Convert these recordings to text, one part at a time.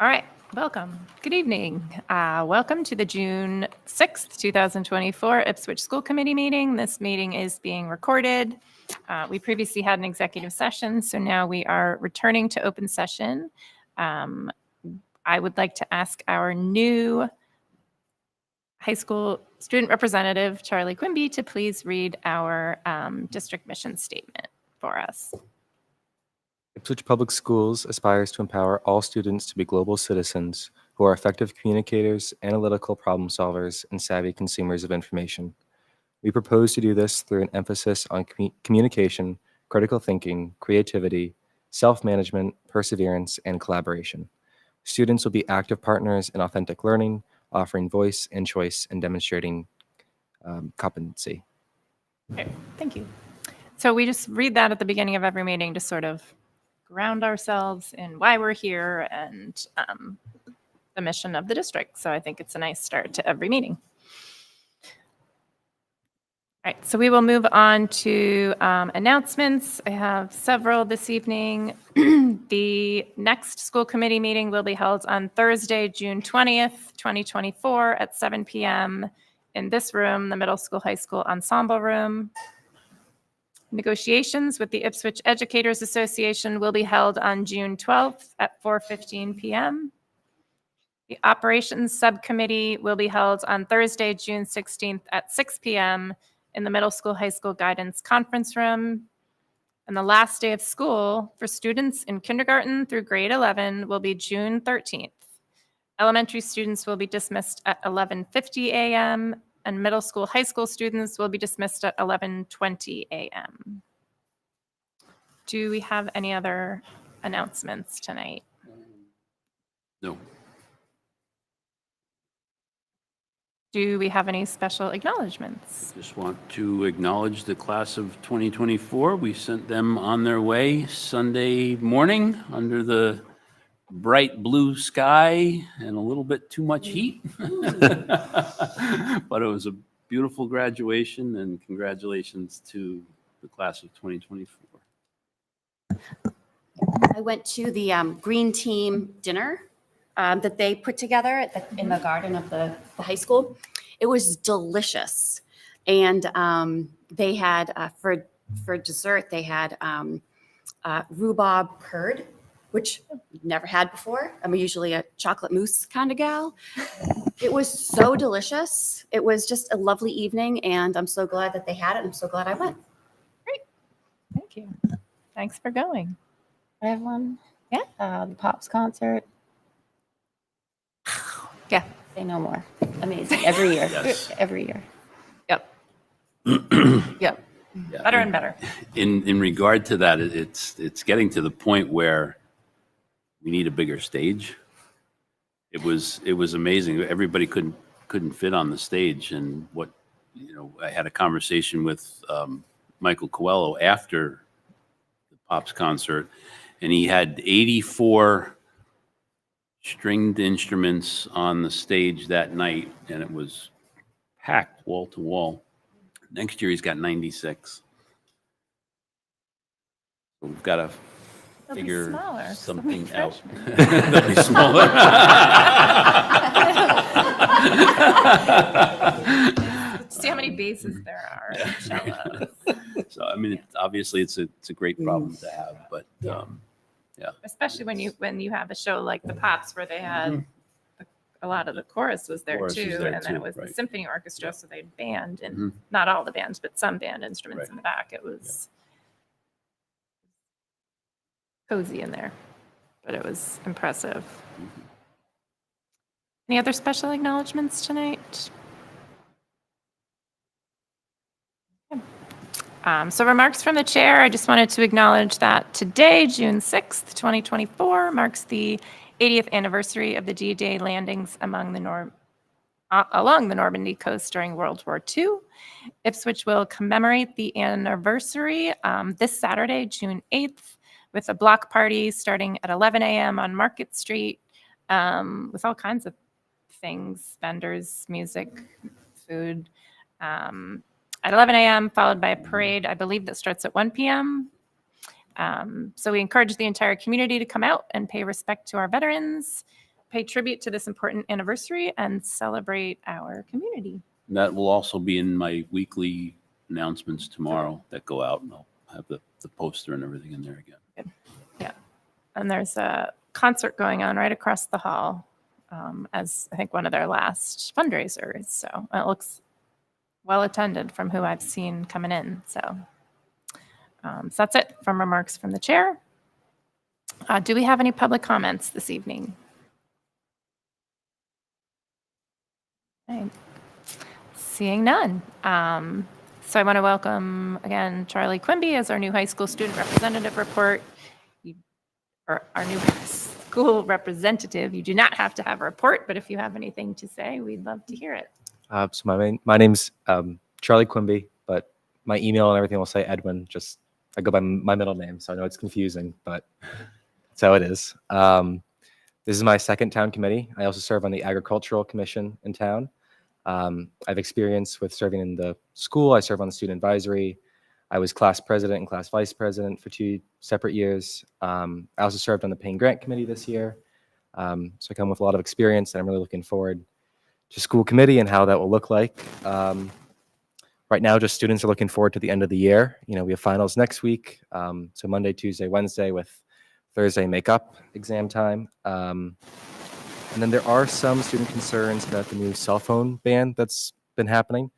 All right, welcome. Good evening. Welcome to the June 6th, 2024 Ipswich School Committee meeting. This meeting is being recorded. We previously had an executive session, so now we are returning to open session. I would like to ask our new high school student representative, Charlie Quimby, to please read our district mission statement for us. Ipswich Public Schools aspires to empower all students to be global citizens who are effective communicators, analytical problem solvers, and savvy consumers of information. We propose to do this through an emphasis on communication, critical thinking, creativity, self-management, perseverance, and collaboration. Students will be active partners in authentic learning, offering voice and choice and demonstrating competency. Okay, thank you. So we just read that at the beginning of every meeting to sort of ground ourselves in why we're here and the mission of the district. So I think it's a nice start to every meeting. All right, so we will move on to announcements. I have several this evening. The next school committee meeting will be held on Thursday, June 20th, 2024 at 7 p.m. in this room, the Middle School High School Ensemble Room. Negotiations with the Ipswich Educators Association will be held on June 12th at 4:15 p.m. The Operations Subcommittee will be held on Thursday, June 16th at 6 p.m. in the Middle School High School Guidance Conference Room. And the last day of school for students in kindergarten through grade 11 will be June 13th. Elementary students will be dismissed at 11:50 a.m. and middle school, high school students will be dismissed at 11:20 a.m. Do we have any other announcements tonight? No. Do we have any special acknowledgements? Just want to acknowledge the class of 2024. We sent them on their way Sunday morning under the bright blue sky and a little bit too much heat. But it was a beautiful graduation, and congratulations to the class of 2024. I went to the green team dinner that they put together in the garden of the high school. It was delicious. And they had, for dessert, they had rhubarb curd, which I've never had before. I'm usually a chocolate mousse kind of gal. It was so delicious. It was just a lovely evening, and I'm so glad that they had it. I'm so glad I went. Great. Thank you. Thanks for going. I have one. Yeah. The Pops concert. Yeah. Say no more. Amazing. Every year. Yes. Every year. Yep. Yep. Yeah, Better and better. In regard to that, it's getting to the point where we need a bigger stage. It was amazing. Everybody couldn't fit on the stage, and I had a conversation with Michael Coelho after the Pops concert, and he had 84 stringed instruments on the stage that night, and it was packed wall to wall. Next year he's got 96. So we've got to They'll be figure smaller. something They'll out. be They'll be smaller. See how many bases there are. And cellos. So I mean, obviously it's a great problem to have, but Especially when you have a show like the Pops where they had a lot of the chorus was there Chorus was too, there and then too, it was the right. symphony orchestra, so they had band and Mhm. not all the bands, but some band instruments Right. in the back. It was cozy in there, but it was impressive. Any other special acknowledgements tonight? So remarks from the chair. I just wanted to acknowledge that today, June 6th, 2024, marks the 80th anniversary of the D-Day landings along the Normandy coast during World War II. Ipswich will commemorate the anniversary this Saturday, June 8th, with a block party starting at 11 a.m. on Market Street with all kinds of things, vendors, music, food. At 11 a.m., followed by a parade, I believe, that starts at 1 p.m. So we encourage the entire community to come out and pay respect to our veterans. pay tribute to this important anniversary and celebrate our community. That will also be in my weekly announcements tomorrow that go out, and I'll have the poster and everything in there again. Yeah. And there's a concert going on right across the hall as I think one of their last fundraisers. So it looks well attended from who I've seen coming in. So, so that's it from remarks from the chair. Do we have any public comments this evening? Okay. Seeing none. So I want to welcome again Charlie Quimby as our new high school student representative report. Or our new school representative. You do not have to have a report, but if you have anything to say, we'd love to hear it. So my name's Charlie Quimby, but my email and everything will say Edwin. Just I go by my middle name, so I know it's confusing, but that's how it is. This is my second town committee. I also serve on the Agricultural Commission in town. I have experience with serving in the school. I serve on the student advisory. I was class president and class vice president for 2 separate years. I also served on the Payne Grant Committee this year. So I come with a lot of experience, and I'm really looking forward to school committee and how that will look like. Right now, just students are looking forward to the end of the year. You know, we have finals next week. So Monday, Tuesday, Wednesday, with Thursday makeup exam time. And then there are some student concerns about the new cell phone ban that's been happening,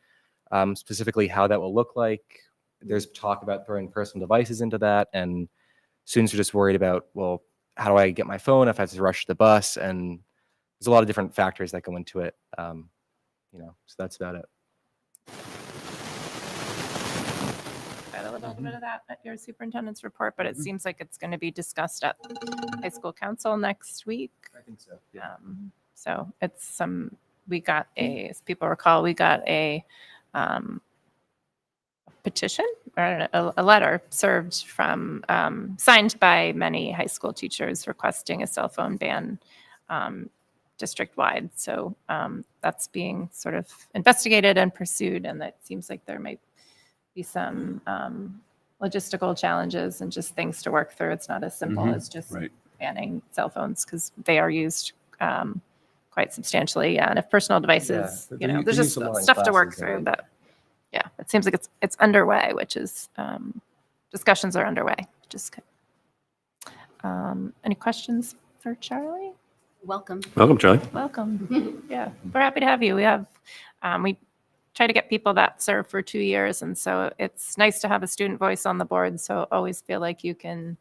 specifically how that will look like. There's talk about throwing personal devices into that, and students are just worried about, well, how do I get my phone if I have to rush the bus? And there's a lot of different factors that go into it. So that's about it. Got a little bit of that at your superintendent's report, but it seems like it's going to be discussed at high school council next week. I think so. So it's we got as people recall, we got a petition or a letter served from signed by many high school teachers requesting a cell phone ban district wide. So that's being sort of investigated and pursued, and that seems like there might be some logistical challenges and just things to work through. It's not as simple as just banning cell phones because they are used quite substantially. And if personal devices, there's just stuff to work through. But yeah, it seems like it's underway, which is discussions are underway. Just any questions for Charlie? Welcome. Welcome, Charlie. Welcome. Yeah, we're happy to have you. We have we try to get people that serve for 2 years, and so it's nice to have a student voice on the board. So always feel like you can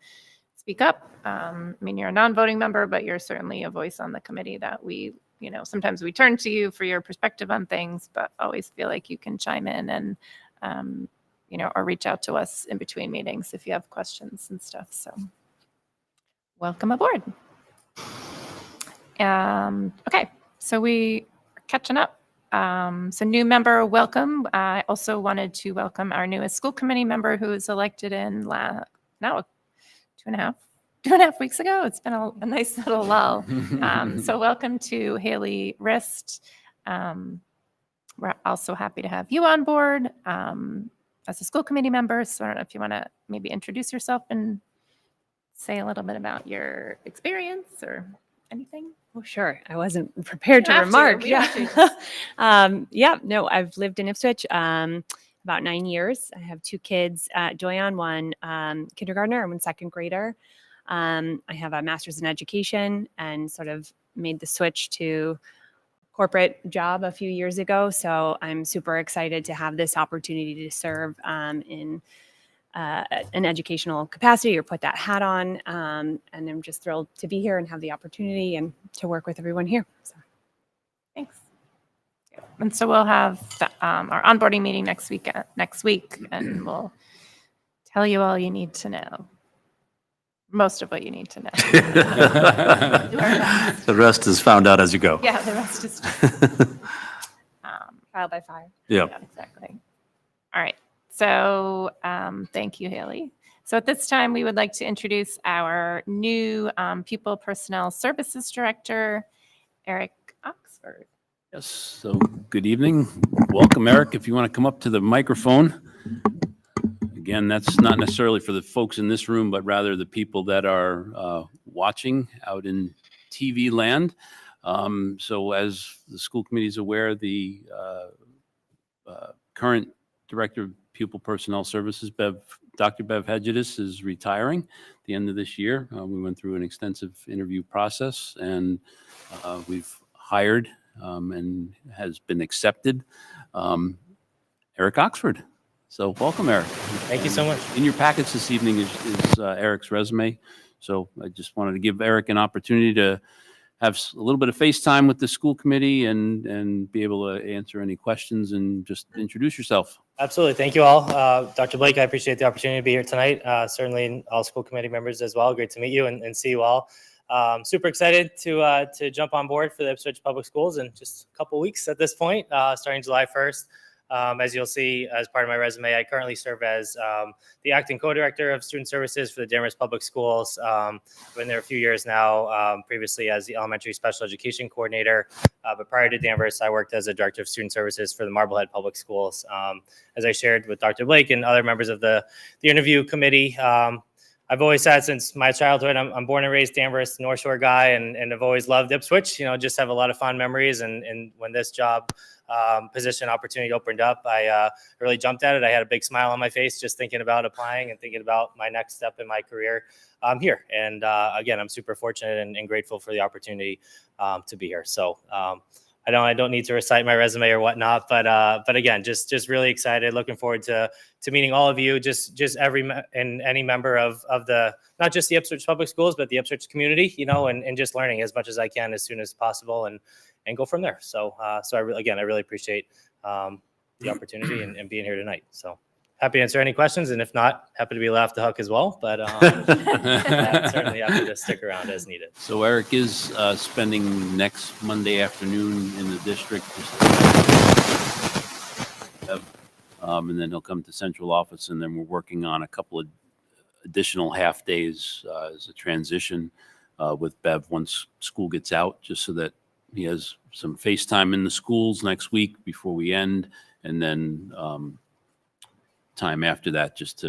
speak up. I mean, you're a non-voting member, but you're certainly a voice on the committee that we, sometimes we turn to you for your perspective on things, but always feel like you can chime in and, or reach out to us in between meetings if you have questions and stuff. So welcome aboard. Okay, so we are catching up. So new member, welcome. I also wanted to welcome our newest school committee member who was elected in now 2.5 weeks ago. It's been a nice little lull. So welcome to Haley Rist. We're also happy to have you on board as a school committee member. So I don't know if you want to maybe introduce yourself and say a little bit about your experience or anything. Oh, sure. I wasn't prepared to remark. No, I've lived in Ipswich about 9 years. I have 2 kids, Doyon, one kindergartner and one second grader. I have a master's in education and sort of made the switch to corporate job a few years ago. So I'm super excited to have this opportunity to serve in an educational capacity or put that hat on. And I'm just thrilled to be here and have the opportunity and to work with everyone here. So. Thanks. And so we'll have our onboarding meeting next week, and we'll tell you all you need to know. Most of what you need to know. Do our best. The rest is found out as you go. Yeah, the rest is just, Trial by fire. Yeah. yeah, exactly. All right. So thank you, Haley. So at this time, we would like to introduce our new Pupil Personnel Services Director, Eric Oxford. Yes. So good evening. Welcome, Eric. If you want to come up to the microphone. Again, that's not necessarily for the folks in this room, but rather the people that are watching out in TV land. So as the school committee is aware, the current Director of Pupil Personnel Services, Dr. Bev Hedges, is retiring at the end of this year. We went through an extensive interview process, and we've hired and has been accepted Eric Oxford. So welcome, Eric. Thank you so much. In your packets this evening is Eric's resume. So I just wanted to give Eric an opportunity to have a little bit of FaceTime with the school committee and be able to answer any questions and just introduce yourself. Absolutely. Thank you all. Dr. Blake, I appreciate the opportunity to be here tonight. Certainly all school committee members as well. Great to meet you and see you all. Super excited to jump on board for the Ipswich Public Schools in just a couple weeks at this point, starting July 1st. As you'll see, as part of my resume, I currently serve as the acting co-director of student services for the Danvers Public Schools. I've been there a few years now, previously as the elementary special education coordinator. But prior to Danvers, I worked as a director of student services for the Marblehead Public Schools. As I shared with Dr. Blake and other members of the interview committee, I've always said since my childhood, I'm born and raised Danvers, North Shore guy, and I've always loved Ipswich. Just have a lot of fond memories. And when this job position opportunity opened up, I really jumped at it. I had a big smile on my face just thinking about applying and thinking about my next step in my career here. And again, I'm super fortunate and grateful for the opportunity to be here. So I don't need to recite my resume or whatnot, but again, just really excited, looking forward to meeting all of you, just any member of the, not just the Ipswich Public Schools, but the Ipswich community, and just learning as much as I can as soon as possible and go from there. So I really appreciate the opportunity and being here tonight. So happy to answer any questions, and if not, happy to be let off the hook as well. But certainly happy to stick around as needed. So Eric is spending next Monday afternoon in the district, and then he'll come to central office, and then we're working on a couple of additional half days as a transition with Bev once school gets out, just so that he has some FaceTime in the schools next week before we end, and then time after that just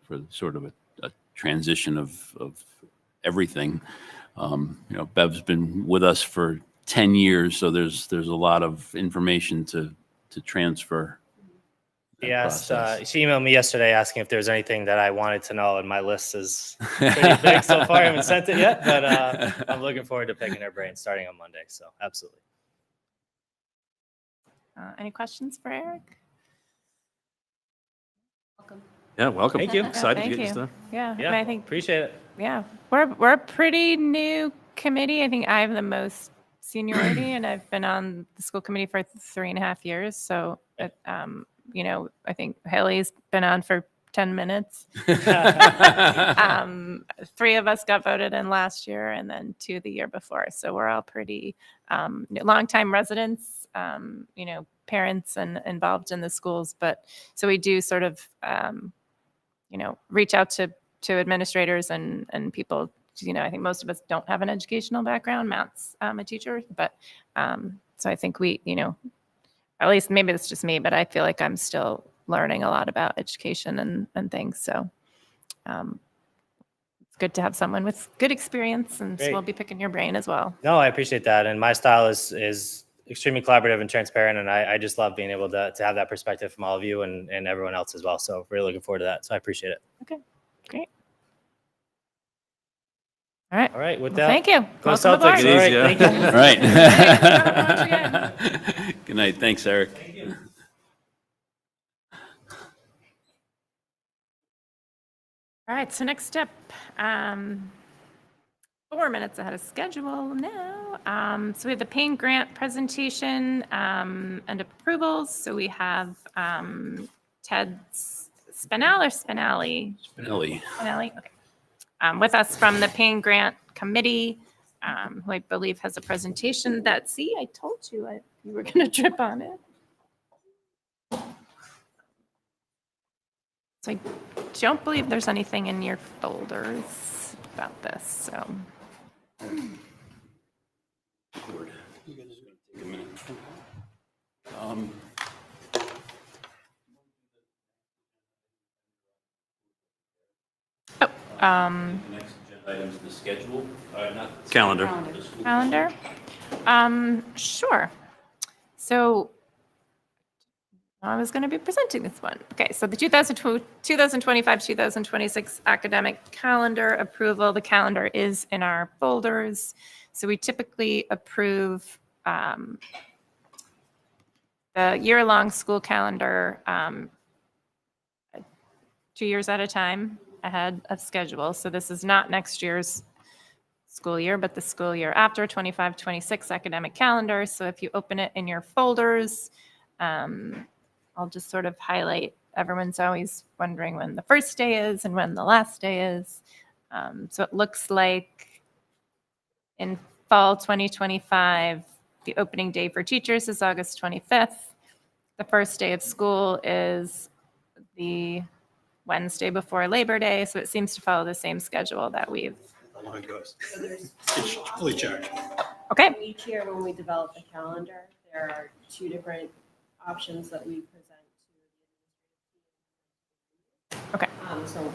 for sort of a transition of everything. Bev's been with us for 10 years, so there's a lot of information to transfer. She emailed me yesterday asking if there's anything that I wanted to know, and my list is pretty big so far. I haven't sent it yet, but I'm looking forward to picking her brain starting on Monday. So absolutely. Any questions for Eric? Welcome. Yeah, welcome. Thank you. Excited to Thank get you you. started. Yeah, Yeah, and I think appreciate it. yeah, we're a pretty new committee. I think I have the most seniority, and I've been on the school committee for 3.5 years. So, I think Haley's been on for 10 minutes. 3 of us got voted in last year, and then 2 the year before. So we're all pretty longtime residents, parents and involved in the schools. But so we do sort of, reach out to administrators and people. I think most of us don't have an educational background. Matt's a teacher, but so I think we, at least maybe it's just me, but I feel like I'm still learning a lot about education and things. So it's good to have someone with good experience, and Great. we'll be picking your brain as well. No, I appreciate that. And my style is extremely collaborative and transparent. And I just love being able to have that perspective from all of you and everyone else as well. So really looking forward to that. So I appreciate it. Okay, great. All right. All right. With Well, that, thank you. Go Welcome aboard. Celtics. All right. Easy, Thank you. All right. Thank Good night. Thanks, Eric. All right, so next up, 4 minutes ahead of schedule now. So we have the Payne Grant presentation and approvals. So we have Ted Spinell or Spinelli? Spinelli. Spinelli, okay. With us from the Payne Grant Committee, who I believe has a presentation that, see, I told you you were going to trip on it. So I don't believe there's anything in your folders about this, so. items, the schedule, not. the Calendar. schedule, the school Calendar? Sure. So I was going to be presenting this one. Okay, so the 2025-2026 academic calendar approval. The calendar is in our folders. So we typically approve the year-long school calendar 2 years at a time ahead of schedule. So this is not next year's school year, but the school year after 25-26 academic calendar. So if you open it in your folders, I'll just sort of highlight, everyone's always wondering when the first day is and when the last day is. So it looks like in fall 2025, the opening day for teachers is August 25th. The first day of school is the Wednesday before Labor Day. So it seems to follow the same schedule that we've. How long it goes. So there's It's fully charged. Okay. each year when we develop the calendar, there are two different options that we present to. Okay. So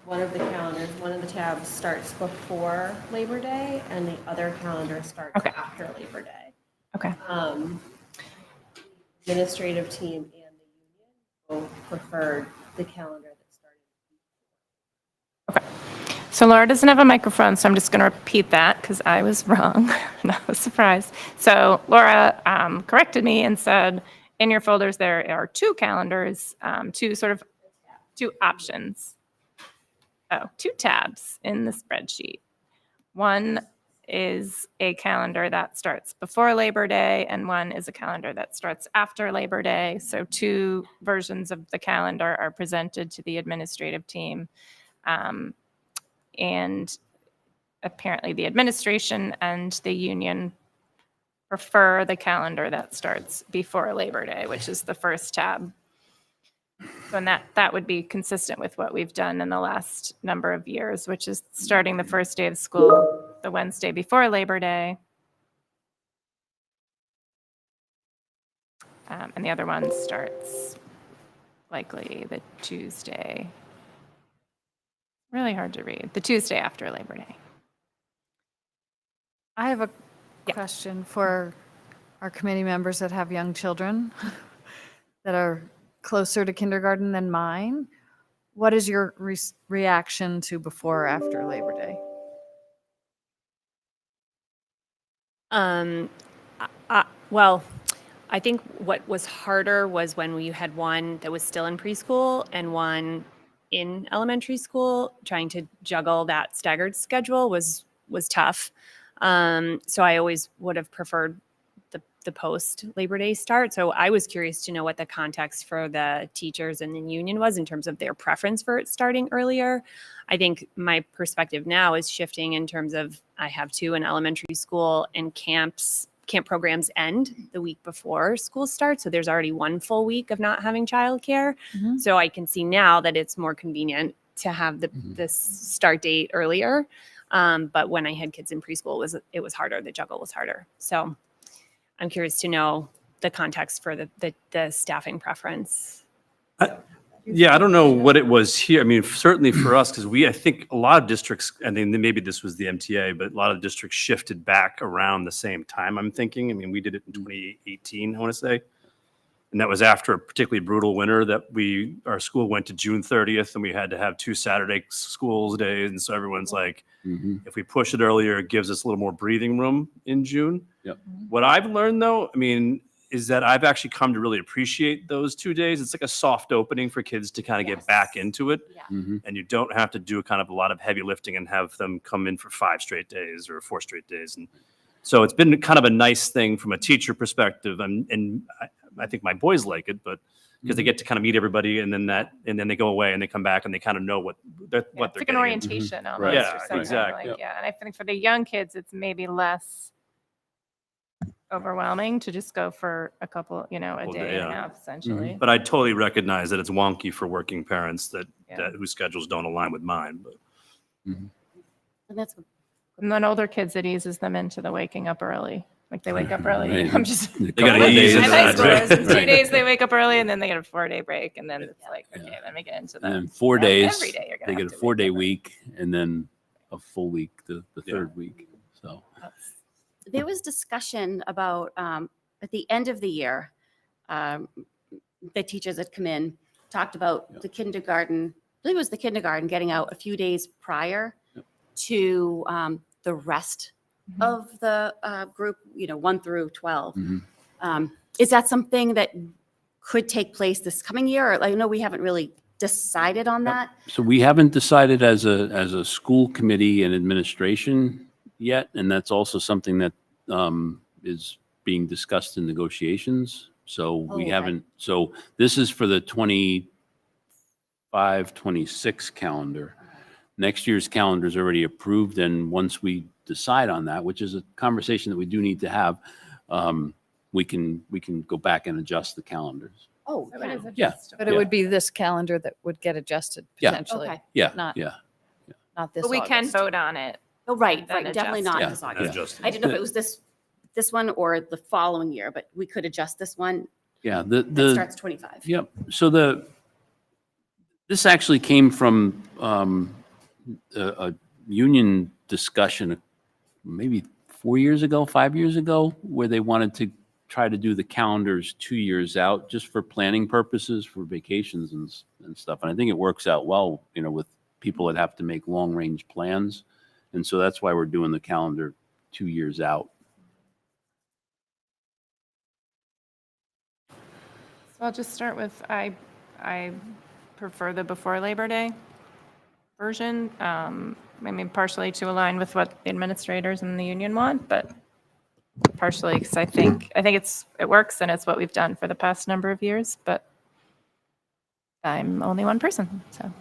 one of the calendars, one of the tabs starts before Labor Day, and the other calendar starts Okay. after Labor Day. Okay. Administrative team and the union both preferred the calendar that started. So Laura doesn't have a microphone, so I'm just going to repeat that because I was wrong. And I was surprised. So Laura corrected me and said, in your folders, there are two calendars, two options. Two tabs in the spreadsheet. One is a calendar that starts before Labor Day, and one is a calendar that starts after Labor Day. So two versions of the calendar are presented to the administrative team. And apparently the administration and the union prefer the calendar that starts before Labor Day, which is the first tab. So and that would be consistent with what we've done in the last number of years, which is starting the first day of school the Wednesday before Labor Day. And the other one starts likely the Tuesday. Really hard to read. The Tuesday after Labor Day. I have a Yeah. question for our committee members that have young children that are closer to kindergarten than mine. What is your reaction to before or after Labor Day? Well, I think what was harder was when we had one that was still in preschool and one in elementary school. Trying to juggle that staggered schedule was tough. So I always would have preferred the post Labor Day start. So I was curious to know what the context for the teachers and the union was in terms of their preference for it starting earlier. I think my perspective now is shifting in terms of I have two in elementary school, and camp programs end the week before school starts. So there's already one full week of not having childcare. Mhm. So I can see now that it's more convenient to have the start date earlier. But when I had kids in preschool, it was harder. The juggle was harder. So I'm curious to know the context for the staffing preference. Yeah, I don't know what it was here. I mean, certainly for us, because I think a lot of districts, I mean, maybe this was the MTA, but a lot of districts shifted back around the same time, I'm thinking. I mean, we did it in 2018, I want to say. And that was after a particularly brutal winter that our school went to June 30th, and we had to have 2 Saturday schools days. And so everyone's like, if we push it earlier, it gives us a little more breathing room in June. Yep. What I've learned, though, I mean, is that I've actually come to really appreciate those 2 days. It's like a soft opening for kids to kind of get back into it. Yeah. And you don't have to do kind of a lot of heavy lifting and have them come in for 5 straight days or 4 straight days. And so it's been kind of a nice thing from a teacher perspective. And I think my boys like it, but because they get to kind of meet everybody, and then they go away and they come back and they kind of know what they're It's like an getting into. orientation almost. Yeah, or something exactly. Like, yeah, and I think for the young kids, it's maybe less overwhelming to just go for a couple, a Well, day and a yeah. half, essentially. But I totally recognize that it's wonky for working parents that Yeah. whose schedules don't align with mine. But And that's And then older kids, it eases them into the waking up early. Like they wake up early. Right. I'm just. They gotta ease In into high that, schoolers, right? in 2 Right. days they wake up early, and then they get a 4-day break, and then it's like, okay, let me get into And the. then 4 Every days, day you're gonna they have get a to wake 4-day up early. week, and then a full week, the third week. So There was discussion about, at the end of the year, the teachers that come in talked about the kindergarten, I believe it was the kindergarten, getting out a few days prior to the rest of the group, 1 through 12. Is that something that could take place this coming year? Or I know we haven't really decided on that. So we haven't decided as a school committee and administration yet, and that's also something that is being discussed in negotiations. So we okay. haven't, so this is for the 25-26 calendar. Next year's calendar is already approved, and once we decide on that, which is a conversation that we do need to have, we can go back and adjust the calendars. Oh, So it is Yeah. adjustable. But it would be this calendar that would get adjusted Yeah. potentially, Okay. Yeah, Not- yeah. not this But we can August. vote on it. Oh, right, Then right. Definitely not adjust this it. August. Adjust it. I didn't know if it was this one or the following year, but we could adjust this one. Yeah, That the starts 25. Yep. So this actually came from a union discussion maybe 4 years ago, 5 years ago, where they wanted to try to do the calendars 2 years out just for planning purposes, for vacations and stuff. And I think it works out well, with people that have to make long-range plans. And so that's why we're doing the calendar 2 years out. So I'll just start with, I prefer the before Labor Day version. Partially to align with what the administrators and the union want, but partially because I think it works and it's what we've done for the past number of years, but I'm only one person, so.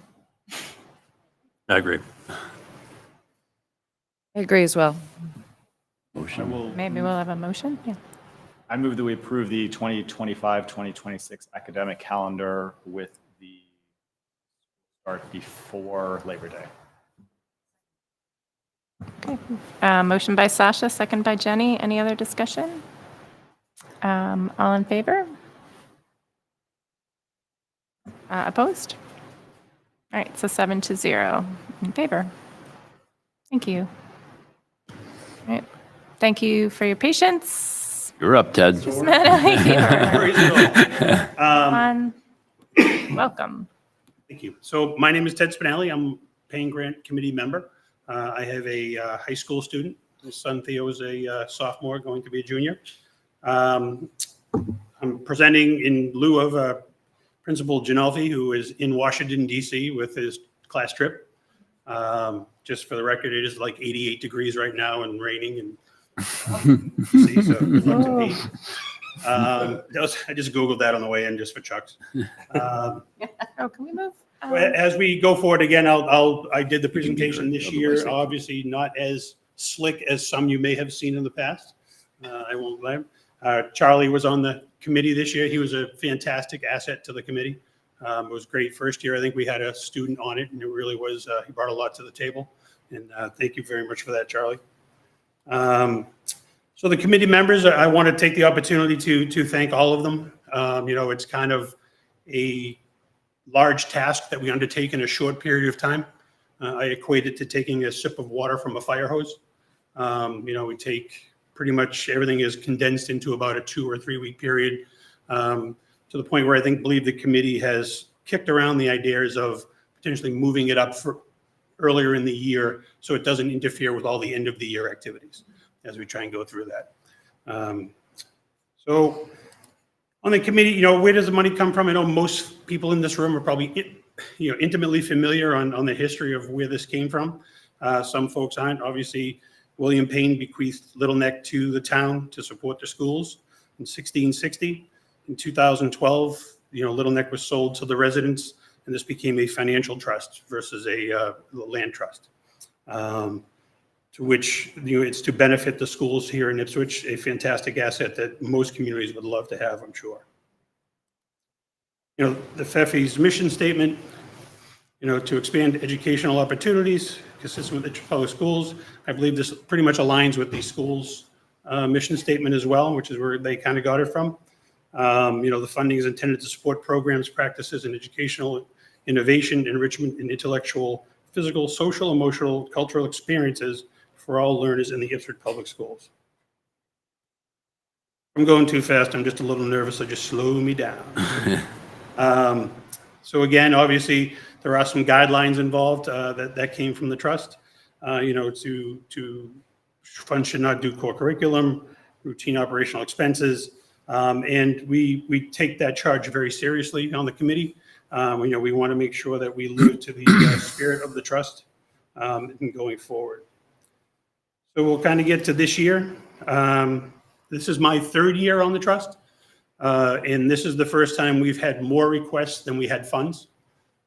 I agree. I agree as well. Motion. Maybe we'll have a motion, yeah. I move that we approve the 2025-2026 academic calendar with the start before Labor Day. Motion by Sasha, second by Jenny. Any other discussion? All in favor? Opposed? All right, so 7-0 in favor. Thank you. All right, thank you for your patience. You're up, Ted. Welcome. Thank you. So my name is Ted Spinelli. I'm paying grant committee member. I have a high school student. My son Theo is a sophomore, going to be a junior. I'm presenting in lieu of Principal Ginolfi, who is in Washington, D.C. with his class trip. Just for the record, it is like 88 degrees right now and raining and DC, so good luck to Pete. I just Googled that on the way in just for chucks. Oh, can we move? As we go forward again, I did the presentation this year, obviously not as slick as some you may have seen in the past. I won't blame. Charlie was on the committee this year. He was a fantastic asset to the committee. It was great first year. I think we had a student on it, and it really was, he brought a lot to the table. And thank you very much for that, Charlie. So the committee members, I want to take the opportunity to thank all of them. It's kind of a large task that we undertake in a short period of time. I equate it to taking a sip of water from a fire hose. We take pretty much everything is condensed into about a 2 or 3 week period, to the point where I believe the committee has kicked around the ideas of potentially moving it up for earlier in the year so it doesn't interfere with all the end of the year activities as we try and go through that. So on the committee, where does the money come from? I know most people in this room are probably, intimately familiar on the history of where this came from. Some folks aren't. Obviously, William Payne bequeathed Little Neck to the town to support the schools in 1660. In 2012, Little Neck was sold to the residents, and this became a financial trust versus a land trust. To which it's to benefit the schools here in Ipswich, a fantastic asset that most communities would love to have, I'm sure. The FEFI's mission statement, to expand educational opportunities consistent with the public schools. I believe this pretty much aligns with the school's mission statement as well, which is where they kind of got it from. The funding is intended to support programs, practices, and educational innovation, enrichment, and intellectual physical, social, emotional, cultural experiences for all learners in the Ipswich Public Schools. I'm going too fast. I'm just a little nervous, so just slow me down. So again, obviously, there are some guidelines involved that came from the trust. Funds should not do core curriculum, routine operational expenses, and we take that charge very seriously on the committee. We want to make sure that we live to the spirit of the trust in going forward. So we'll kind of get to this year. This is my third year on the trust, and this is the first time we've had more requests than we had funds.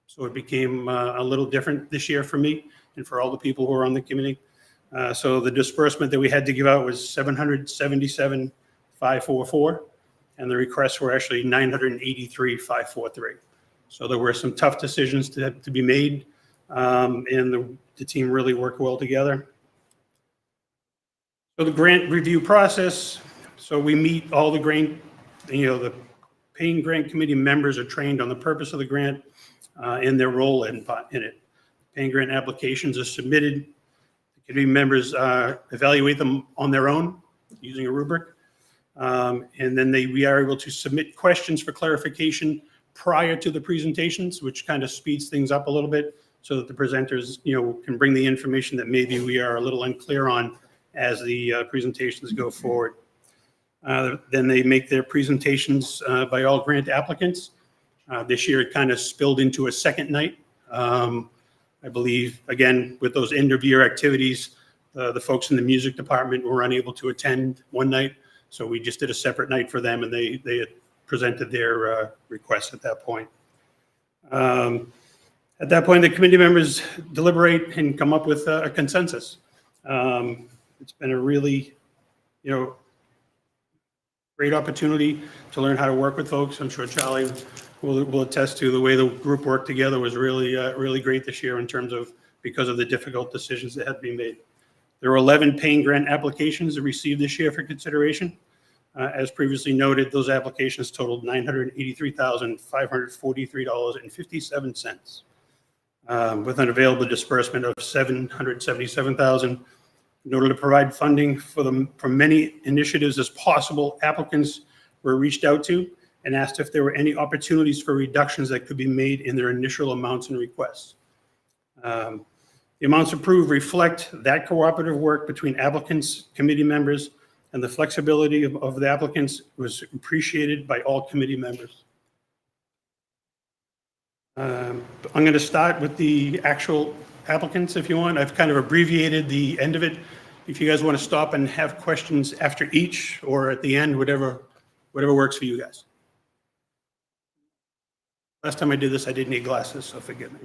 So it became a little different this year for me and for all the people who are on the committee. So the disbursement that we had to give out was $777,544, and the requests were actually $983,543. So there were some tough decisions to be made, and the team really worked well together. So the grant review process, so we meet all the grant, the paying grant committee members are trained on the purpose of the grant and their role in it. Paying grant applications are submitted. The committee members evaluate them on their own using a rubric. And then we are able to submit questions for clarification prior to the presentations, which kind of speeds things up a little bit so that the presenters, can bring the information that maybe we are a little unclear on as the presentations go forward. Then they make their presentations by all grant applicants. This year it kind of spilled into a second night. I believe, again, with those end of year activities, the folks in the music department were unable to attend one night. So we just did a separate night for them, and they had presented their requests at that point. At that point, the committee members deliberate and come up with a consensus. It's been a really, great opportunity to learn how to work with folks. I'm sure Charlie will attest to the way the group worked together was really, really great this year because of the difficult decisions that had to be made. There were 11 paying grant applications received this year for consideration. As previously noted, those applications totaled $983,543.57, with an available disbursement of $777,000. In order to provide funding for many initiatives as possible, applicants were reached out to and asked if there were any opportunities for reductions that could be made in their initial amounts and requests. The amounts approved reflect that cooperative work between applicants, committee members, and the flexibility of the applicants was appreciated by all committee members. I'm going to start with the actual applicants if you want. I've kind of abbreviated the end of it. If you guys want to stop and have questions after each or at the end, whatever works for you guys. Last time I did this, I didn't need glasses, so forgive me.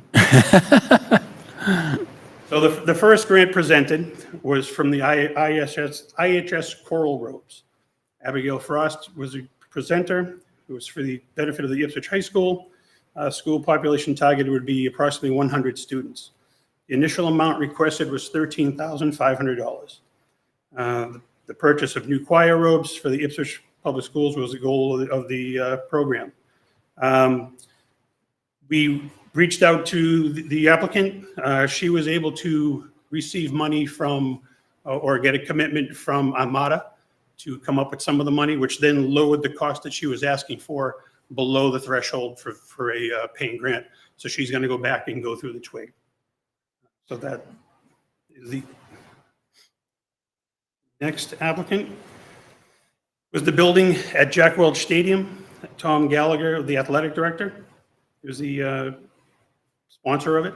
So the first grant presented was from the IHS Coral Robes. Abigail Frost was a presenter. It was for the benefit of the Ipswich High School. School population targeted would be approximately 100 students. The initial amount requested was $13,500. The purchase of new choir robes for the Ipswich Public Schools was the goal of the program. We reached out to the applicant. She was able to receive money from or get a commitment from Armada to come up with some of the money, which then lowered the cost that she was asking for below the threshold for a paying grant. So she's going to go back and go through the twig. So that is the next applicant. Was the building at Jack Welch Stadium. Tom Gallagher, the athletic director, was the sponsor of it.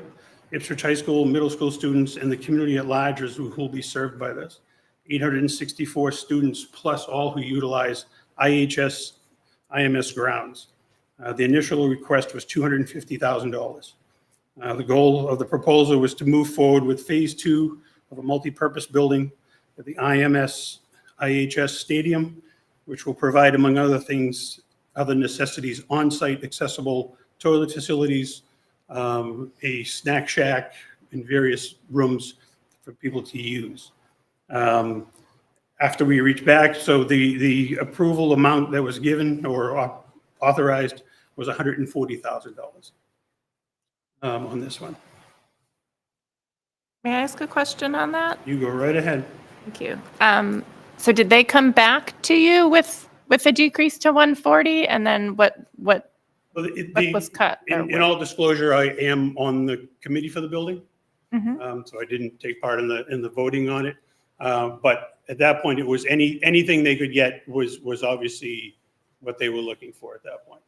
Ipswich High School, middle school students, and the community at large who will be served by this. 864 students plus all who utilize IHS IMS grounds. The initial request was $250,000. The goal of the proposal was to move forward with phase 2 of a multi-purpose building at the IHS Stadium, which will provide, among other things, other necessities, on-site accessible toilet facilities, a snack shack, and various rooms for people to use. After we reached back, so the approval amount that was given or authorized was $140,000 on this one. May I ask a question on that? You go right ahead. Thank you. So did they come back to you with a decrease to 140, and then what Well, was cut? or In what- all disclosure, I am on the committee for the building. Mhm. So I didn't take part in the voting on it. But at that point, it was anything they could get was obviously what they were looking for at that point.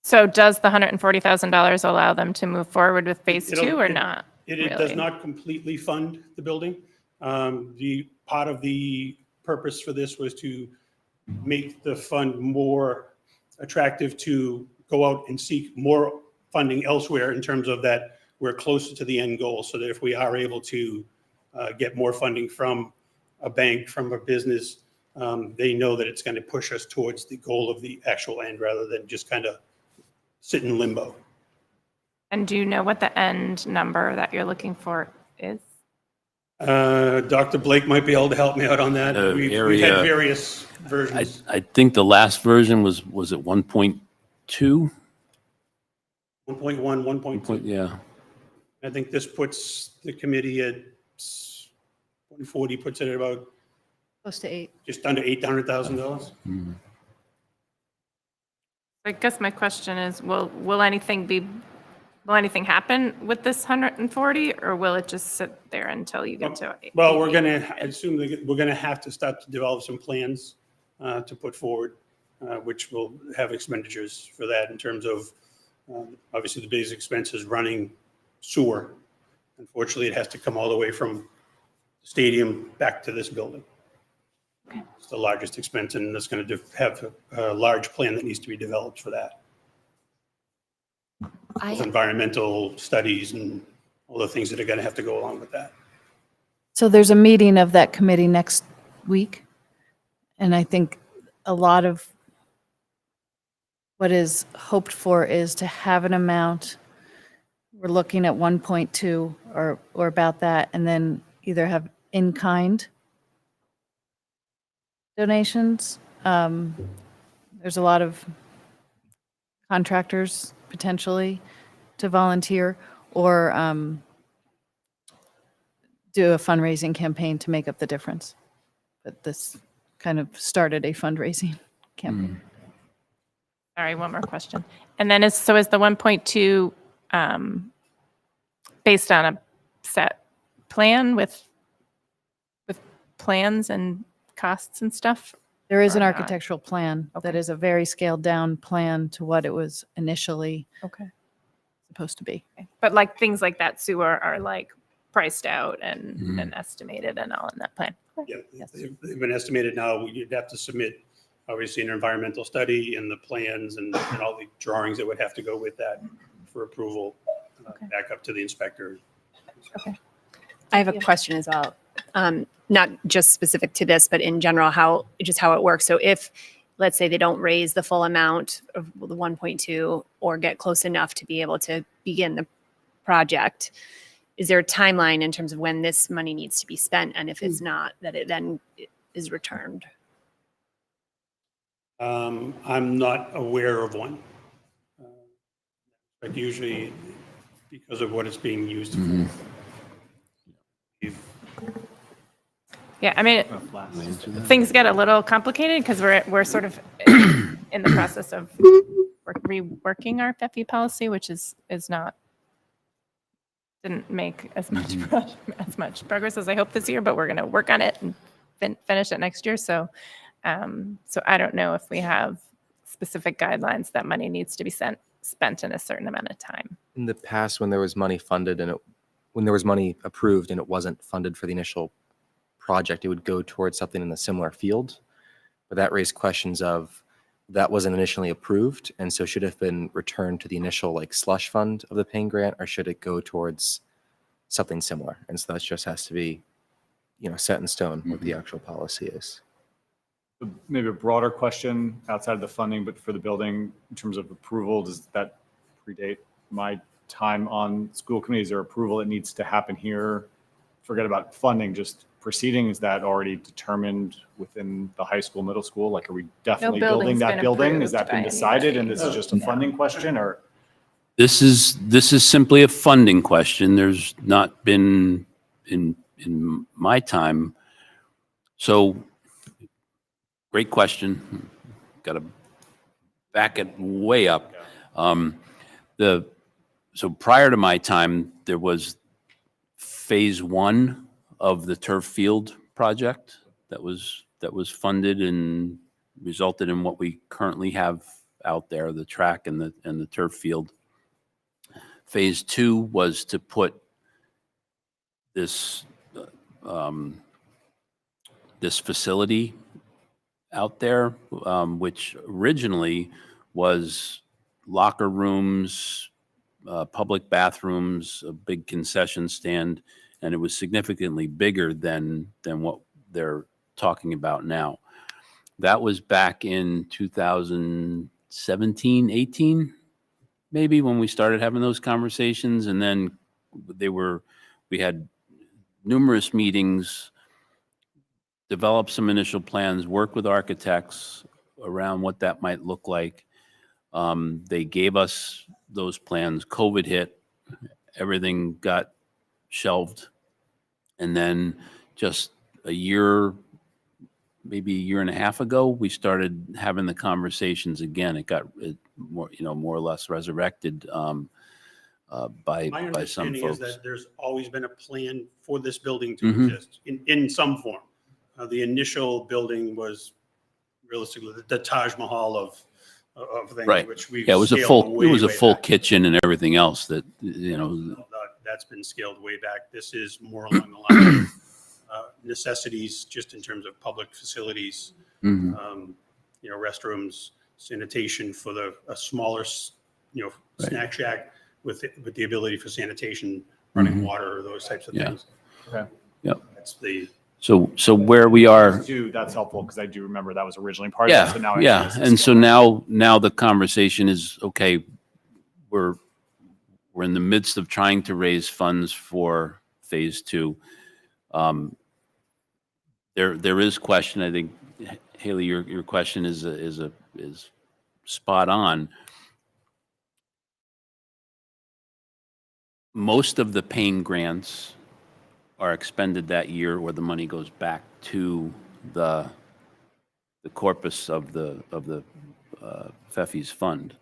So does the $140,000 allow them to move forward with phase It'll- 2 or it- not? It does really? not completely fund the building. The part of the purpose for this was to make the fund more attractive to go out and seek more funding elsewhere in terms of that we're closer to the end goal, so that if we are able to get more funding from a bank, from a business, they know that it's going to push us towards the goal of the actual end rather than just kind of sit in limbo. And do you know what the end number that you're looking for is? Dr. Blake might be able to help me out on that. We've had area- various versions. I think the last version was it 1.2? 1.1, 1.2. Yeah. I think this puts the committee at 140, puts it at about Close to 8. just under $800,000. I guess my question is, will anything happen with this 140, or will it just sit there until you get to? Well, we're going to, I assume that we're going to have to start to develop some plans to put forward, which will have expenditures for that in terms of, obviously, the biggest expense is running sewer. Unfortunately, it has to come all the way from the stadium back to this building. It's the largest expense, and it's going to have a large plan that needs to be developed for that. With environmental studies and all the things that are going to have to go along with that. So there's a meeting of that committee next week. And I think a lot of what is hoped for is to have an amount. We're looking at 1.2 or about that, and then either have in-kind donations. There's a lot of contractors potentially to volunteer, or do a fundraising campaign to make up the difference. But this kind of started a fundraising campaign. Sorry, one more question. And then is the 1.2 based on a set plan with plans and costs and stuff? There is an Or not? architectural plan that Okay. is a very scaled down plan to what it was initially Okay. supposed to be. But like things like that sewer are like priced out and estimated and all in that plan. Yeah, they've been estimated now. You'd have to submit, obviously, an environmental study and the plans and all the drawings that would have to go with that for approval, back up to the inspector. I have a question as well. Not just specific to this, but in general, how it works. So if, let's say, they don't raise the full amount of the 1.2 or get close enough to be able to begin the project, is there a timeline in terms of when this money needs to be spent? And if it's not, that it then is returned? I'm not aware of one. But usually, because of what it's being used for. We've- Yeah, I mean, things get a little complicated because we're sort of in the process of reworking our FEPI policy, which didn't make as much progress as I hoped this year, but we're going to work on it and finish it next year. So I don't know if we have specific guidelines that money needs to be spent in a certain amount of time. In the past, when there was money funded when there was money approved and it wasn't funded for the initial project, it would go towards something in a similar field. But that raised questions of that wasn't initially approved, and so should it have been returned to the initial like slush fund of the paying grant, or should it go towards something similar? And so that just has to be, set in stone what the actual policy is. Maybe a broader question outside of the funding, but for the building, in terms of approval, does that predate my time on school committees or approval that needs to happen here? Forget about funding, just proceeding. Is that already determined within the high school, middle school? Like, are we definitely building building's that been building? approved Has that by been decided and anybody. this is just a funding question, or? This is simply a funding question. There's not been in my time. So great question. Got to back it way up. So prior to my time, there was phase one of the turf field project that was funded and resulted in what we currently have out there, the track and the turf field. Phase two was to put this this facility out there, which originally was locker rooms, public bathrooms, a big concession stand, and it was significantly bigger than what they're talking about now. That was back in 2017, 18, maybe, when we started having those conversations, and then we had numerous meetings, developed some initial plans, worked with architects around what that might look like. They gave us those plans. COVID hit, everything got shelved. And then just maybe a year and a half ago, we started having the conversations again. It got more or less resurrected by My some understanding is folks. that there's always been a plan for this building to Mhm. exist in some form. The initial building was realistically the Taj Mahal of things, Right. which we've Yeah, it was a scaled full way, it was a way full back. kitchen and everything else that That's been scaled way back. This is more along the lines of necessities, just in terms of public facilities, Mhm. restrooms, sanitation for a smaller, snack shack with the ability for sanitation, running Mhm. water, those types of Yeah. things. Okay. Yep. That's the So where we are. Too, that's helpful because I do remember that was originally part of it. So now I Yeah. understand And it's so scaled now the conversation is, okay, we're in the midst of trying to raise funds for phase two. There is question, I think, Haley, your question is spot on. Most of the pain grants are expended that year, or the money goes back to the corpus of the FEFI's fund.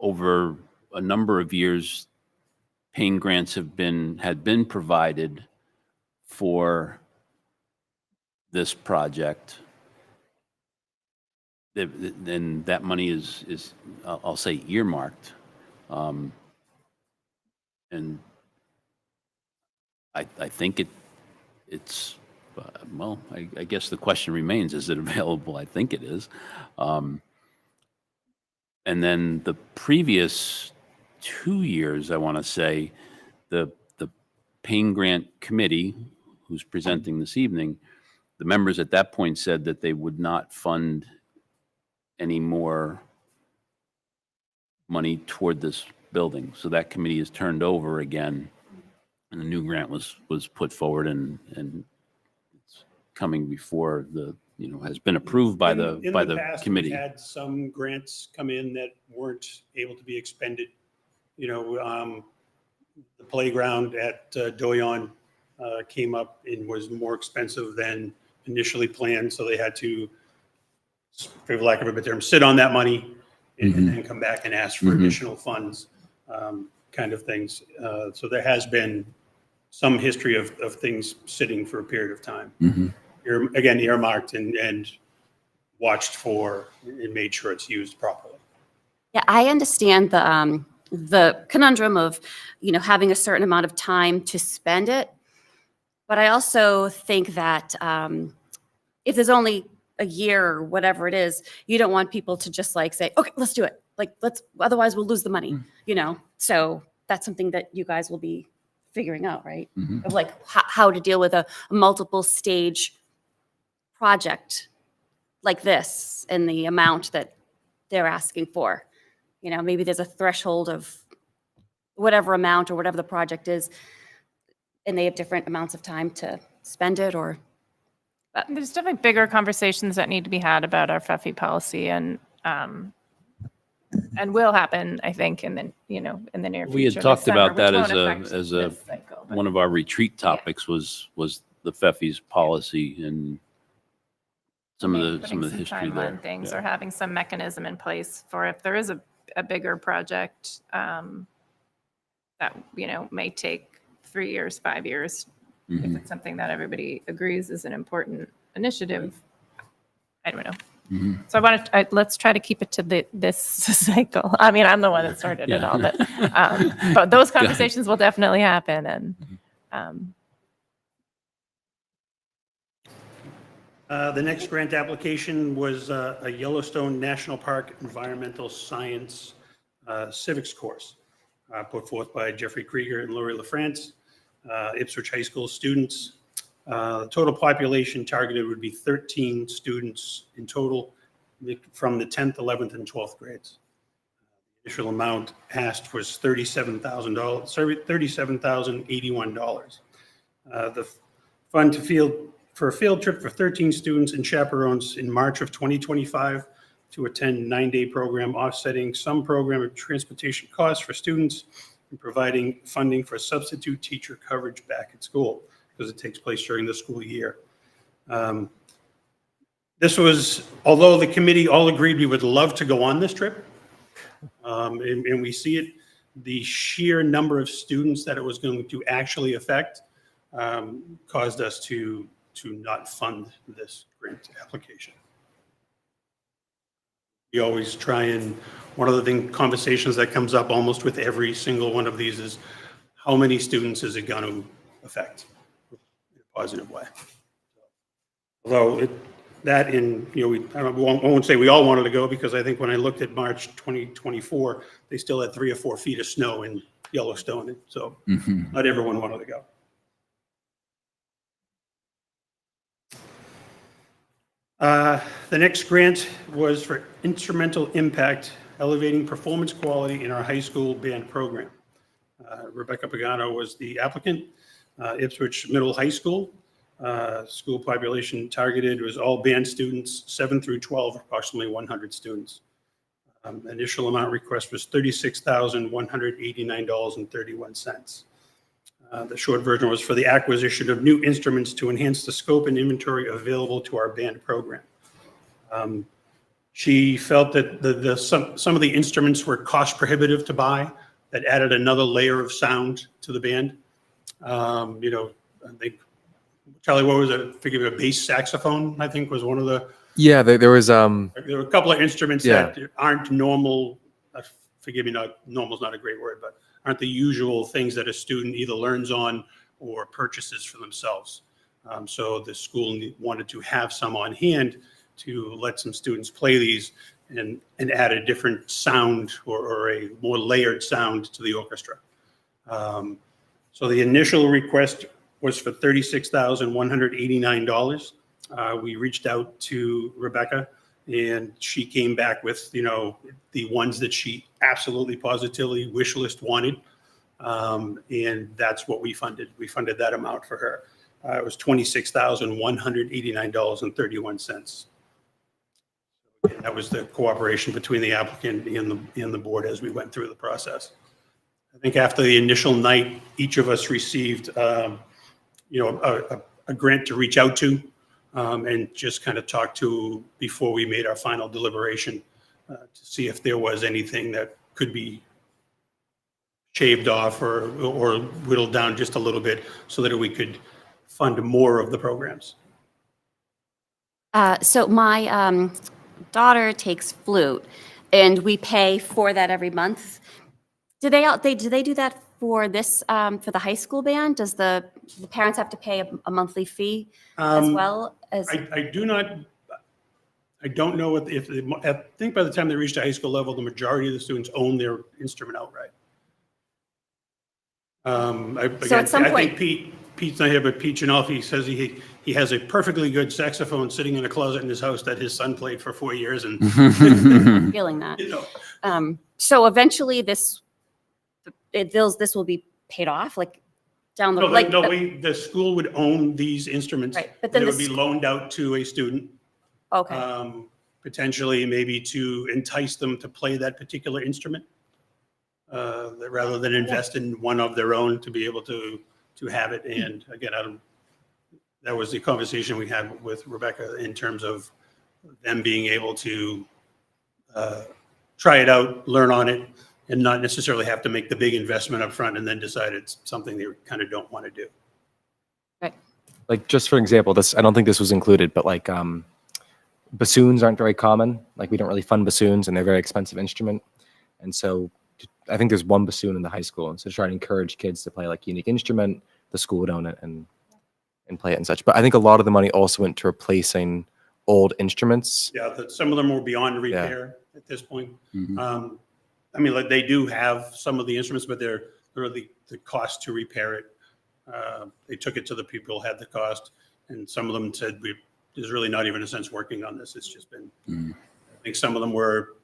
Over a number of years, pain grants had been provided for this project. Then that money is I'll say earmarked, and I think it's well, I guess the question remains: is it available? I think it is. And then the previous 2 years, I want to say, the pain grant committee, who's presenting this evening, the members at that point said that they would not fund any more money toward this building. So that committee is turned over again, and a new grant was put forward, and it's coming before has been approved by the past, committee. We've had some grants come in that weren't able to be expended. The playground at Doyon came up and was more expensive than initially planned, so they had to, for lack of a better term, sit on that money and then come back and ask for additional funds, kind of things. So there has been some history of things sitting for a period of time. Again, earmarked and watched for and made sure it's used properly. Yeah, I understand the conundrum of, having a certain amount of time to spend it. But I also think that if there's only a year or whatever it is, you don't want people to just say, okay, let's do it. Otherwise we'll lose the money, So that's something that you guys will be figuring out, right? Of how to deal with a multiple stage project like this and the amount that they're asking for. Maybe there's a threshold of whatever amount or whatever the project is, and they have different amounts of time to spend it, or. There's definitely bigger conversations that need to be had about our FEFI policy, and and will happen, I think, in the, in the near future. We had this talked summer, about that which as won't a, affect as a, this cycle, but- one of our retreat topics was the FEFI's policy and some of Maybe the, some of the putting history time on there. things, Yeah. or having some mechanism in place for if there is a bigger project that, may take 3 years, 5 years. If Mhm. it's something that everybody agrees is an important initiative, I don't know. So let's try to keep it to this cycle. I mean, I'm the one that started it Yeah. all, but those conversations will definitely happen. And The next grant application was a Yellowstone National Park Environmental Science Civics course put forth by Jeffrey Krieger and Lori LaFrance, Ipswich High School students. The total population targeted would be 13 students in total from the 10th, 11th, and 12th grades. The initial amount asked was $37,000, $37,081. The fund for a field trip for 13 students and chaperones in March of 2025 to attend 9-day program, offsetting some program of transportation costs for students and providing funding for substitute teacher coverage back at school because it takes place during the school year. This was, although the committee all agreed we would love to go on this trip, and we see it, the sheer number of students that it was going to actually affect caused us to not fund this grant application. We always try and, one of the conversations that comes up almost with every single one of these is, how many students is it going to affect in a positive way? Although that in, I won't say we all wanted to go, because I think when I looked at March 2024, they still had 3 or 4 feet of snow in Yellowstone. So not everyone wanted to go. The next grant was for instrumental impact, elevating performance quality in our high school band program. Rebecca Pagano was the applicant. Ipswich Middle High School. School population targeted was all band students, 7 through 12, approximately 100 students. Initial amount request was $36,189.31. The short version was for the acquisition of new instruments to enhance the scope and inventory available to our band program. She felt that some of the instruments were cost prohibitive to buy, that added another layer of sound to the band. I think, Charlie, what was it? Forgive me, a bass saxophone, I think, was one of the. Yeah, there was. There were a couple of instruments Yeah. that aren't normal. Forgive me, normal's not a great word, but aren't the usual things that a student either learns on or purchases for themselves. So the school wanted to have some on hand to let some students play these and add a different sound or a more layered sound to the orchestra. So the initial request was for $36,189. We reached out to Rebecca, and she came back with, the ones that she absolutely positively wish list wanted. And that's what we funded. We funded that amount for her. It was $26,189.31. And that was the cooperation between the applicant and the board as we went through the process. I think after the initial night, each of us received, a grant to reach out to and just kind of talk to before we made our final deliberation to see if there was anything that could be shaved off or whittled down just a little bit so that we could fund more of the programs. So my daughter takes flute, and we pay for that every month. Do they do that for this for the high school band? Does the parents have to pay a monthly fee as well as? I don't know if I think by the time they reached a high school level, the majority of the students own their instrument outright. So at some I point- think Pete's not here, but Pete Janolfi says he has a perfectly good saxophone sitting in a closet in his house that his son played for 4 years, and Feeling that. you know, So eventually this will be paid off, like down the the school would own these instruments. Right, but then They the would be loaned out to a student. okay. potentially maybe to entice them to play that particular instrument, rather than invest in one of their own to be able to have it. And again, that was the conversation we had with Rebecca in terms of them being able to try it out, learn on it, and not necessarily have to make the big investment up front and then decide it's something they kind of don't want to do. Like, just for example, I don't think this was included, but like bassoons aren't very common. Like, we don't really fund bassoons, and they're a very expensive instrument. And so I think there's one bassoon in the high school. And so to try to encourage kids to play like a unique instrument, the school would own it and play it and such. But I think a lot of the money also went to replacing old instruments. Yeah, some of them were beyond repair at this point. I mean, like, they do have some of the instruments, but they're really the cost to repair it. They took it to the people who had the cost, and some of them said, there's really not even a sense working on this. It's just been, I think some of them were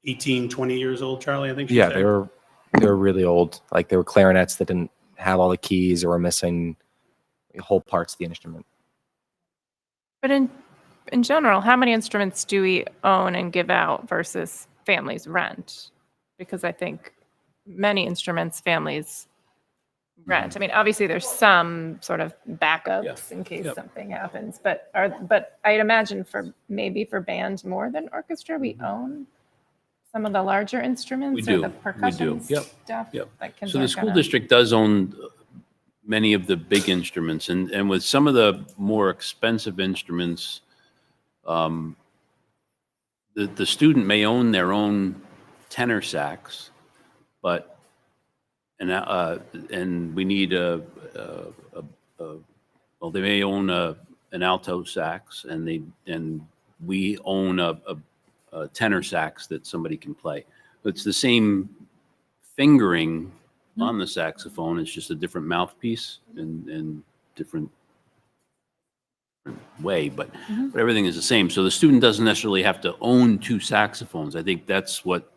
18, 20 years old, Charlie, I think she said. They were really old. Like, they were clarinets that didn't have all the keys or were missing whole parts of the instrument. But in general, how many instruments do we own and give out versus families rent? Because I think many instruments families rent. I mean, obviously there's some sort of backups in case something happens, but I'd imagine for band more than orchestra, we own some of the larger instruments. We do. Or the percussion stuff. Yep. That kids So the aren't school gonna- district does own many of the big instruments, and with some of the more expensive instruments, the student may own their own tenor sax, but and we need they may own an alto sax, and we own a tenor sax that somebody can play. It's the same fingering on the saxophone. It's just a different mouthpiece and different way, but everything is the same. So the student doesn't necessarily have to own two saxophones. I think that's what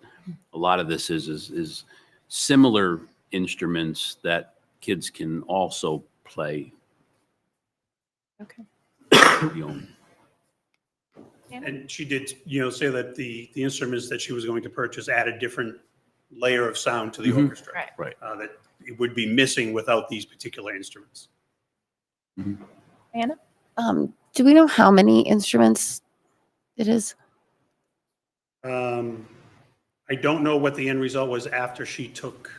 a lot of this is similar instruments that kids can also play. Okay. And she did, say that the instruments that she was going to purchase add a different layer of sound to the orchestra. Right. That it would be missing without these particular instruments. Anna? Do we know how many instruments it is? I don't know what the end result was after she took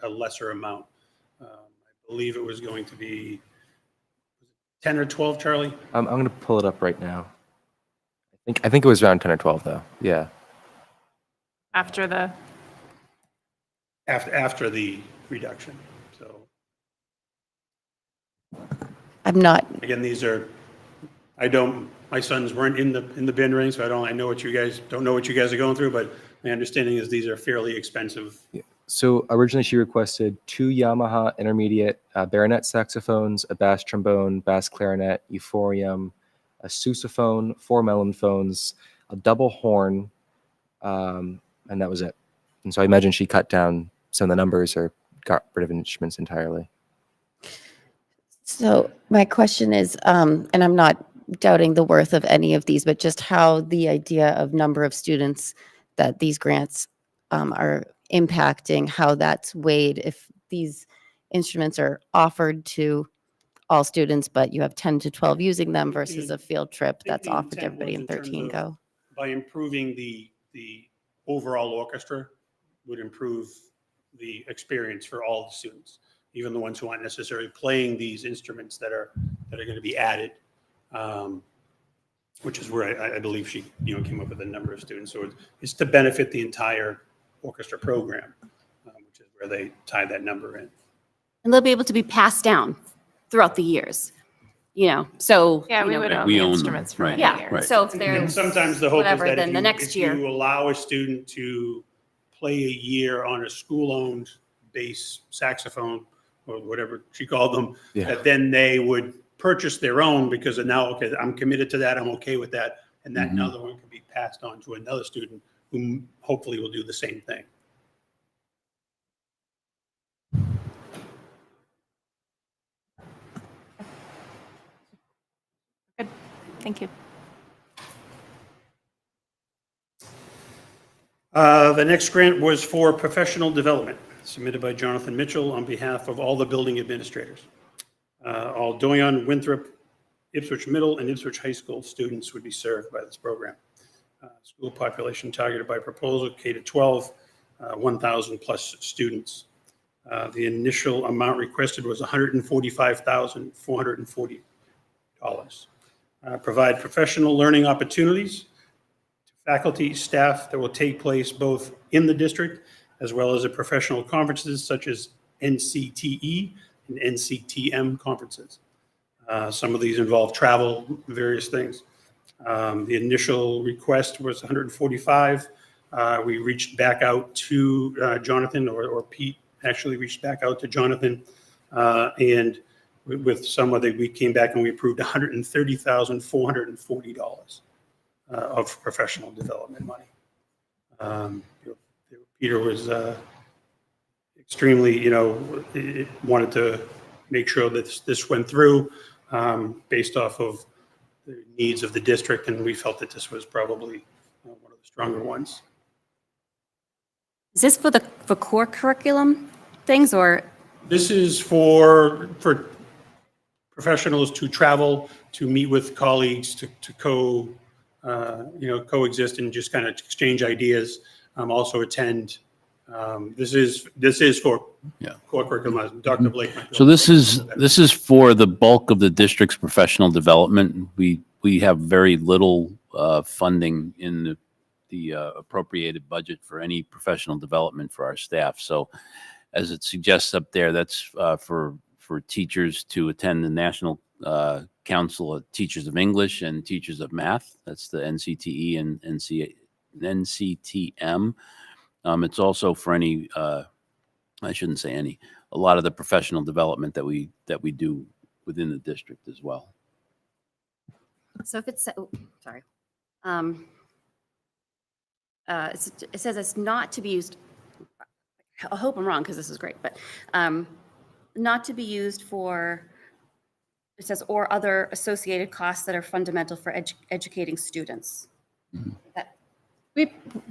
a lesser amount. I believe it was going to be 10 or 12, Charlie? I'm going to pull it up right now. I think it was around 10 or 12, though. Yeah. After the After the reduction. So I'm not. again, my sons weren't in the bin ring, so I know what you guys are going through, but my understanding is these are fairly expensive. So originally she requested 2 Yamaha intermediate baronet saxophones, a bass trombone, bass clarinet, euphonium, a sousaphone, 4 mellophones, a double horn, and that was it. And so I imagine she cut down some of the numbers or got rid of instruments entirely. So my question is, and I'm not doubting the worth of any of these, but just how the idea of number of students that these grants are impacting, how that's weighed if these instruments are offered to all students, but you have 10 to 12 using them versus a field trip that's the offered to intent everybody was in in terms 13 of- go. By improving the overall orchestra would improve the experience for all the students, even the ones who aren't necessarily playing these instruments that are going to be added, which is where I believe she came up with a number of students. So it's to benefit the entire orchestra program, which is where they tie that number in. And they'll be able to be passed down throughout the years, so. we would own we the own them, instruments for right. many Yeah, years. so if And there's sometimes the hope is whatever, that then the next if year. you allow a student to play a year on a school-owned bass saxophone or whatever she called them, that then they would purchase their own because now, okay, I'm committed to that, I'm okay with that, and that another one can be passed on to another student who hopefully will do the same thing. Good. Thank you. The next grant was for professional development, submitted by Jonathan Mitchell on behalf of all the building administrators. All Doyon, Winthrop, Ipswich Middle, and Ipswich High School students would be served by this program. School population targeted by proposal, K to 12, 1,000 plus students. The initial amount requested was $145,440. Provide professional learning opportunities to faculty, staff that will take place both in the district as well as at professional conferences such as NCTE and NCTM conferences. Some of these involve travel, various things. The initial request was 145. We reached back out to Jonathan, or Pete actually reached back out to Jonathan, and with some of we came back and we approved $130,440 of professional development money. Peter was extremely, wanted to make sure that this went through based off of the needs of the district, and we felt that this was probably one of the stronger ones. Is this for core curriculum things, or? This is for professionals to travel, to meet with colleagues, to coexist and just kind of exchange ideas. Also attend. This is for core curriculum. Dr. Blake. So this is for the bulk of the district's professional development. We have very little funding in the appropriated budget for any professional development for our staff. So as it suggests up there, that's for teachers to attend the National Council of Teachers of English and Teachers of Math. That's the NCTE and NCTM. It's also for any, I shouldn't say any, a lot of the professional development that we do within the district as well. So if it's, sorry. It says it's not to be used, I hope I'm wrong because this is great, but not to be used for, it says, or other associated costs that are fundamental for educating students. Mm-hmm.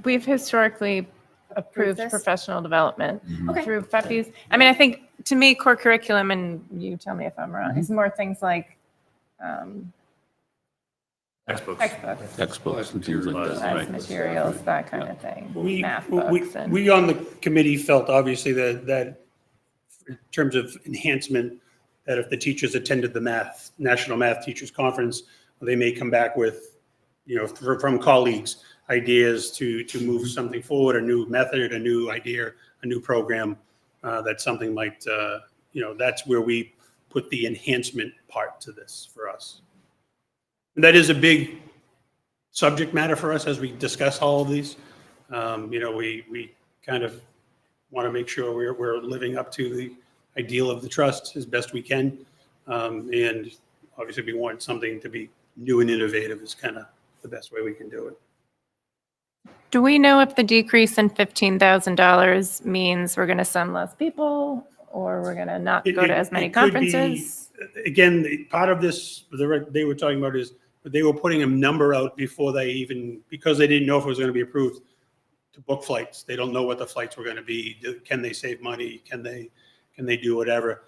We've historically approved this? professional development Okay. through FEPIs. I mean, I think to me, core curriculum, and you tell me if I'm wrong, is more things like Textbooks. Textbooks and things like that. class Right. materials, that kind of thing, math We books. And we on the committee felt obviously that in terms of enhancement, that if the teachers attended the National Math Teachers Conference, they may come back with, from colleagues, ideas to move something forward, a new method, a new idea, a new program, that something might, that's where we put the enhancement part to this for us. And that is a big subject matter for us as we discuss all of these. We kind of want to make sure we're living up to the ideal of the trust as best we can. And obviously we want something to be new and innovative is kind of the best way we can do it. do we know if the decrease in $15,000 means we're going to send less people, or we're going to not go to as many It could be- conferences? Again, part of this, they were talking about is, they were putting a number out before because they didn't know if it was going to be approved to book flights. They don't know what the flights were going to be. Can they save money? Can they do whatever?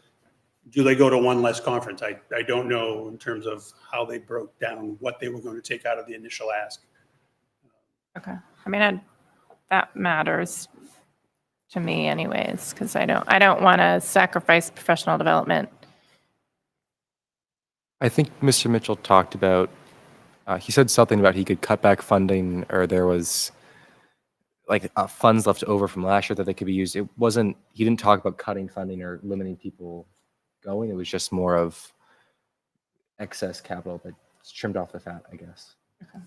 Do they go to one less conference? I don't know in terms of how they broke down what they were going to take out of the initial ask. Okay. I mean, that matters to me anyways, because I don't want to sacrifice professional development. I think Mr. Mitchell talked about, he said something about he could cut back funding, or there was like funds left over from last year that they could be used. He didn't talk about cutting funding or limiting people going. It was just more of excess capital that's trimmed off the fat, I guess. Okay.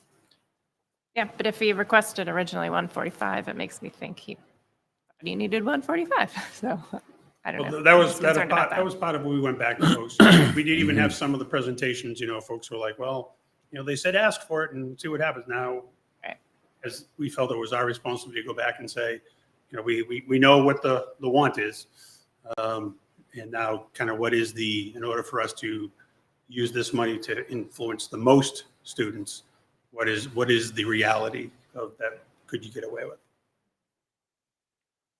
Yeah, but if he requested originally 145, it makes me think he needed 145. So I don't know. Well, that was I'm concerned about that was part of what we went back to folks. We did even have some of the presentations, folks were like, well, they said ask for it and see what happens. Now, Right. as we felt it was our responsibility to go back and say, we know what the want is. And now kind of what is in order for us to use this money to influence the most students, what is the reality of that could you get away with?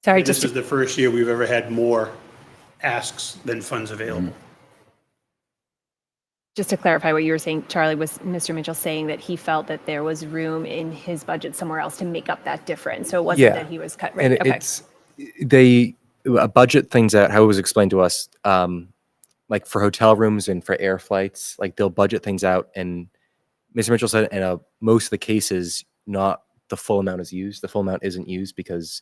Sorry, This just is the first year we've ever had more asks than funds available. to clarify what you were saying, Charlie, was Mr. Mitchell saying that he felt that there was room in his budget somewhere else to make up that difference. So it wasn't Yeah. that he was cut, right? And Okay. it's, they budget things out, how it was explained to us, like for hotel rooms and for air flights, like they'll budget things out. And Mr. Mitchell said in most of the cases, not the full amount is used. The full amount isn't used because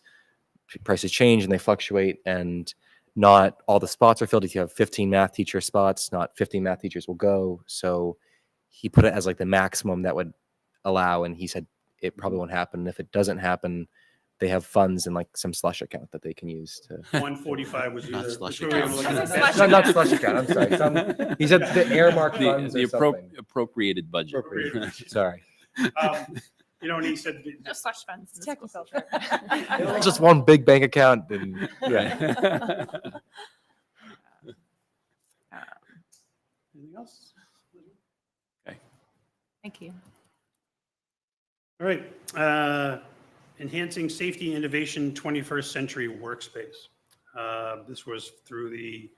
prices change and they fluctuate, and not all the spots are filled. If you have 15 math teacher spots, not 15 math teachers will go. So he put it as like the maximum that would allow. And he said it probably won't happen. And if it doesn't happen, they have funds in like some slush account that they can use to. 145 was Not either. slush which way account. we're looking at Slush that. Not slush account. I'm sorry. He said the earmark funds The or something. appropriated budget. Appropriated. Sorry. You know, and he said, No slush funds. It's technical. It's just one big bank account. And yeah. anything else? Thank you. All right. Enhancing Safety Innovation 21st Century Workspace. This was through the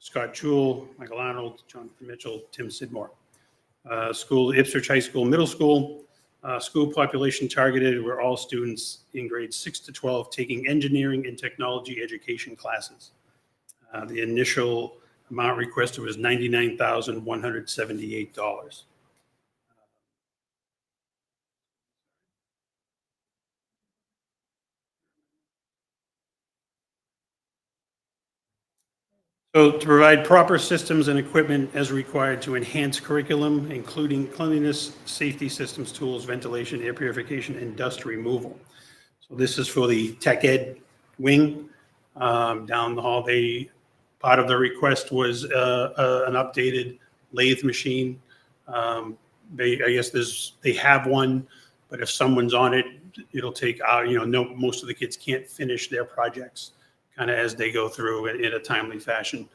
Scott Jewell, Michael Arnold, Jonathan Mitchell, Tim Sidmore. School, Ipswich High School, Middle School. School population targeted were all students in grades 6 to 12 taking engineering and technology education classes. The initial amount requested was $99,178. So to provide proper systems and equipment as required to enhance curriculum, including cleanliness, safety systems, tools, ventilation, air purification, and dust removal. So this is for the tech ed wing down the hall. Part of the request was an updated lathe machine. They have one, but if someone's on it, it'll take most of the kids can't finish their projects kind of as they go through in a timely fashion.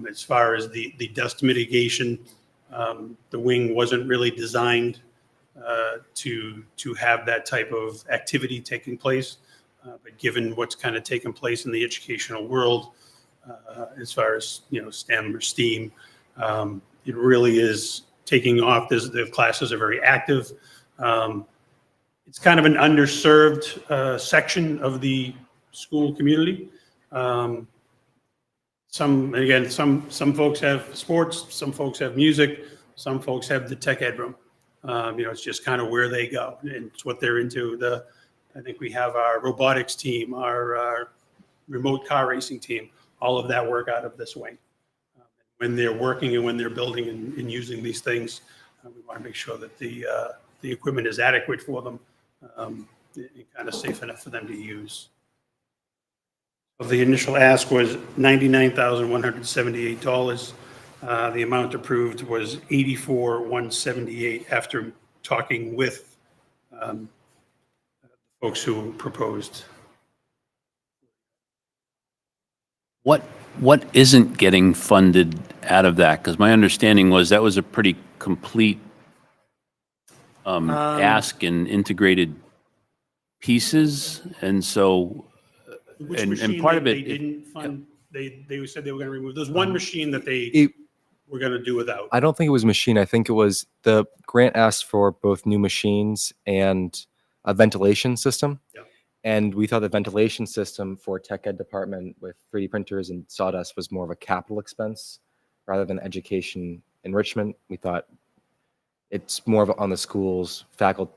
As far as the dust mitigation, the wing wasn't really designed to have that type of activity taking place. But given what's kind of taken place in the educational world, as far as STEM or STEAM, it really is taking off. The classes are very active. It's kind of an underserved section of the school community. Some folks have sports, some folks have music, some folks have the tech ed room. It's just kind of where they go, and it's what they're into. I think we have our robotics team, our remote car racing team, all of that work out of this wing. When they're working and when they're building and using these things, we want to make sure that the equipment is adequate for them and kind of safe enough for them to use. The initial ask was $99,178. The amount approved was $84,178 after talking with folks who proposed. What isn't getting funded out of that? Because my understanding was that was a pretty complete ask and integrated pieces, and so Which and machine part of they it didn't fund, they said they were going to remove. There's one machine that they were going to do without. I don't think it was machine. I think it was the grant asked for both new machines and a ventilation system. Yeah. And we thought the ventilation system for tech ed department with 3D printers and sawdust was more of a capital expense rather than education enrichment. We thought it's more of on the school's faculty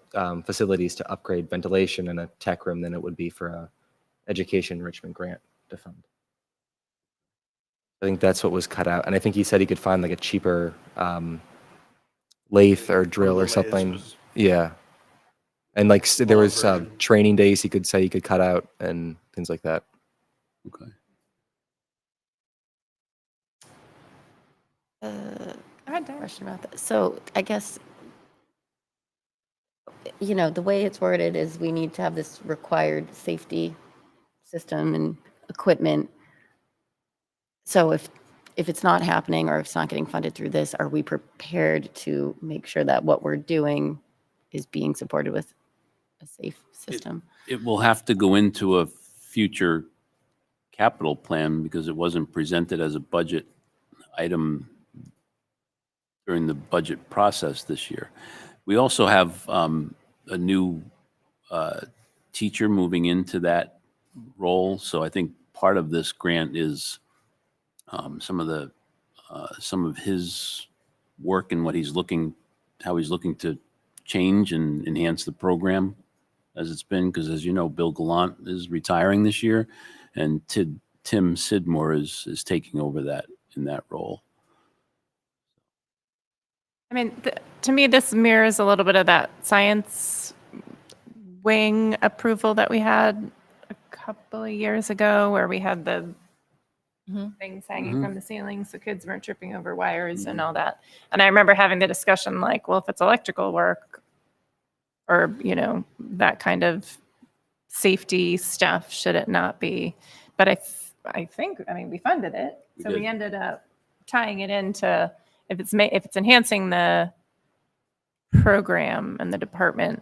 facilities to upgrade ventilation in a tech room than it would be for a education enrichment grant to fund. I think that's what was cut out. And I think he said he could find like a cheaper lathe or drill or something. Yeah. And like there was training days he could say he could cut out and things like that. Okay. Question about that. So I guess, the way it's worded is we need to have this required safety system and equipment. So if it's not happening or if it's not getting funded through this, are we prepared to make sure that what we're doing is being supported with a safe system? It will have to go into a future capital plan because it wasn't presented as a budget item during the budget process this year. We also have a new teacher moving into that role, so I think part of this grant is some of his work and how he's looking to change and enhance the program as it's been, because as you know, Bill Gallant is retiring this year, and Tim Sidmore is taking over in that role. I mean, to me, this mirrors a little bit of that science wing approval that we had a couple of years ago, where we had the things hanging from the ceiling so kids weren't tripping over wires and all that. And I remember having the discussion like, well, if it's electrical work or, that kind of safety stuff, should it not be? But I think, we funded it. So we ended up tying it into, if it's enhancing the program and the department,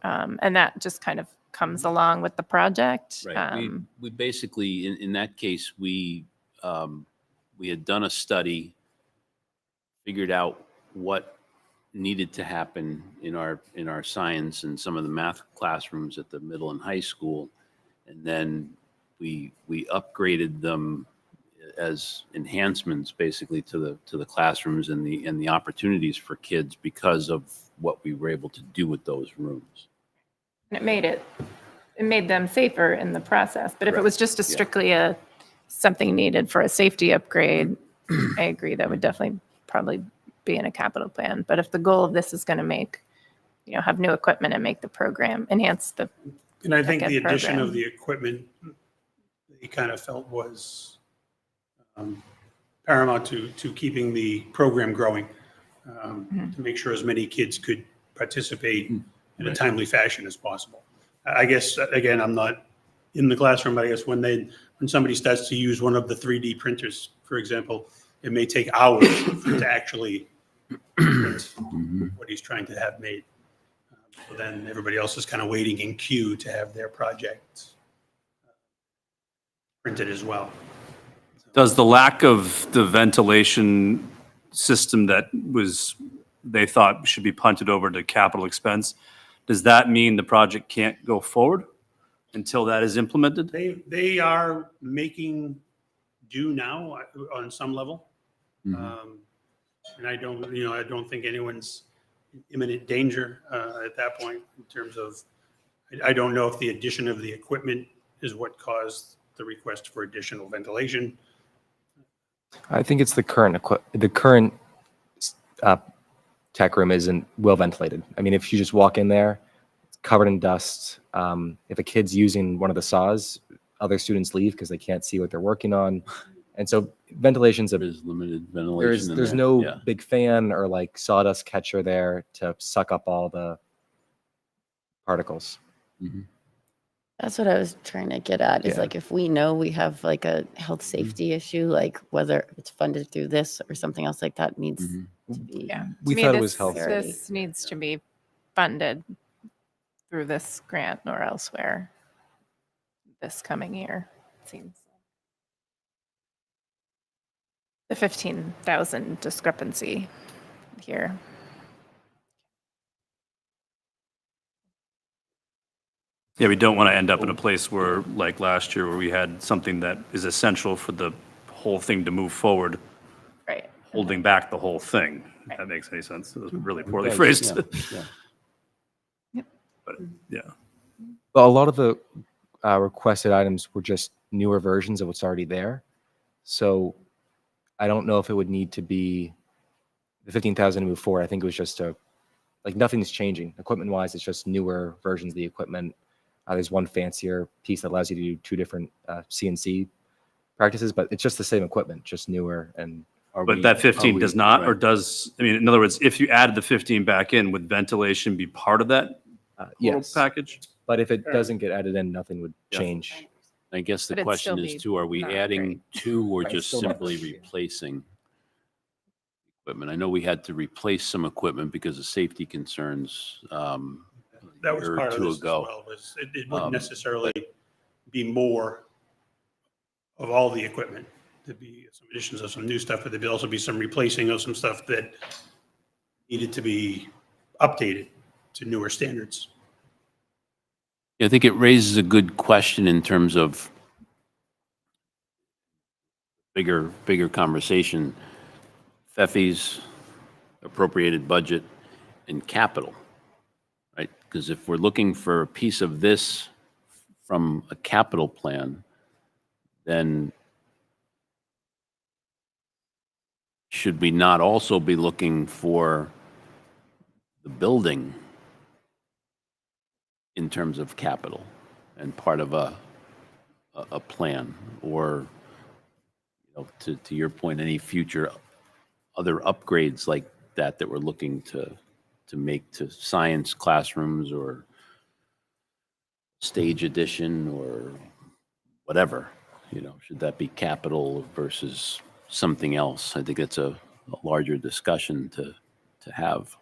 and that just kind of comes along with the project. Right. We basically, in that case, we had done a study, figured out what needed to happen in our science and some of the math classrooms at the middle and high school, and then we upgraded them as enhancements basically to the classrooms and the opportunities for kids because of what we were able to do with those rooms. And it made them safer in the process. But if it was just strictly something needed for a safety upgrade, I agree, that would definitely probably be in a capital plan. But if the goal of this is going to make, have new equipment and make the program, enhance the And I think the addition program. of the equipment, he kind of felt was paramount to keeping the program growing, to make sure as many kids could participate in a timely fashion as possible. I guess, again, I'm not in the classroom, but I guess when somebody starts to use one of the 3D printers, for example, it may take hours for it to actually print what he's trying to have made. So then everybody else is kind of waiting in queue to have their project printed as well. Does the lack of the ventilation system that they thought should be punted over to capital expense, does that mean the project can't go forward until that is implemented? They are making do now on some level. And I don't think anyone's in imminent danger at that point in terms of, I don't know if the addition of the equipment is what caused the request for additional ventilation. I think it's the current tech room isn't well ventilated. I mean, if you just walk in there, it's covered in dust. If a kid's using one of the saws, other students leave because they can't see what they're working on. And so ventilation's There's limited ventilation. there's no big fan or like sawdust catcher there to suck up all the particles. That's what I was trying to get at, is Yeah. like, if we know we have like a health safety issue, like whether it's funded through this or something else like that needs to be. Yeah. We To me, thought it was this- healthy. This needs to be funded through this grant or elsewhere this coming year, it seems. The 15,000 discrepancy here. Yeah, we don't want to end up in a place where, like last year, where we had something that is essential for the whole thing to move forward, Right. holding back the whole thing. If that makes any sense. It was really poorly phrased. But yeah. But a lot of the requested items were just newer versions of what's already there. So I don't know if it would need to be the 15,000 to move forward. I think it was just nothing's changing. Equipment wise, it's just newer versions of the equipment. There's one fancier piece that allows you to do two different CNC practices, but it's just the same equipment, just newer. And But that 15 does not, or right. does, I mean, in other words, if you added the 15 back in, would ventilation be part of that total yes, package? but if it doesn't get added in, nothing would Yeah. change. I guess the But it'd still question is be too, are we not adding great. to or Right, just still not simply great. replacing equipment? I know we had to replace some equipment because of safety concerns. That was year or part of two this as ago. well, it wouldn't necessarily be more of all the equipment. There'd be some additions of some new stuff, but there'd also be some replacing of some stuff that needed to be updated to newer standards. I think it raises a good question in terms of bigger conversation, FEFI's appropriated budget and capital, right? Because if we're looking for a piece of this from a capital plan, then should we not also be looking for the building in terms of capital and part of a plan? Or, to your point, any future other upgrades like that we're looking to make to science classrooms or stage addition or whatever, should that be capital versus something else? I think it's a larger discussion to have.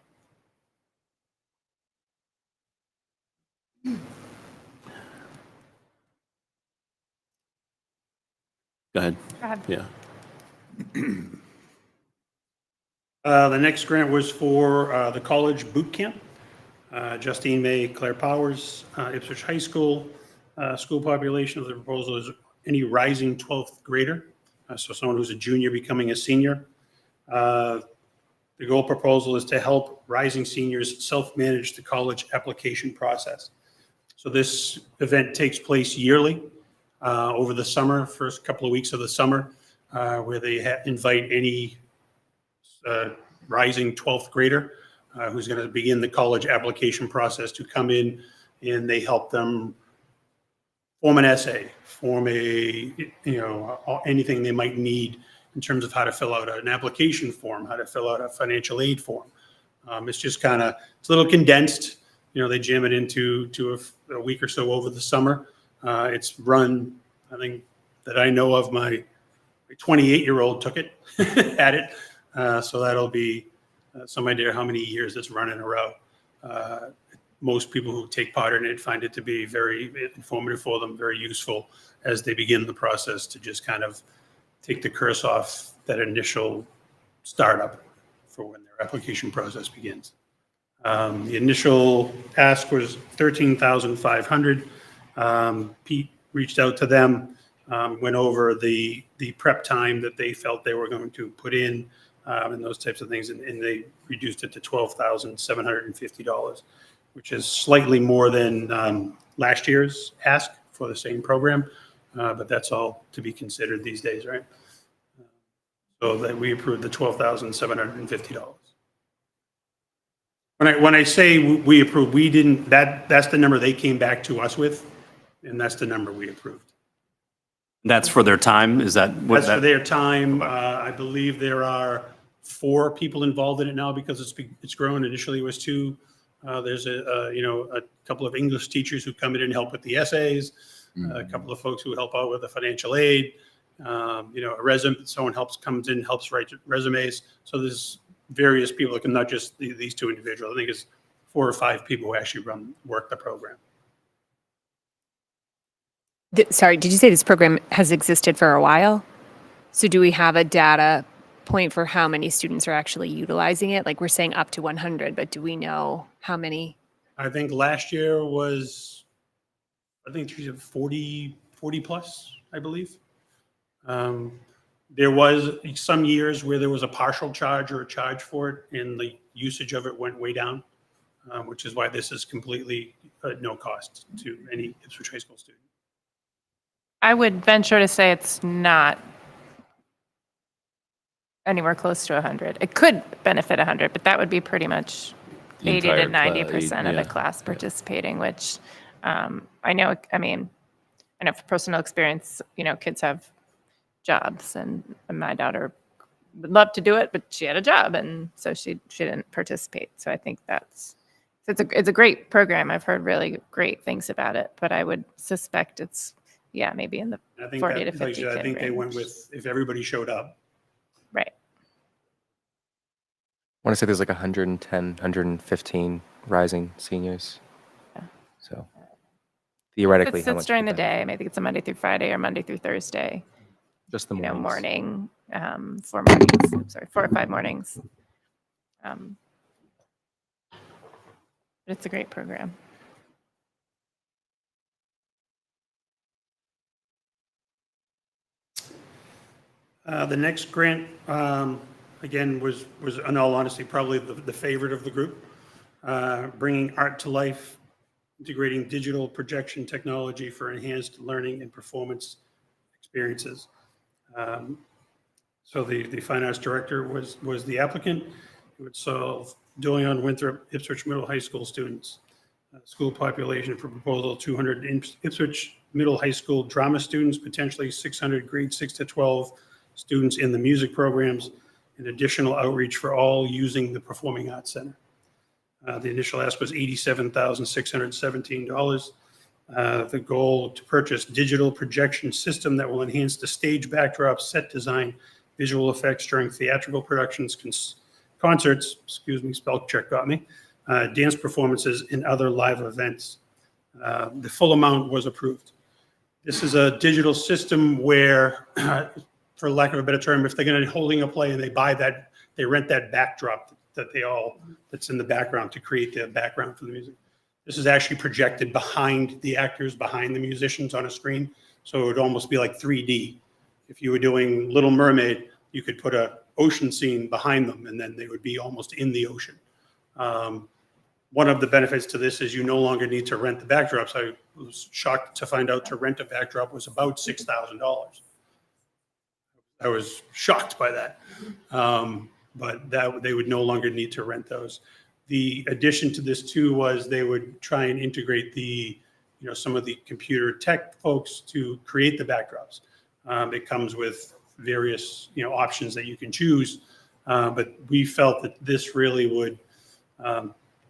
Go ahead. Go ahead. Yeah. The next grant was for the college boot camp. Justine May, Claire Powers, Ipswich High School. School population of the proposal is any rising 12th grader, so someone who's a junior becoming a senior. The goal proposal is to help rising seniors self-manage the college application process. So this event takes place yearly over the summer, first couple of weeks of the summer, where they invite any rising 12th grader who's going to begin the college application process to come in, and they help them form an essay, form anything they might need in terms of how to fill out an application form, how to fill out a financial aid form. It's just it's a little condensed. They jam it into a week or so over the summer. It's run, I think that I know of, my 28-year-old took it, had it. So that'll be some idea how many years it's run in a row. Most people who take part in it find it to be very informative for them, very useful as they begin the process to just kind of take the curse off that initial startup for when their application process begins. The initial ask was $13,500. Pete reached out to them, went over the prep time that they felt they were going to put in, and those types of things, and they reduced it to $12,750, which is slightly more than last year's ask for the same program, but that's all to be considered these days, right? So that we approved the $12,750. When I say we approved, we didn't. That's the number they came back to us with, and that's the number we approved. That's for their time? Is that what That's for their time. I believe there are 4 people involved in it now because it's grown. Initially, it was 2. There's a couple of English teachers who come in and help with the essays. A couple of folks who help out with the financial aid. A resume, someone comes in, helps write resumes. So there's various people, not just these 2 individuals. I think it's 4 or 5 people who actually work the program. Sorry, did you say this program has existed for a while? So do we have a data point for how many students are actually utilizing it? Like, we're saying up to 100, but do we know how many? I think last year was, 40 plus, I believe. There was some years where there was a partial charge or a charge for it, and the usage of it went way down, which is why this is completely no cost to any Ipswich High School student. I would venture to say it's not anywhere close to 100. It could benefit 100, but that would be pretty much The 80 to entire 90% of yeah. the class participating, which I know from personal experience, kids have jobs, and my daughter would love to do it, but she had a job, and so she didn't participate. So I think it's a great program. I've heard really great things about it, but I would suspect it's maybe in the I think 40 to that 50 I kid think they went range. with if everybody showed up. Right. I want to say there's like 110, 115 rising seniors. Yeah. So Theoretically, It how sits much during the would that day. I mean, I think it's a Monday through Friday or Monday through Thursday. be? Just the mornings. Morning, 4 mornings. I'm sorry, 4 or 5 mornings. But it's a great program. The next grant, again, was in all honesty, probably the favorite of the group. Bringing art to life, integrating digital projection technology for enhanced learning and performance experiences. So the fine arts director was the applicant. It would solve Doyon Winthrop Ipswich Middle High School students. School population for proposal 200 Ipswich Middle High School drama students, potentially 600 grade 6 to 12 students in the music programs, and additional outreach for all using the Performing Arts Center. The initial ask was $87,617. The goal to purchase digital projection system that will enhance the stage backdrop, set design, visual effects during theatrical productions, concerts, spell check got me, dance performances, and other live events. The full amount was approved. This is a digital system where, for lack of a better term, if they're going to be holding a play and they buy that, they rent that backdrop that's in the background to create the background for the music. This is actually projected behind the actors, behind the musicians on a screen. So it would almost be like 3D. If you were doing Little Mermaid, you could put a ocean scene behind them and then they would be almost in the ocean. One of the benefits to this is you no longer need to rent the backdrops. I was shocked to find out to rent a backdrop was about $6,000. I was shocked by that. But that they would no longer need to rent those. The addition to this too was they would try and integrate some of the computer tech folks to create the backdrops. It comes with various, options that you can choose. But we felt that this really would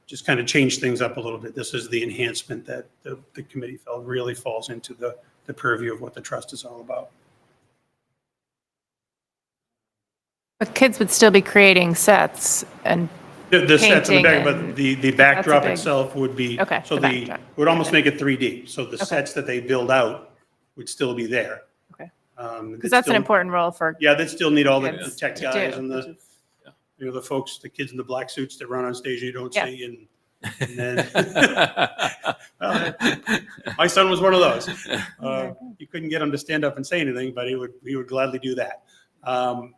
just kind of change things up a little bit. This is the enhancement that the committee felt really falls into the purview of what the trust is all about. But kids would still be creating sets and The sets in the back, painting but the backdrop big- itself would be, Okay, so the the, backdrop. would almost make it 3D. So the Okay. sets that they build out would still be there. Okay. Because Because that's an important role for Yeah, they'd still need all the kids tech to guys do, and which the, is- the folks, the kids in the black suits that run on stage you don't Yeah. see. And then, well, my son was one of those. You couldn't get him to stand up and say anything, but he would gladly do that.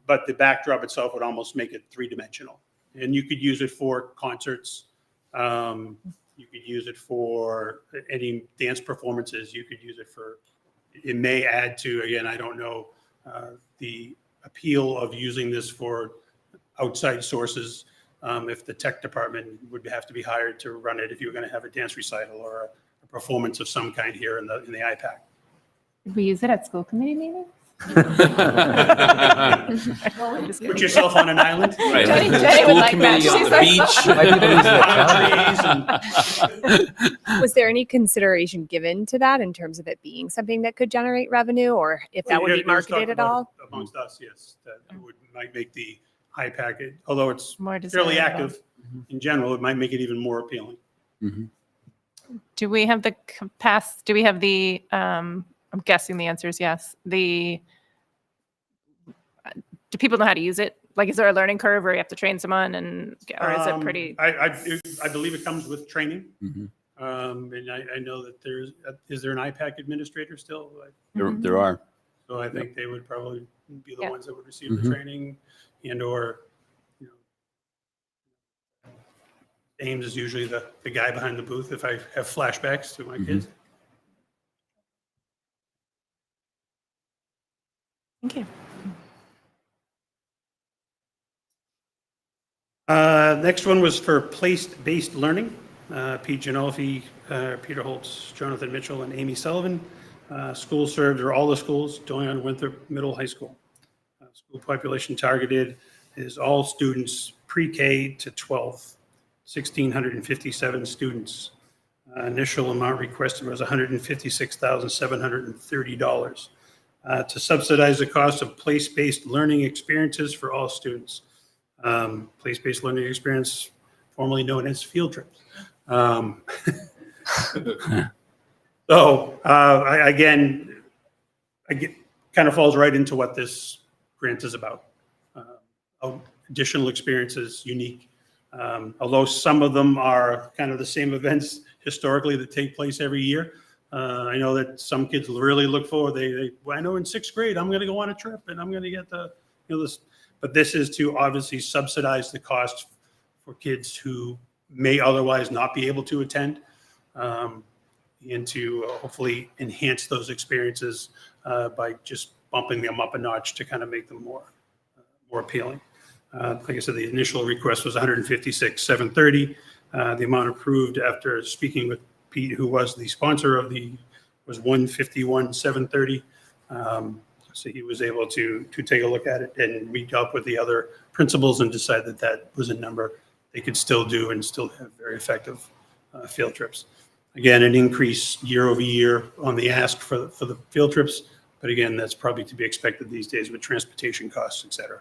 But the backdrop itself would almost make it 3-dimensional. And you could use it for concerts. You could use it for any dance performances. You could use it for, it may add to, again, I don't know, the appeal of using this for outside sources. If the tech department would have to be hired to run it, if you were going to have a dance recital or a performance of some kind here in the IPAC. Did we use it at school committee meetings? Put yourself on an island. Right. Jenny would like that. School committee on She's the like, beach. Was there any consideration given to that in terms of it being something that could generate revenue, or if that would be It was talked marketed at about all? amongst us, yes, that might make the IPAC, although it's More fairly desirable. active in general, it might make it even more appealing. Do we have the capacity, do we have the, I'm guessing the answer is yes. Do people know how to use it? Like, is there a learning curve where you have to train someone or is it pretty? I believe it comes with training. Mhm. And I know that is there an IPAC administrator still? There are. So I think they would probably be the Yeah. ones that would receive the training and/or, Ames is usually the guy behind the booth if I have flashbacks to my kids. Thank you. Next one was for place-based learning. Pete Genolfi, Peter Holtz, Jonathan Mitchell, and Amy Sullivan. Schools served are all the schools, Doyon Winthrop Middle High School. School population targeted is all students pre-K to 12, 1,657 students. Initial amount requested was $156,730 to subsidize the cost of place-based learning experiences for all students. Place-based learning experience, formerly known as field trips. So So again, kind of falls right into what this grant is about. Additional experiences, unique. Although some of them are kind of the same events historically that take place every year. I know that some kids really look forward. I know in 6th grade I'm going to go on a trip and I'm going to get this. But this is to obviously subsidize the cost for kids who may otherwise not be able to attend, and to hopefully enhance those experiences by just bumping them up a notch to kind of make them more appealing. Like I said, the initial request was $156,730. The amount approved after speaking with Pete, who was the sponsor of was $151,730. So he was able to take a look at it and meet up with the other principals and decide that that was a number they could still do and still have very effective field trips. Again, an increase year over year on the ask for the field trips. But again, that's probably to be expected these days with transportation costs, et cetera.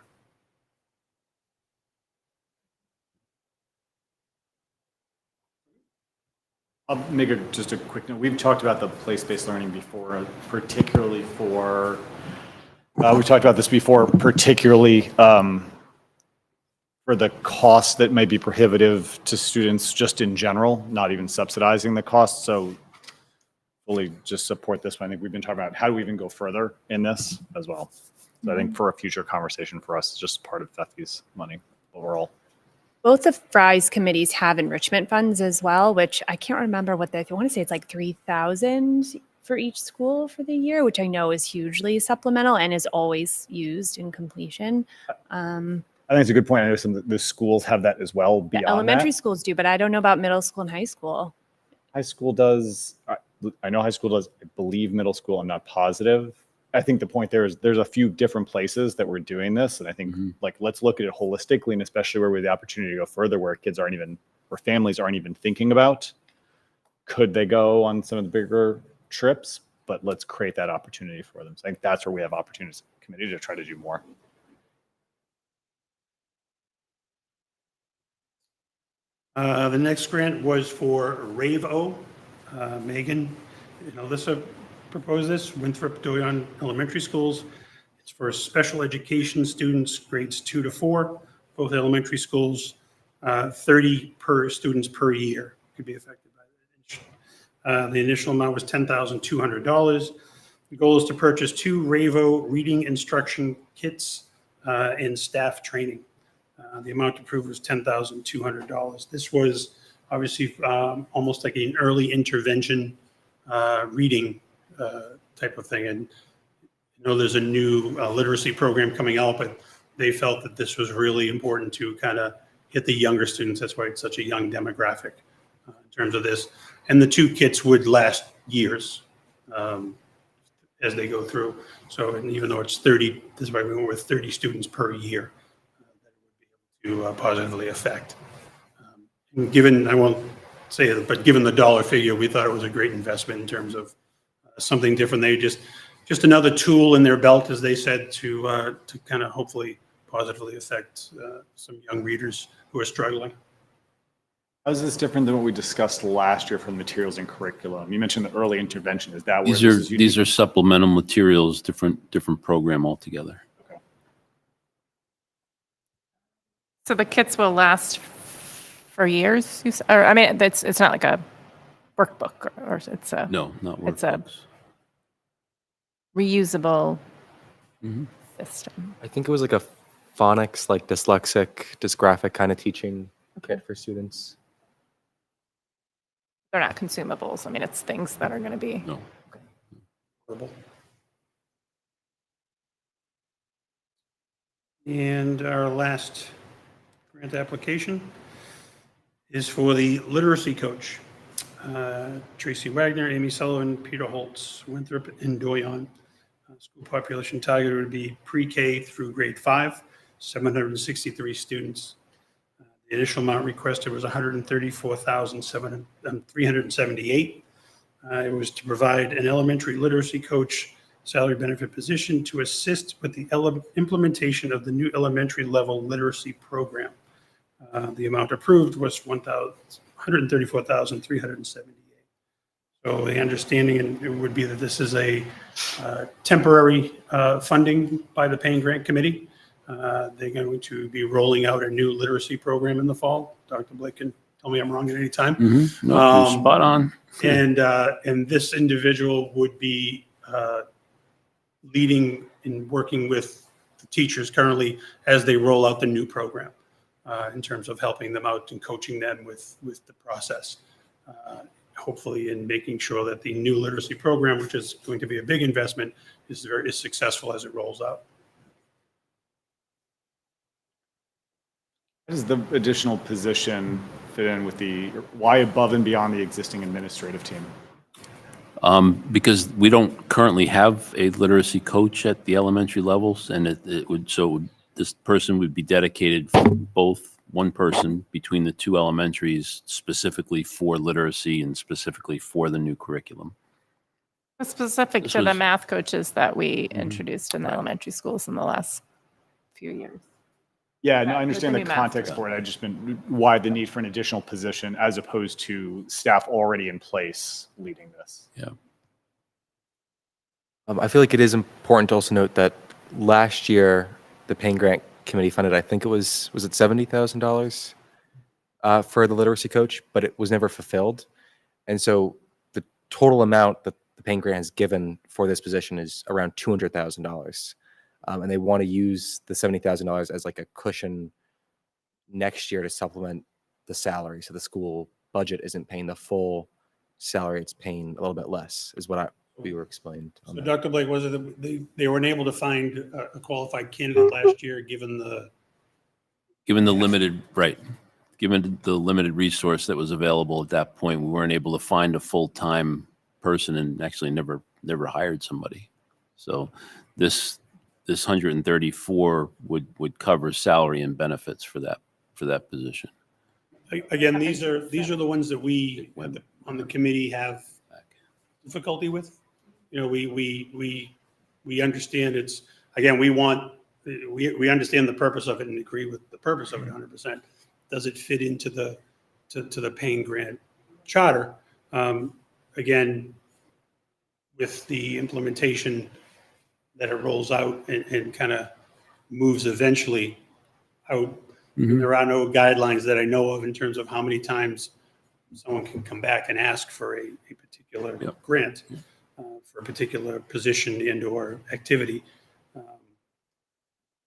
I'll make just a quick note. We've talked about the place-based learning before, particularly for, we've talked about this before, particularly for the costs that may be prohibitive to students just in general, not even subsidizing the cost. So fully just support this one. I think we've been talking about how do we even go further in this as well. So I think for a future conversation for us, just part of FE's money overall. Both of Fry's committees have enrichment funds as well, which I can't remember what I want to say it's like 3,000 for each school for the year, which I know is hugely supplemental and is always used in completion. I think it's a good point. I know some of the schools have that as well beyond Elementary that. schools do, but I don't know about middle school and high school. High school does. I know high school does. I believe middle school. I'm not positive. I think the point there is there's a few different places that we're doing this. And I think like, let's look at it holistically, and especially where we have the opportunity to go further, where kids aren't even, or families aren't even thinking about, could they go on some of the bigger trips, but let's create that opportunity for them. So I think that's where we have opportunities in the committee to try to do more. The next grant was for RAVO. Megan and Alyssa proposed this, Winthrop Doyon Elementary Schools. It's for special education students, grades 2 to 4, both elementary schools, 30 per students per year could be affected by that. The initial amount was $10,200. The goal is to purchase 2 RAVO reading instruction kits and staff training. The amount approved was $10,200. This was obviously almost like an early intervention reading type of thing. And I know there's a new literacy program coming out, but they felt that this was really important to kind of hit the younger students. That's why it's such a young demographic in terms of this. And the 2 kits would last years as they go through. So, and even though it's 30, this is why we went with 30 students per year that would be able to positively affect. Given, I won't say it, but given the dollar figure, we thought it was a great investment in terms of something different. They just another tool in their belt, as they said, to kind of hopefully positively affect some young readers who are struggling. How is this different than what we discussed last year for the materials and curriculum? You mentioned the early intervention. Is that where These are supplemental materials, different program altogether. Okay. So the kits will last for years? Or I mean, it's not like a workbook, or it's a No, not It's a workbooks. reusable system. I think it was like a phonics, like dyslexic, dysgraphic kind of teaching kit for students. They're not consumables. I mean, it's things that are going to be. No. And our last grant application is for the literacy coach. Tracy Wagner, Amy Sullivan, Peter Holtz, Winthrop, and Doyon. School population target would be pre-K through grade 5, 763 students. The initial amount requested was $134,378. It was to provide an elementary literacy coach salary benefit position to assist with the implementation of the new elementary level literacy program. The amount approved was $134,378. So the understanding would be that this is a temporary funding by the Payne Grant Committee. They're going to be rolling out a new literacy program in the fall. Dr. Blake can tell me I'm wrong at any time. No, you're spot on. And this individual would be leading and working with the teachers currently as they roll out the new program in terms of helping them out and coaching them with the process. Hopefully in making sure that the new literacy program, which is going to be a big investment, is successful as it rolls out. How does the additional position fit in with why above and beyond the existing administrative team? Because we don't currently have a literacy coach at the elementary levels, and this person would be dedicated for both one person between the two elementaries specifically for literacy and specifically for the new curriculum. Specific This to the was- math coaches that we introduced in the elementary schools in the last few years. Yeah, no, Yeah, I understand there's the gonna be math. context for it. I just been why the need for an additional position as opposed to staff already in place leading this. I feel like it is important to also note that last year, the Payne Grant Committee funded, I think it was it $70,000 for the literacy coach, but it was never fulfilled. And so the total amount that the Payne Grant has given for this position is around $200,000. And they want to use the $70,000 as like a cushion next year to supplement the salary. So the school budget isn't paying the full salary, it's paying a little bit less, is what we were explained. on So that. Dr. Blake, was it that they weren't able to find a qualified candidate last year, given the limited resource that was available at that point, we weren't able to find a full-time person and actually never hired somebody. So this 134 would cover salary and benefits for that position. Again, these are the ones that we on the committee have difficulty with. You know, we understand it's, again, we understand the purpose of it and agree with the purpose of it 100%. Does it fit into the Payne Grant charter? Again, with the implementation that it rolls out and kind of moves eventually out, there are no guidelines that I know of in terms of how many times someone can come back and ask for a particular grant for a particular position and or activity.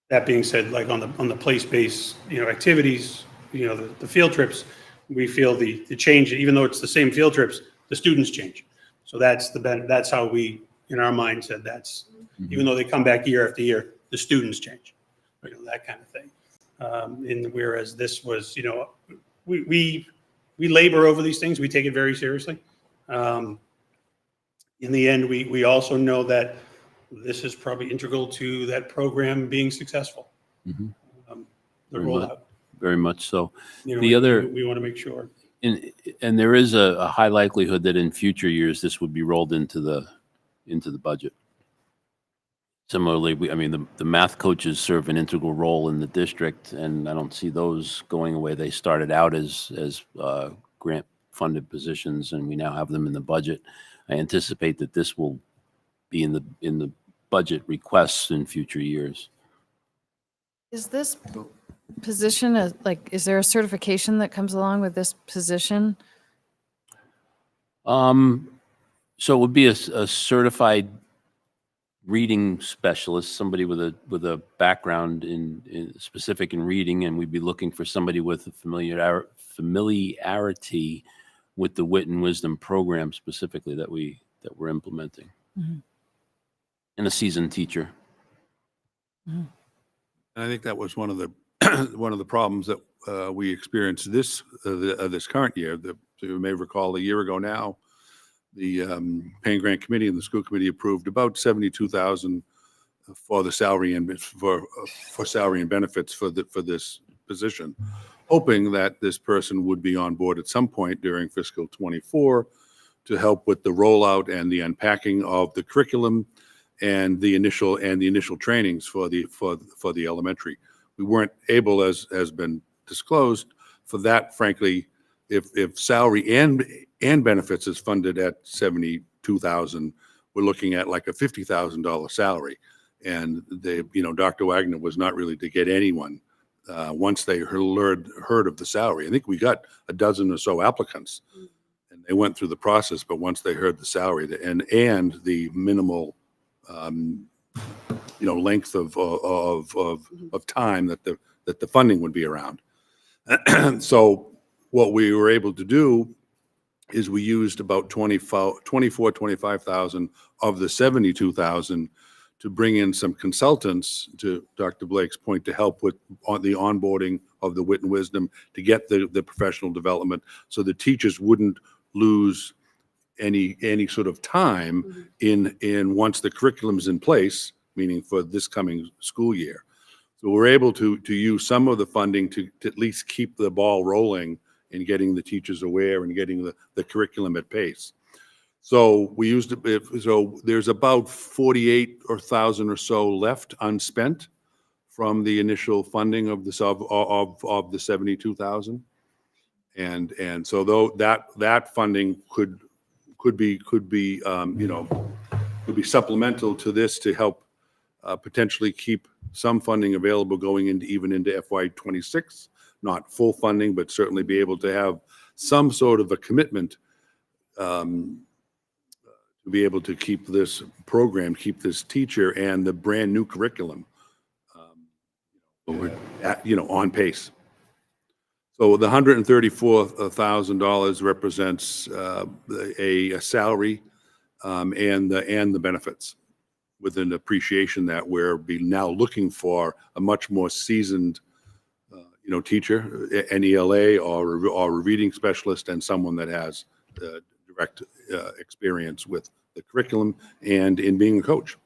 That being said, like on the place-based, activities, the field trips, we feel the change, even though it's the same field trips, the students change. So that's how we, in our mind, said that's, even though they come back year after year, the students change, that kind of thing. And whereas this was, we labor over these things, we take it very seriously. In the end, we also know that this is probably integral to that program being successful. The rollout. Very much so. We want to make sure. And there is a high likelihood that in future years, this would be rolled into the budget. Similarly, the math coaches serve an integral role in the district, and I don't see those going away. They started out as grant-funded positions, and we now have them in the budget. I anticipate that this will be in the budget requests in future years. Is this position, is there a certification that comes along with this position? So it would be a certified reading specialist, somebody with a background in specific in reading, and we'd be looking for somebody with a familiarity with the Wit and Wisdom program specifically that we're implementing, and a seasoned teacher. And I think that was one of the problems that we experienced this current year. You may recall a year ago now, the Payne Grant Committee and the school committee approved about $72,000 for the salary and for salary and benefits for this position, hoping that this person would be on board at some point during fiscal '24 to help with the rollout and the unpacking of the curriculum and the initial trainings for the elementary. We weren't able, as has been disclosed, for that, frankly, if salary and benefits is funded at 72,000, we're looking at like a $50,000 salary. And they, Dr. Wagner was not really to get anyone once they heard of the salary. I think we got a dozen or so applicants, and they went through the process. But once they heard the salary and the minimal, length of time that the funding would be around. So what we were able to do is we used about 25,000 of the 72,000 to bring in some consultants, to Dr. Blake's point, to help with the onboarding of the wit and wisdom, to get the professional development, so the teachers wouldn't lose any sort of time in once the curriculum's in place, meaning for this coming school year. So we're able to use some of the funding to at least keep the ball rolling and getting the teachers aware and getting the curriculum at pace. So we used it. So there's about 48,000 or so left unspent from the initial funding of the of the 72,000, and so though that funding could be supplemental to this to help potentially keep some funding available going into FY26. Not full funding, but certainly be able to have some sort of a commitment to be able to keep this program, keep this teacher and the brand new curriculum on pace. So the $134,000 represents a salary and the benefits, with an appreciation that we're now looking for a much more seasoned teacher, an ELA or a reading specialist, and someone that has direct experience with the curriculum and in being a coach.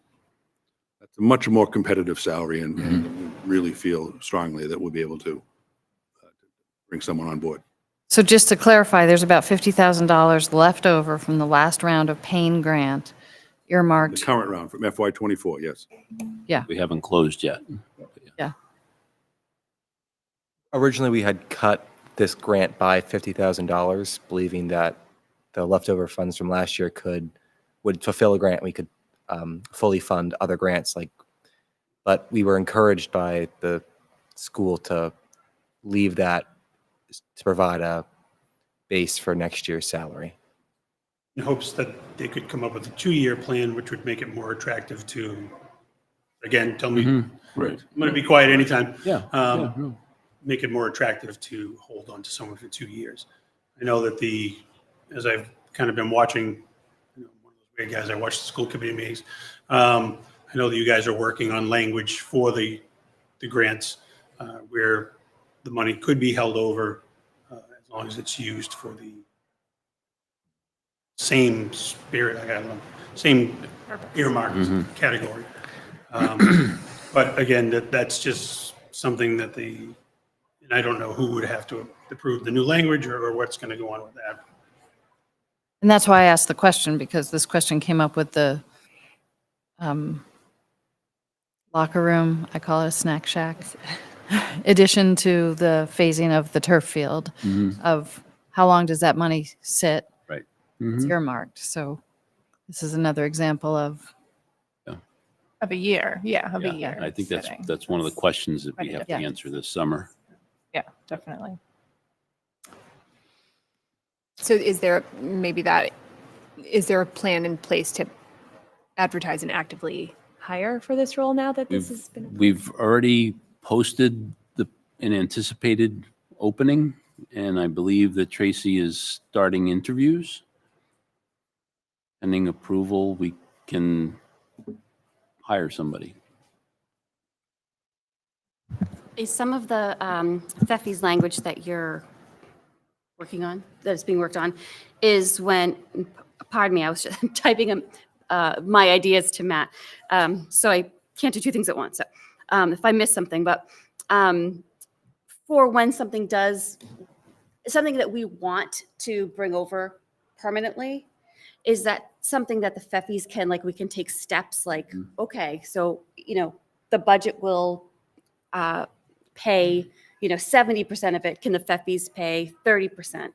That's a much more competitive salary, and we really feel strongly that we'll be able to bring someone on board. So just to clarify, there's about $50,000 left over from the last round of Payne grant The earmarked. current round from FY24, yes. We haven't closed yet. Yeah. Originally, we had cut this grant by $50,000, believing that the leftover funds from last year would fulfill a grant. We could fully fund other grants, but we were encouraged by the school to leave that to provide a base for next year's salary. In hopes that they could come up with a 2-year plan, which would make it more attractive to, again, tell me, Right. I'm going to be quiet anytime. Yeah. Make it more attractive to hold on to someone for 2 years. I know that as I've kind of been watching, one of those weird guys, I watch the school committee meetings. I know that you guys are working on language for the grants where the money could be held over as long as it's used for the same spirit, I don't know, same earmarked category. But again, that's just something that and I don't know who would have to approve the new language or what's going to go on with that. And that's why I asked the question, because this question came up with the locker room, I call it a snack shack, addition to the phasing of the turf field, of how long does that money sit? Right. It's earmarked. So this is another example of. Of a year, of a year. I think sitting. that's one of the questions that we quite a have to difference. answer this summer. Yeah, definitely. So is there a plan in place to advertise and actively hire for this role now that this has been? We've already posted an anticipated opening, and I believe that Tracy is starting interviews. Pending approval, we can hire somebody. Is some of the FEFI's language that you're working on, that is being worked on, is when, pardon me, I was just typing my ideas to Matt, so I can't do two things at once. So if I miss something, but for when something that we want to bring over permanently, is that something that the FEFI's can, we can take steps okay, so, the budget will pay, 70% of it. Can the FEFI's pay 30%?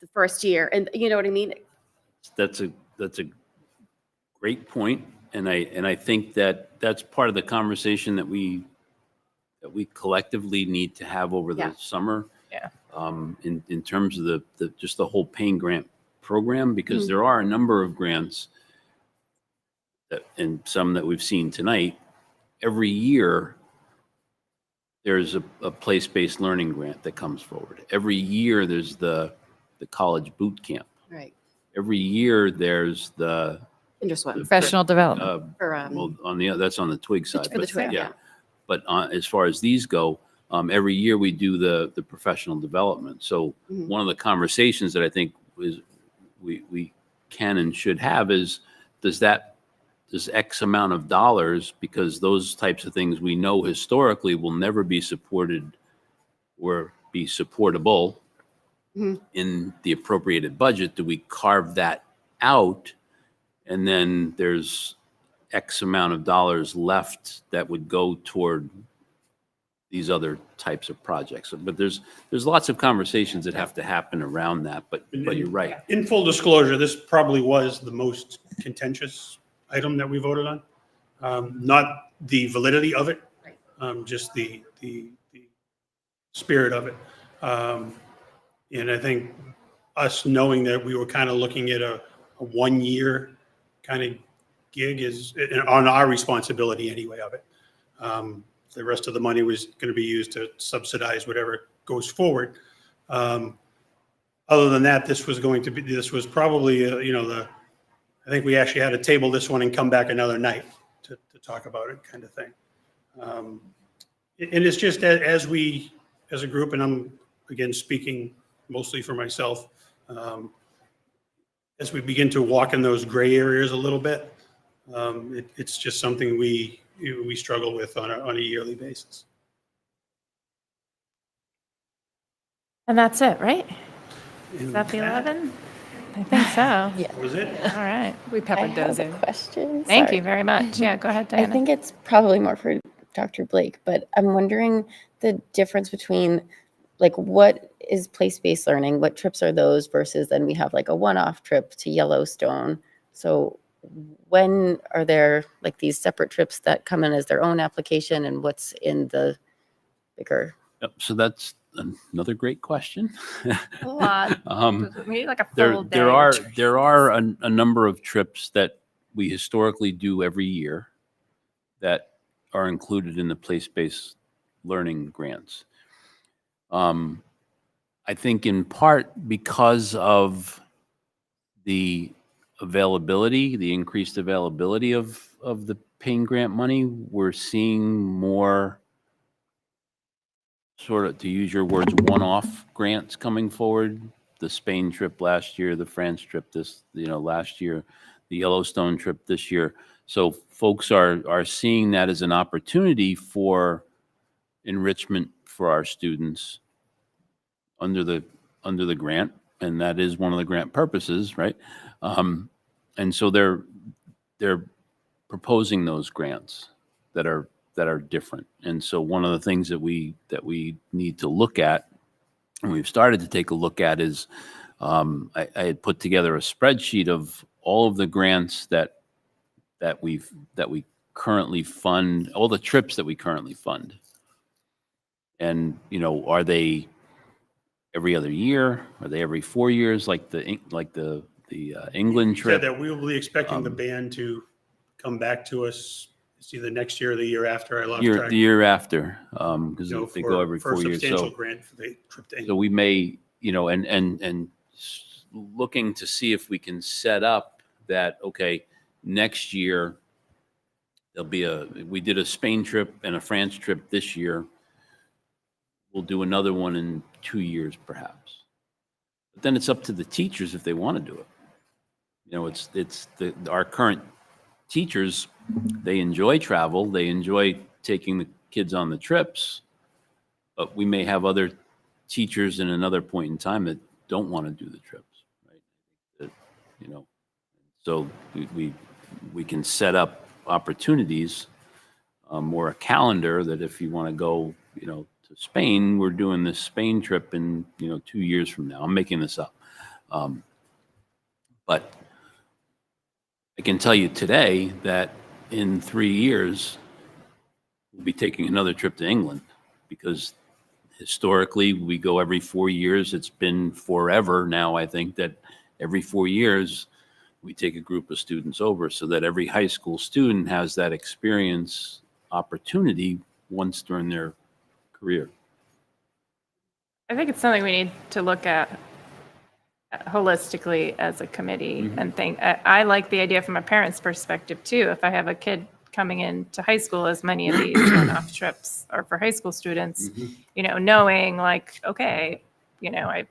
the first year, and you know what I mean? That's a great point, and I think that that's part of the conversation that we collectively need to have over the Yeah. summer. Yeah. In terms of the just the whole paying grant program, because there are a number of grants that, and some that we've seen tonight. Every year, there's a place-based learning grant that comes forward. Every year, there's the college boot camp. Right. Every year, there's the Interswim. Professional development. For, well, that's on the twig side. for the but twig, yeah. But as far as these go, every year we do the professional development. So Mhm. one of the conversations that I think is we can and should have is, does X amount of dollars, because those types of things we know historically will never be supported or be supportable Mhm. in the appropriated budget, do we carve that out? And then there's X amount of dollars left that would go toward these other types of projects. But there's lots of conversations that have to happen around that, but you're right. In full disclosure, this probably was the most contentious item that we voted on. Not the validity of it, just the spirit of it. And I think us knowing that we were kind of looking at a 1 year kind of gig is on our responsibility anyway of it. The rest of the money was going to be used to subsidize whatever goes forward. Other than that, this was probably, I think we actually had to table this one and come back another night to talk about it, kind of thing. And it's just as we, as a group, and I'm again speaking mostly for myself, as we begin to walk in those gray areas a little bit, it's just something we struggle with on a yearly basis. And that's it, right? Is that the 11? I think so. Yeah. Was it? All right. We I peppered have those a in. question. Thank Sorry. you very much. Yeah, go ahead, I Diana. think it's probably more for Dr. Blake, but I'm wondering the difference between like what is place-based learning, what trips are those versus then we have like a one-off trip to Yellowstone. So when are there like these separate trips that come in as their own application and what's in the bigger? Yep, so that's another great question. A lot. We need like a full day. There are a number of trips that we historically do every year that are included in the place-based learning grants. I think in part because of the availability, the increased availability of the paying grant money, we're seeing more, sort of, to use your words, one-off grants coming forward. The Spain trip last year, the France trip last year, the Yellowstone trip this year. So folks are seeing that as an opportunity for enrichment for our students under the grant, and that is one of the grant purposes, right? And so they're proposing those grants that are different. And so one of the things that we need to look at, and we've started to take a look at, is I had put together a spreadsheet of all of the grants that we currently fund, all the trips that we currently fund. And, are they every other year? Are they every 4 years, like the England Said trip? that we will be expecting the band to come back to us. It's either next year or the year after. I lost track. The year after, because they go every for 4 a years. substantial So, grant for the trip to so England. we may, and looking to see if we can set up that, okay, next year, we did a Spain trip and a France trip this year. We'll do another one in 2 years, perhaps. But then it's up to the teachers if they want to do it. It's our current teachers, they enjoy travel, they enjoy taking the kids on the trips, but we may have other teachers in another point in time that don't want to do the trips, right? So we can set up opportunities, or a calendar that if you want to go, to Spain, we're doing this Spain trip in, 2 years from now. I'm making this up. But I can tell you today that in 3 years, we'll be taking another trip to England because historically we go every 4 years. It's been forever now, I think, that every 4 years we take a group of students over so that every high school student has that experience opportunity once during their career. I think it's something we need to look at holistically as a committee and think, I like the idea from a parent's perspective too. If I have a kid coming into high school, as many of these one-off trips are for high school students, you know, knowing like, okay, you know, I'm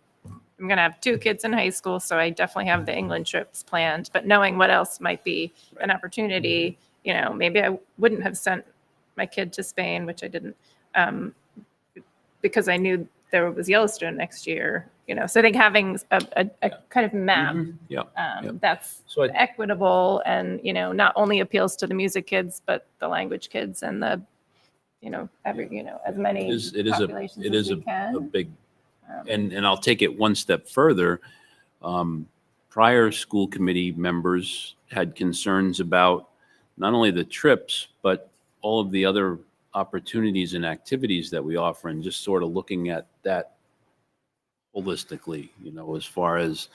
going to have 2 kids in high school, so I definitely have the England trips planned, but knowing what else might be an opportunity, you know, maybe I wouldn't have sent my kid to Spain, which I didn't, because I knew there was Yellowstone next year, you know, so I think having a kind of map that's So equitable and, you know, not only appeals to the music kids, but the language kids and the, you know, as many populations it as is we a can. big, and I'll take it one step further. Prior school committee members had concerns about not only the trips, but all of the other opportunities and activities that we offer, and just sort of looking at that holistically, you know, as far as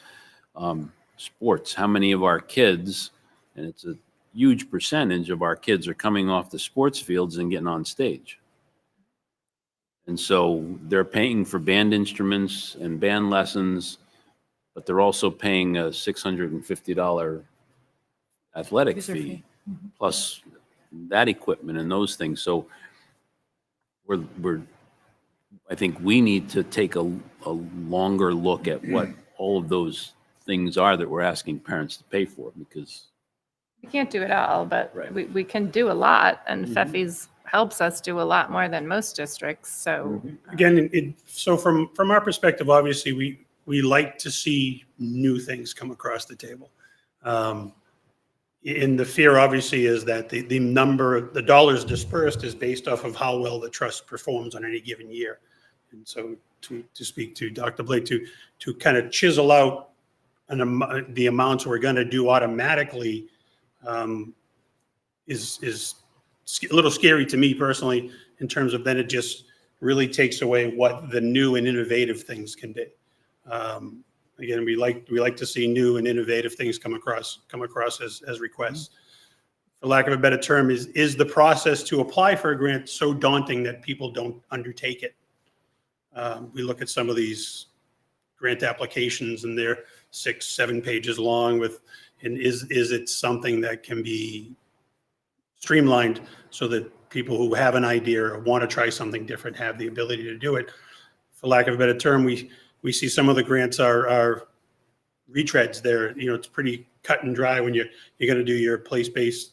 sports, how many of our kids, and it's a huge percentage of our kids, are coming off the sports fields and getting on stage. And so they're paying for band instruments and band lessons, but they're also paying a $650 athletic fee, plus that equipment and those things. So I think we need to take a longer look at what all of those things are that we're asking parents to pay for, because We can't do it all, but Right. we can do a lot, and FEFI's helps us do a lot more than most districts, so. Again, so from our perspective, obviously, we like to see new things come across the table. And the fear obviously is that the number of the dollars dispersed is based off of how well the trust performs on any given year. And so to speak to Dr. Blake, to kind of chisel out the amounts we're going to do automatically is a little scary to me personally, in terms of then it just really takes away what the new and innovative things can be. Again, we like to see new and innovative things come across as requests. For lack of a better term, is the process to apply for a grant so daunting that people don't undertake it? We look at some of these grant applications and they're 6-7 pages long and is it something that can be streamlined so that people who have an idea or want to try something different have the ability to do it? For lack of a better term, we see some of the grants are retreads. There, you know, it's pretty cut and dry when you're going to do your place-based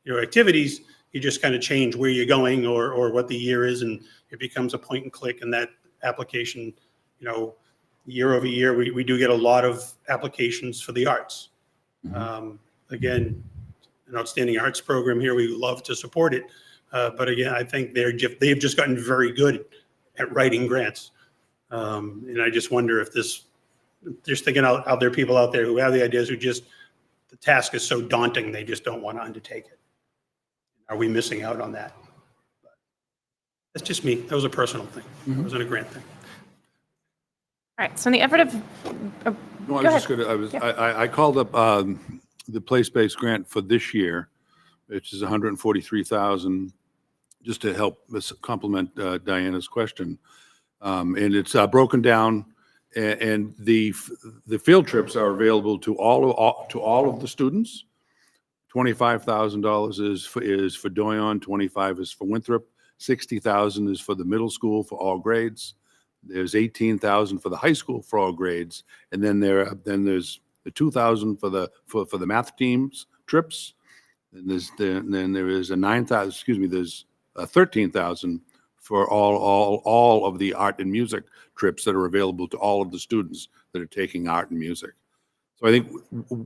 activities. You just kind of change where you're going or what the year is, and it becomes a point and click. And that application, you know, year over year, we do get a lot of applications for the arts. Again, an outstanding arts program here. We love to support it, but again, I think they've just gotten very good at writing grants. And I just wonder if just thinking out there, people out there who have the ideas, the task is so daunting, they just don't want to undertake it. Are we missing out on that? That's just me. That was a personal thing. It wasn't a grant thing. All right, so in the effort of, No, I Go was just gonna, I called up the place-based grant for this year, which is 143,000, just to help complement Diana's question. And it's broken down, and the field trips are available to all of the students. $25,000 is for Doyon, 25 is for Winthrop, 60,000 is for the middle school for all grades. There's 18,000 for the high school for all grades, and then there's the 2,000 for the math teams trips. And then there is a 9,000. Excuse me. There's 13,000 for all of the art and music trips that are available to all of the students that are taking art and music. So I think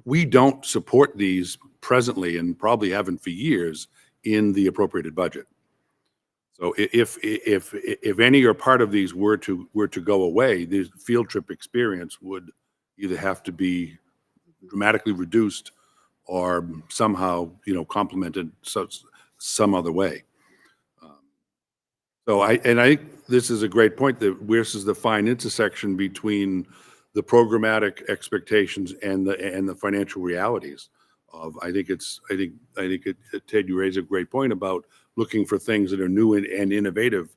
we don't support these presently, and probably haven't for years, in the appropriated budget. So if any or part of these were to go away, the field trip experience would either have to be dramatically reduced or somehow, complemented some other way. So I think this is a great point, that this is the fine intersection between the programmatic expectations and the financial realities of, Ted, you raise a great point about looking for things that are new and innovative.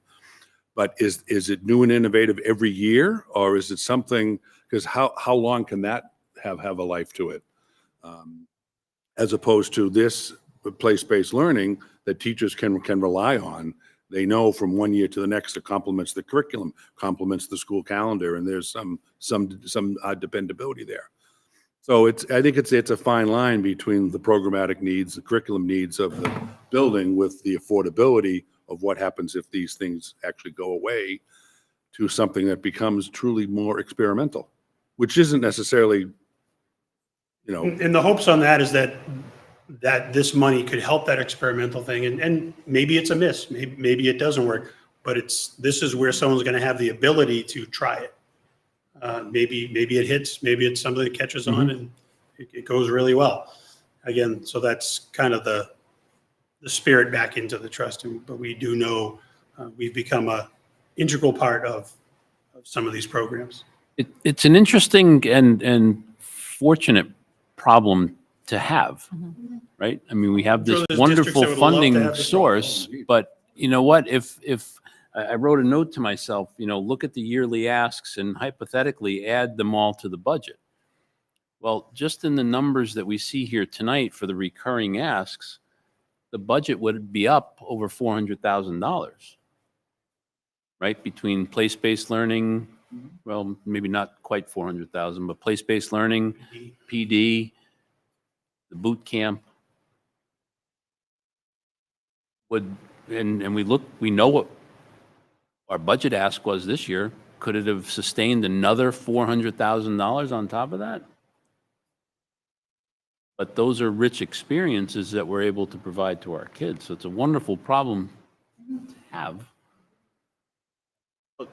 But is it new and innovative every year, or is it something, because how long can that have a life to it? As opposed to this place-based learning that teachers can rely on. They know from one year to the next, it complements the curriculum, complements the school calendar, and there's some dependability there. So I think it's a fine line between the programmatic needs, the curriculum needs of the building with the affordability of what happens if these things actually go away, to something that becomes truly more experimental, which isn't necessarily, And the hopes on that is that this money could help that experimental thing, and maybe it's a miss, maybe it doesn't work, but this is where someone's going to have the ability to try it. Maybe it hits, maybe it's something that catches on and it goes really well. Again, so that's kind of the spirit back into the trust, but we do know we've become a integral part of some of these programs. It's an interesting and fortunate problem to have, right? I mean, we have this Sure, there's districts wonderful that would love to funding have this source, but you know what? If I wrote a note to myself, look at the yearly asks and hypothetically add them all to the budget. Well, just in the numbers that we see here tonight for the recurring asks, the budget would be up over $400,000, right? Between place-based learning, well, maybe not quite 400,000, but place-based learning, PD, the boot camp. And we know what our budget ask was this year. Could it have sustained another $400,000 on top of that? But those are rich experiences that we're able to provide to our kids. So it's a wonderful problem to have.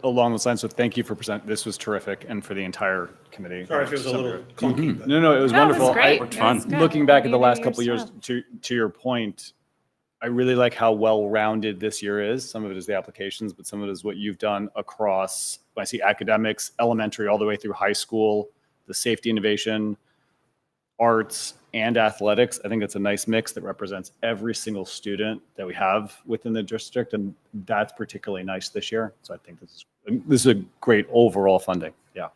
Along those lines, so thank you for presenting. This was terrific, and for the entire committee. Sorry if it was a little clunky, but No, it was No, it was wonderful. great. I- It was good. Looking back at the You last did couple of years, yourself. to your point, I really like how well-rounded this year is. Some of it is the applications, but some of it is what you've done across, I see academics, elementary, all the way through high school, the safety innovation, arts, and athletics. I think it's a nice mix that represents every single student that we have within the district, and that's particularly nice this year. So I think this is a great overall funding. Yeah.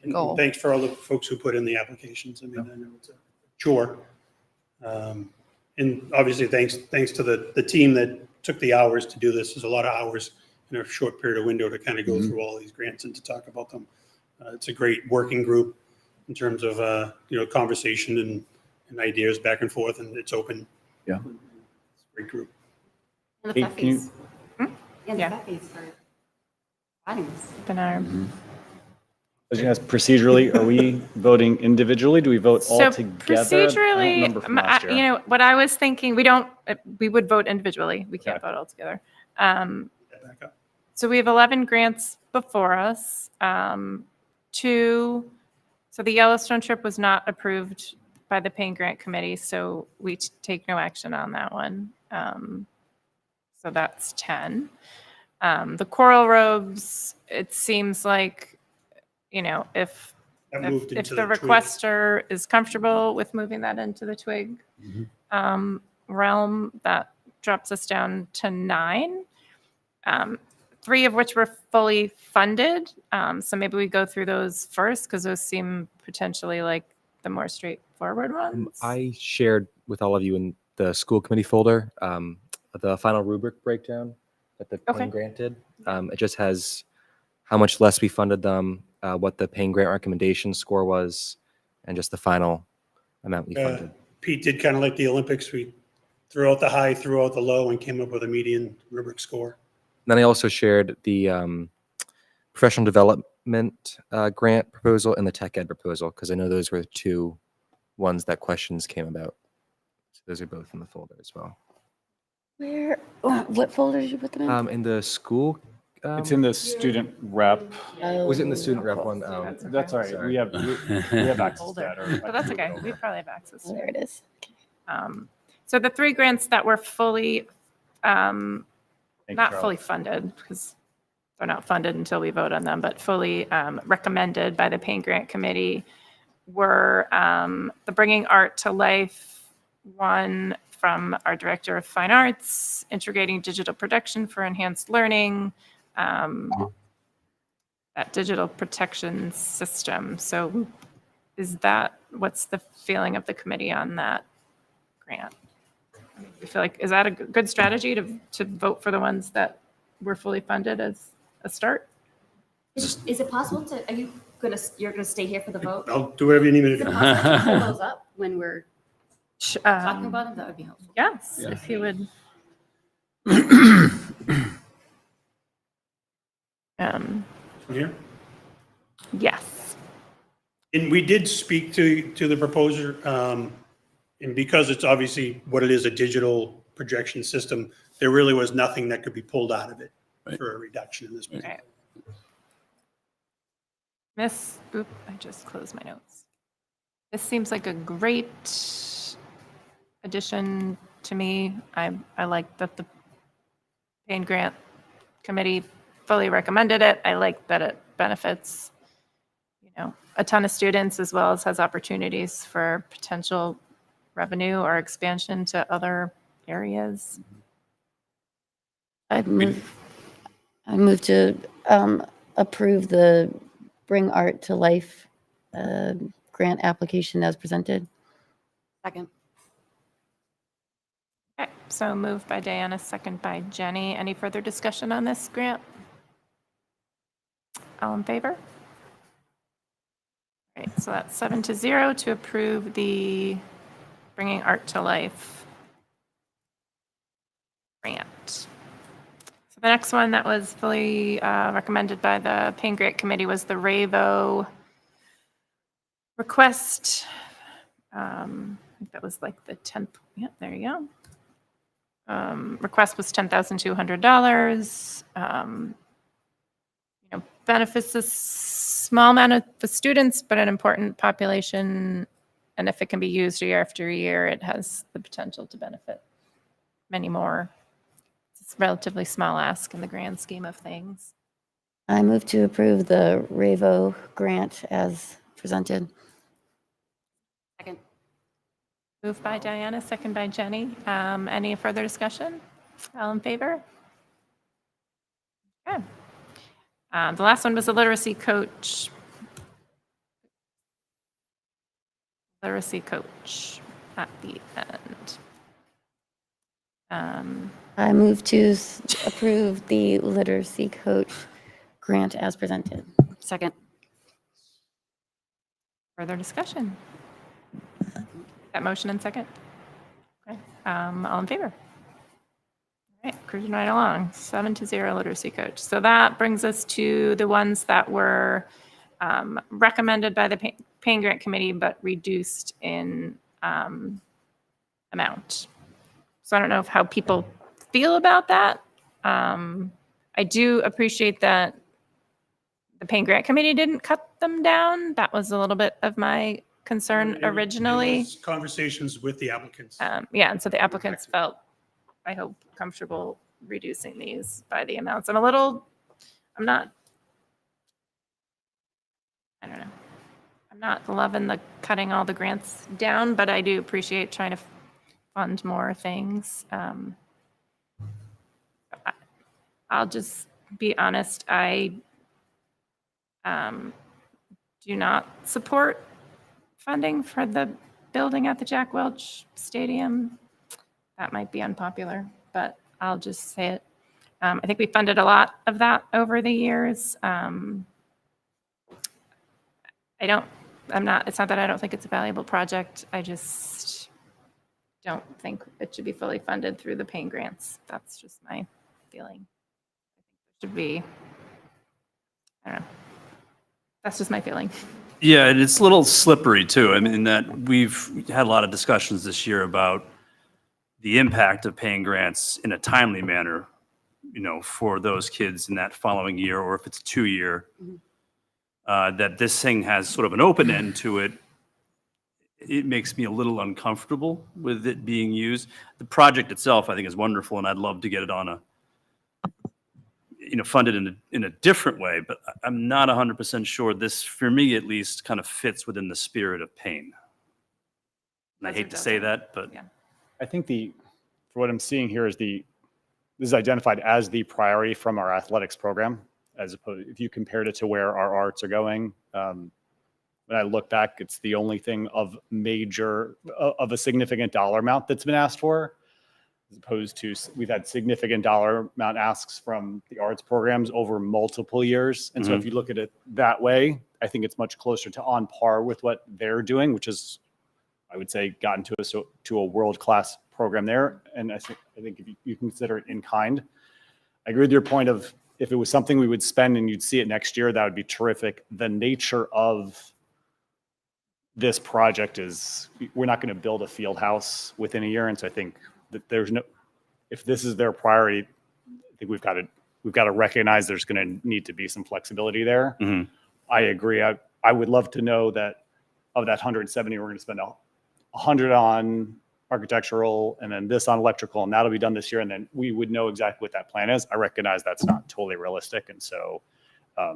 and Goal. thanks for all the folks who put in the applications. I mean, I know it's a chore. And obviously, thanks to the team that took the hours to do this. There's a lot of hours in a short period of window to kind of go through all these grants and to talk about them. It's a great working group in terms of conversation and ideas back and forth, and it's open. Yeah. It's a great group. And the Hey, can you- Peppies. And the Yeah. Peppies for providing this. Been our- I was going to ask, procedurally, are we voting individually? Do we vote all So together? I don't procedurally, remember from last year. what I was thinking, we would vote individually. We can't vote all together. Back up. So we have 11 grants before us. So the Yellowstone trip was not approved by the paying grant committee, so we take no action on that one. So that's 10. The Coral Robes, it seems like, if That moved if into the Twig. requester is comfortable with moving that into the Twig realm, that drops us down to 9. 3 of which were fully funded. So maybe we go through those first because those seem potentially like the more straightforward ones. I shared with all of you in the school committee folder the final rubric breakdown that the Okay. paying grant did. It just has how much less we funded them, what the paying grant recommendation score was, and just the final amount we funded. Pete did kind of like the Olympics. We threw out the high, threw out the low, and came up with a median rubric score. Then I also shared the professional development grant proposal and the tech ed proposal, because I know those were 2 ones that questions came about. So those are both in the folder as well. What folder did you put them in? In the school It's in the student rep. Was it in the Oh, student rep cool. one? Oh, That's okay. That's all right. Sorry. We have access to Older. that. Or But that's okay. We probably have access Oh, to there it. it is. So the 3 grants that were fully, Thank you, not Charlie. fully funded, because they're not funded until we vote on them, but fully recommended by the Payne Grant Committee were the Bringing Art to Life one from our Director of Fine Arts, Integrating Digital Production for Enhanced Learning, that digital protection system. So what's the feeling of the committee on that grant? I feel like, is that a good strategy to vote for the ones that were fully funded as a start? Is it possible to, you're gonna stay here for the vote? I'll do whatever you need me to Is it do. possible to pull those up when we're talking Um, about them? That would be helpful. Yes, if you would. From here? Yes. And we did speak to the proposer, and because it's obviously what it is, a digital projection system, there really was nothing that could be pulled out of it Right. for a reduction in this. Right. I just closed my notes. This seems like a great addition to me. I like that the Payne Grant Committee fully recommended it. I like that it benefits, a ton of students, as well as has opportunities for potential revenue or expansion to other areas. I move to approve the Bring Art to Life grant application as presented. Second. Okay, so moved by Diana, second by Jenny. Any further discussion on this grant? All in favor? All right, so that's 7-0 to approve the Bringing Art to Life grant. So the next one that was fully recommended by the Payne Grant Committee was the RAVO request. I think that was like the 10th. Yep, there you go. Request was $10,200. Benefits a small amount of the students, but an important population. And if it can be used year after year, it has the potential to benefit many more. It's a relatively small ask in the grand scheme of things. I move to approve the RAVO grant as presented. Second. Moved by Diana, second by Jenny. Any further discussion? All in favor? Okay. The last one was a literacy coach. Literacy coach at the end. I move to approve the literacy coach grant as presented. Second. Further discussion? That motion and second? Okay. All in favor? All right, cruising right along, 7-0 literacy coach. So that brings us to the ones that were recommended by the Payne Grant Committee, but reduced in amount. So I don't know how people feel about that. I do appreciate that the Payne Grant Committee didn't cut them down. That was a little bit of my concern originally. Conversations with the applicants. Yeah, and so the applicants felt, I hope, comfortable reducing these by the amounts. I don't know. I'm not loving the cutting all the grants down, but I do appreciate trying to fund more things. I'll just be honest, I do not support funding for the building at the Jack Welch Stadium. That might be unpopular, but I'll just say it. I think we funded a lot of that over the years. It's not that I don't think it's a valuable project. I just don't think it should be fully funded through the Payne grants. That's just my feeling. I think there should be, I don't know. That's just my feeling. Yeah, and it's a little slippery too. I mean, that we've had a lot of discussions this year about the impact of paying grants in a timely manner for those kids in that following year, or if it's 2-year, that this thing has sort of an open end to it, it makes me a little uncomfortable with it being used. The project itself, I think, is wonderful, and I'd love to get it on funded in a different way, but I'm not 100% sure this, for me at least, kind of fits within the spirit of pain. And I hate to say that, but Yeah. I think for what I'm seeing here is this is identified as the priority from our athletics program, as opposed, if you compared it to where our arts are going. When I look back, it's the only thing of a significant dollar amount that's been asked for, as opposed to we've had significant dollar amount asks from the arts programs over multiple years. And so if you look at it that way, I think it's much closer to on par with what they're doing, which is, I would say, gotten to a world-class program there. And I think if you consider it in kind, I agree with your point of if it was something we would spend and you'd see it next year, that would be terrific. The nature of this project is we're not going to build a field house within a year. And so I think that if this is their priority, I think we've got to recognize there's going to need to be some flexibility there. I agree. I would love to know that of that 170, we're going to spend 100 on architectural and then this on electrical, and that'll be done this year. And then we would know exactly what that plan is. I recognize that's not totally realistic. And so I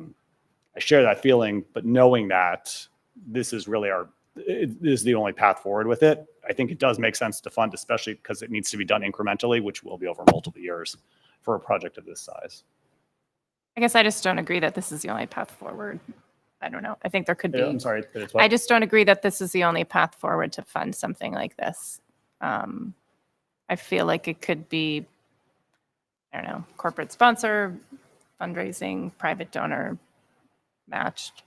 share that feeling, but knowing that this is really this is the only path forward with it, I think it does make sense to fund, especially because it needs to be done incrementally, which will be over multiple years for a project of this size. I guess I just don't agree that this is the only path forward. I don't know. I think there could be. I'm sorry. I just don't agree that this is the only path forward to fund something like this. I feel like it could be, I don't know, corporate sponsor, fundraising, private donor, matched.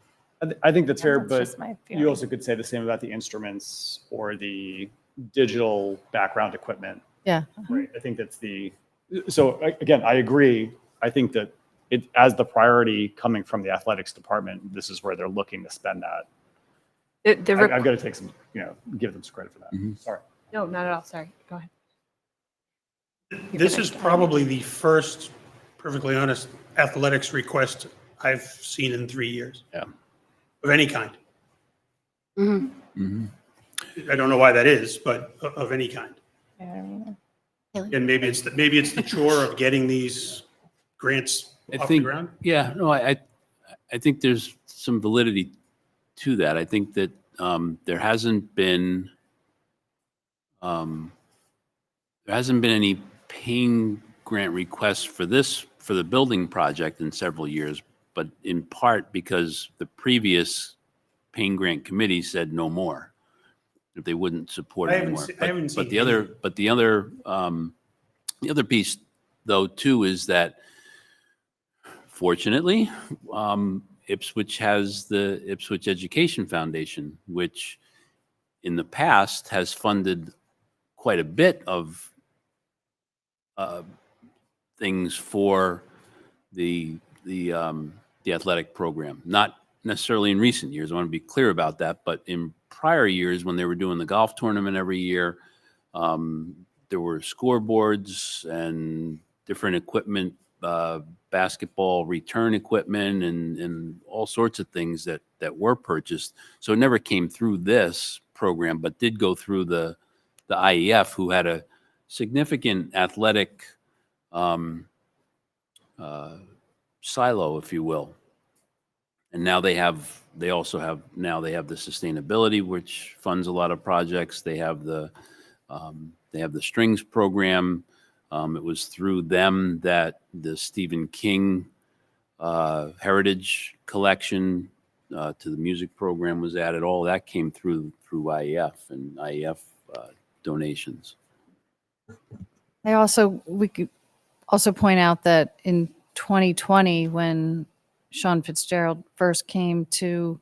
I think that's fair, That's but just my feeling. you also could say the same about the instruments or the digital background equipment. Yeah. Right. I think so again, I agree. I think that as the priority coming from the athletics department, this is where they're looking to spend that. I've got to take some, give them some credit for that. Sorry. No, not at all. Sorry. Go ahead. This is probably the first, perfectly honest, athletics request I've seen in 3 years. Yeah. Of any kind. Mhm. I don't know why that is, but of any kind. Yeah, I don't know. And maybe it's the chore of getting these grants off the ground. Yeah, no, I think there's some validity to that. I think that there hasn't been any paying grant requests for the building project in several years, but in part because the previous paying grant committee said no more, that they wouldn't support it anymore. I haven't seen But the other piece, though, too, is that fortunately, Ipswich has the Ipswich Education Foundation, which in the past has funded quite a bit of things for the athletic program. Not necessarily in recent years, I want to be clear about that, but in prior years when they were doing the golf tournament every year, there were scoreboards and different equipment, basketball return equipment and all sorts of things that were purchased. So it never came through this program, but did go through the IEF, who had a significant athletic silo, if you will. And now they also have the sustainability, which funds a lot of projects. They have the strings program. It was through them that the Stephen King Heritage Collection to the music program was added. All that came through IEF and IEF donations. We could also point out that in 2020, when Sean Fitzgerald first came to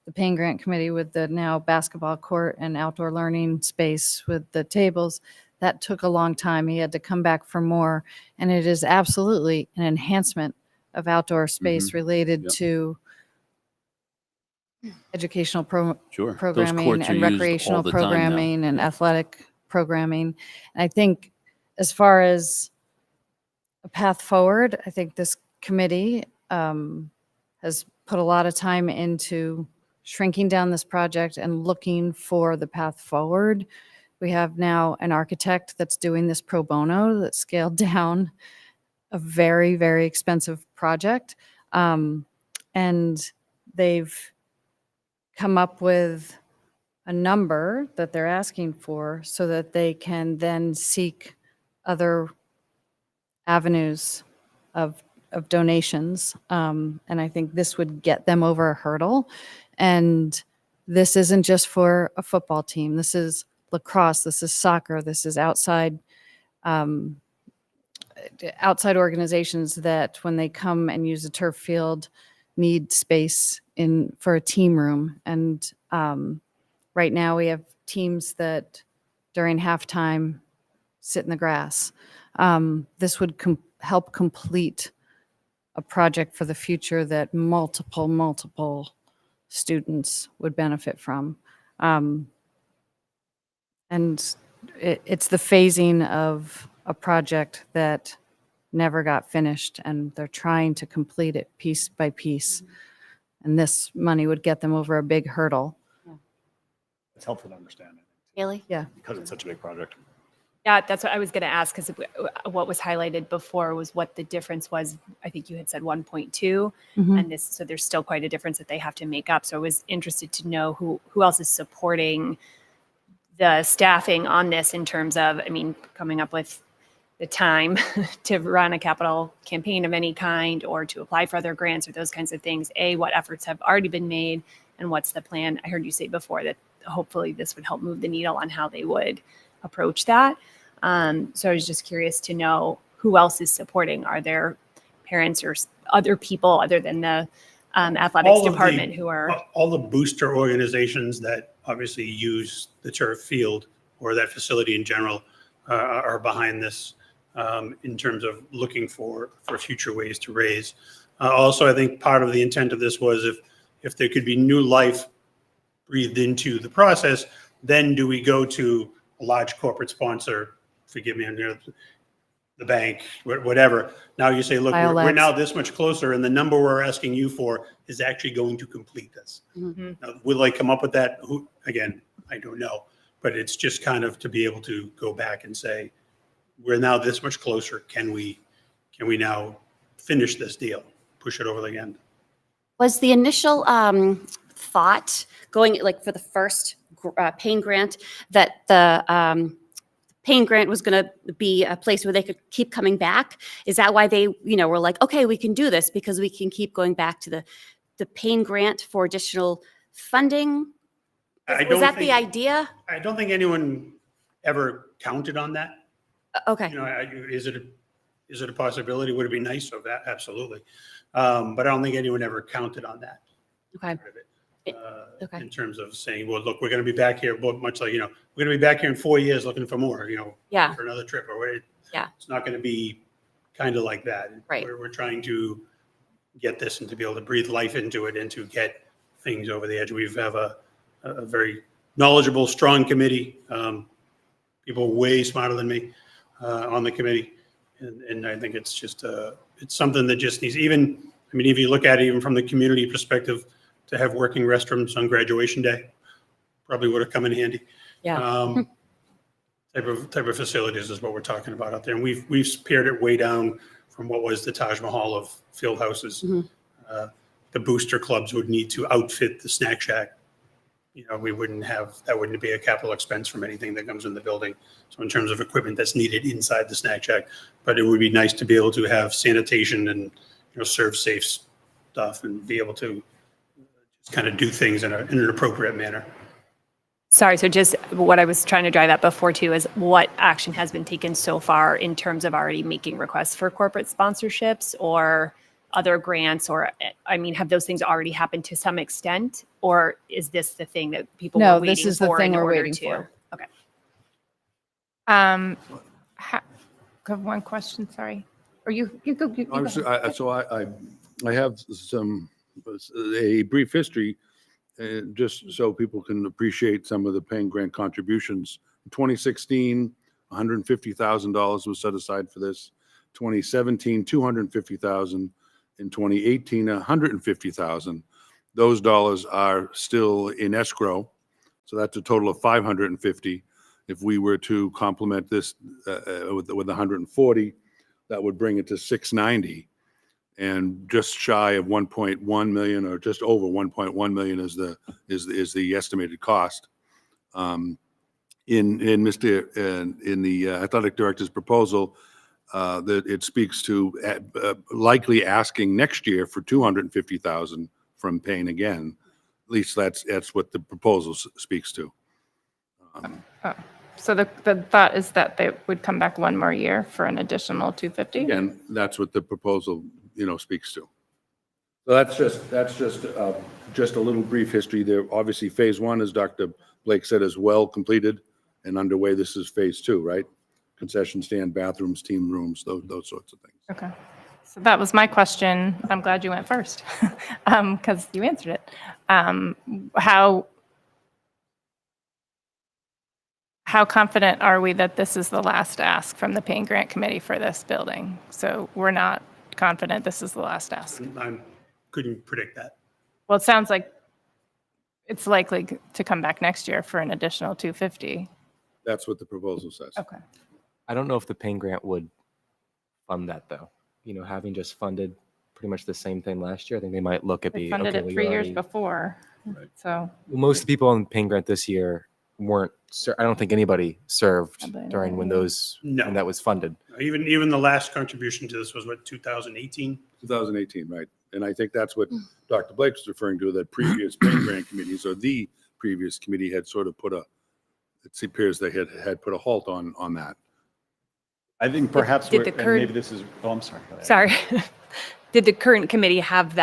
the paying grant committee with the now basketball court and outdoor learning space with the tables, that took a long time. He had to come back for more. And it is absolutely an enhancement of outdoor space related Yep. to educational Sure. Those programming courts are and used recreational all the time now. programming and athletic programming. And I think as far as a a path forward. I think this committee has put a lot of time into shrinking down this project and looking for the path forward. We have now an architect that's doing this pro bono that scaled down a very, very expensive project. And they've come up with a number that they're asking for so that they can then seek other avenues of donations. And I think this would get them over a hurdle. And this isn't just for a football team. This is lacrosse, this is soccer, this is outside organizations that when they come and use a turf field need space for a team room. And right now we have teams that during halftime sit in the grass. This would help complete a project for the future that multiple students would benefit from. And it's the phasing of a project that never got finished, and they're trying to complete it piece by piece. And this money would get them over a big hurdle. It's helpful to understand it Haley? Yeah. because it's such a big project. Yeah, that's what I was going to ask, because what was highlighted before was what the difference was. I think you had said 1.2, and so there's still quite a difference that they have to make up. So I was interested to know who else is supporting the staffing on this in terms of, I mean, coming up with the time to run a capital campaign of any kind or to apply for other grants or those kinds of things. What efforts have already been made and what's the plan? I heard you say before that hopefully this would help move the needle on how they would approach that. So I was just curious to know who else is supporting. Are there parents or other people other than the athletics department who are? All the booster organizations that obviously use the turf field or that facility in general are behind this in terms of looking for future ways to raise. Also, I think part of the intent of this was if there could be new life breathed into the process, then do we go to a large corporate sponsor, forgive me, the bank, whatever. Now you say, look, we're now this much closer, and the number we're asking you for is actually going to complete this. Mm-hmm. Now, will they come up with that? Again, I don't know. But it's just kind of to be able to go back and say, we're now this much closer. Can we now finish this deal, push it over the end? Was the initial thought going like for the first pain grant that the pain grant was going to be a place where they could keep coming back? Is that why they, were like, okay, we can do this because we can keep going back to the pain grant for additional funding? Was that the idea? I don't think anyone ever counted on that. Okay. Is it a possibility? Would it be nice of that? Absolutely. But I don't think anyone ever counted on that. Okay. Okay. In terms of saying, well, look, we're going to be back here, much like, we're going to be back here in 4 years looking for more, Yeah. for another trip or whatever. Yeah. It's not going to be kind of like that. Right. We're trying to get this and to be able to breathe life into it and to get things over the edge. We have a very knowledgeable, strong committee, people way smarter than me on the committee. And I think it's just, it's something that just needs, if you look at it even from the community perspective, to have working restrooms on graduation day, probably would have come in handy. Yeah. Type of facilities is what we're talking about out there. And we've pared it way down from what was the Taj Mahal of field houses. Mm-hmm. The booster clubs would need to outfit the snack shack. We that wouldn't be a capital expense from anything that comes in the building. So in terms of equipment that's needed inside the snack shack, but it would be nice to be able to have sanitation and, serve safe stuff and be able to just kind of do things in an appropriate manner. Sorry, so just what I was trying to drive at before too is what action has been taken so far in terms of already making requests for corporate sponsorships or other grants, or have those things already happened to some extent, or is this the thing that people were waiting for? No, this is the thing we're waiting for. Okay. I have one question, sorry. Or you go. You go ahead. So I have a brief history, just so people can appreciate some of the paying grant contributions. In 2016, $150,000 was set aside for this. 2017, 250,000, in 2018, 150,000. Those dollars are still in escrow, so that's a total of 550. If we were to complement this with 140, that would bring it to 690, and just shy of 1.1 million, or just over 1.1 million is the estimated cost. In the athletic director's proposal, that it speaks to likely asking next year for 250,000 from Payne again. At least that's what the proposal speaks to. So the thought is that they would come back one more year for an additional 250? Again, that's what the proposal, speaks to. So that's just a little brief history there. Obviously, phase one, as Dr. Blake said, is well completed and underway. This is phase two, right? Concession stand, bathrooms, team rooms, those sorts of things. Okay. So that was my question. I'm glad you went first because you answered it. How confident are we that this is the last ask from the Payne Grant Committee for this building? So we're not confident this is the last ask. I couldn't predict that. Well, it sounds like it's likely to come back next year for an additional 250. That's what the proposal says. Okay. I don't know if the Payne grant would fund that though. Having just funded pretty much the same thing last year, I think they might look at They the, funded okay, it well, 3 you years already- before. Right. So most of the people on Payne grant this year weren't, I don't think anybody served during when No. that was funded. Even the last contribution to this was what, 2018? 2018, right. And I think that's what Dr. Blake was referring to, that previous Payne grant committees, or the previous committee had sort of it appears they had put a halt on that. I think perhaps, Did the and current- maybe this is, oh, I'm sorry. Sorry. Did the current committee have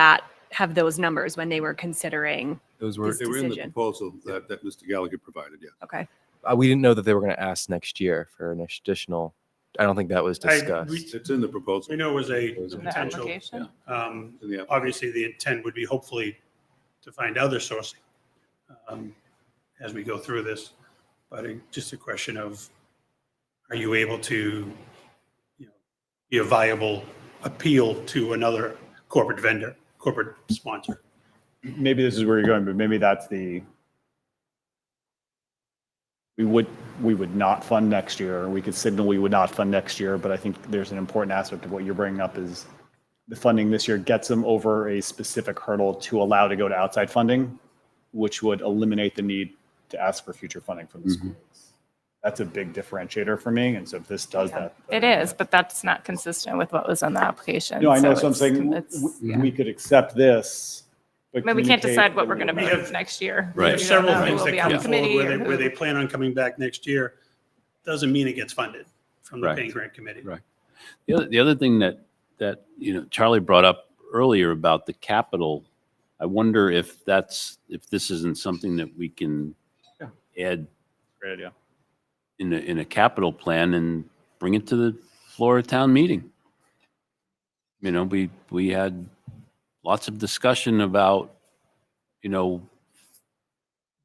those numbers when they were considering Those were, this They were in the decision? proposal that Mr. Gallagher provided, yes. Okay. we didn't know that they were going to ask next year for an additional, I don't think that was discussed. It's in the proposal. We know it was a It was in the potential. application. In the application. Obviously, the intent would be hopefully to find other sourcing as we go through this. But just a question of, are you able to be a viable appeal to another corporate vendor, corporate sponsor? Maybe this is where you're going, but maybe that's we would not fund next year. We could signal we would not fund next year, but I think there's an important aspect of what you're bringing up is the funding this year gets them over a specific hurdle to allow to go to outside funding, which would eliminate the need to ask for future funding from the schools. That's a big differentiator for me. And so if this does that. It is, but that's not consistent with what was on the application. No, I know. So I'm it's- saying it's- we could accept this. I mean, we can't communicate- decide what we're going to We make have- next year. We have Right. several know who things will that be on come the forward committee where or where who- they plan on coming back next year. Doesn't mean it gets funded from the Right. Payne Grant Committee. Right. The other thing that Charlie brought up earlier about the capital, I wonder if this isn't something that we can add Great idea. in a capital plan and bring it to the floor of town meeting. We had lots of discussion about,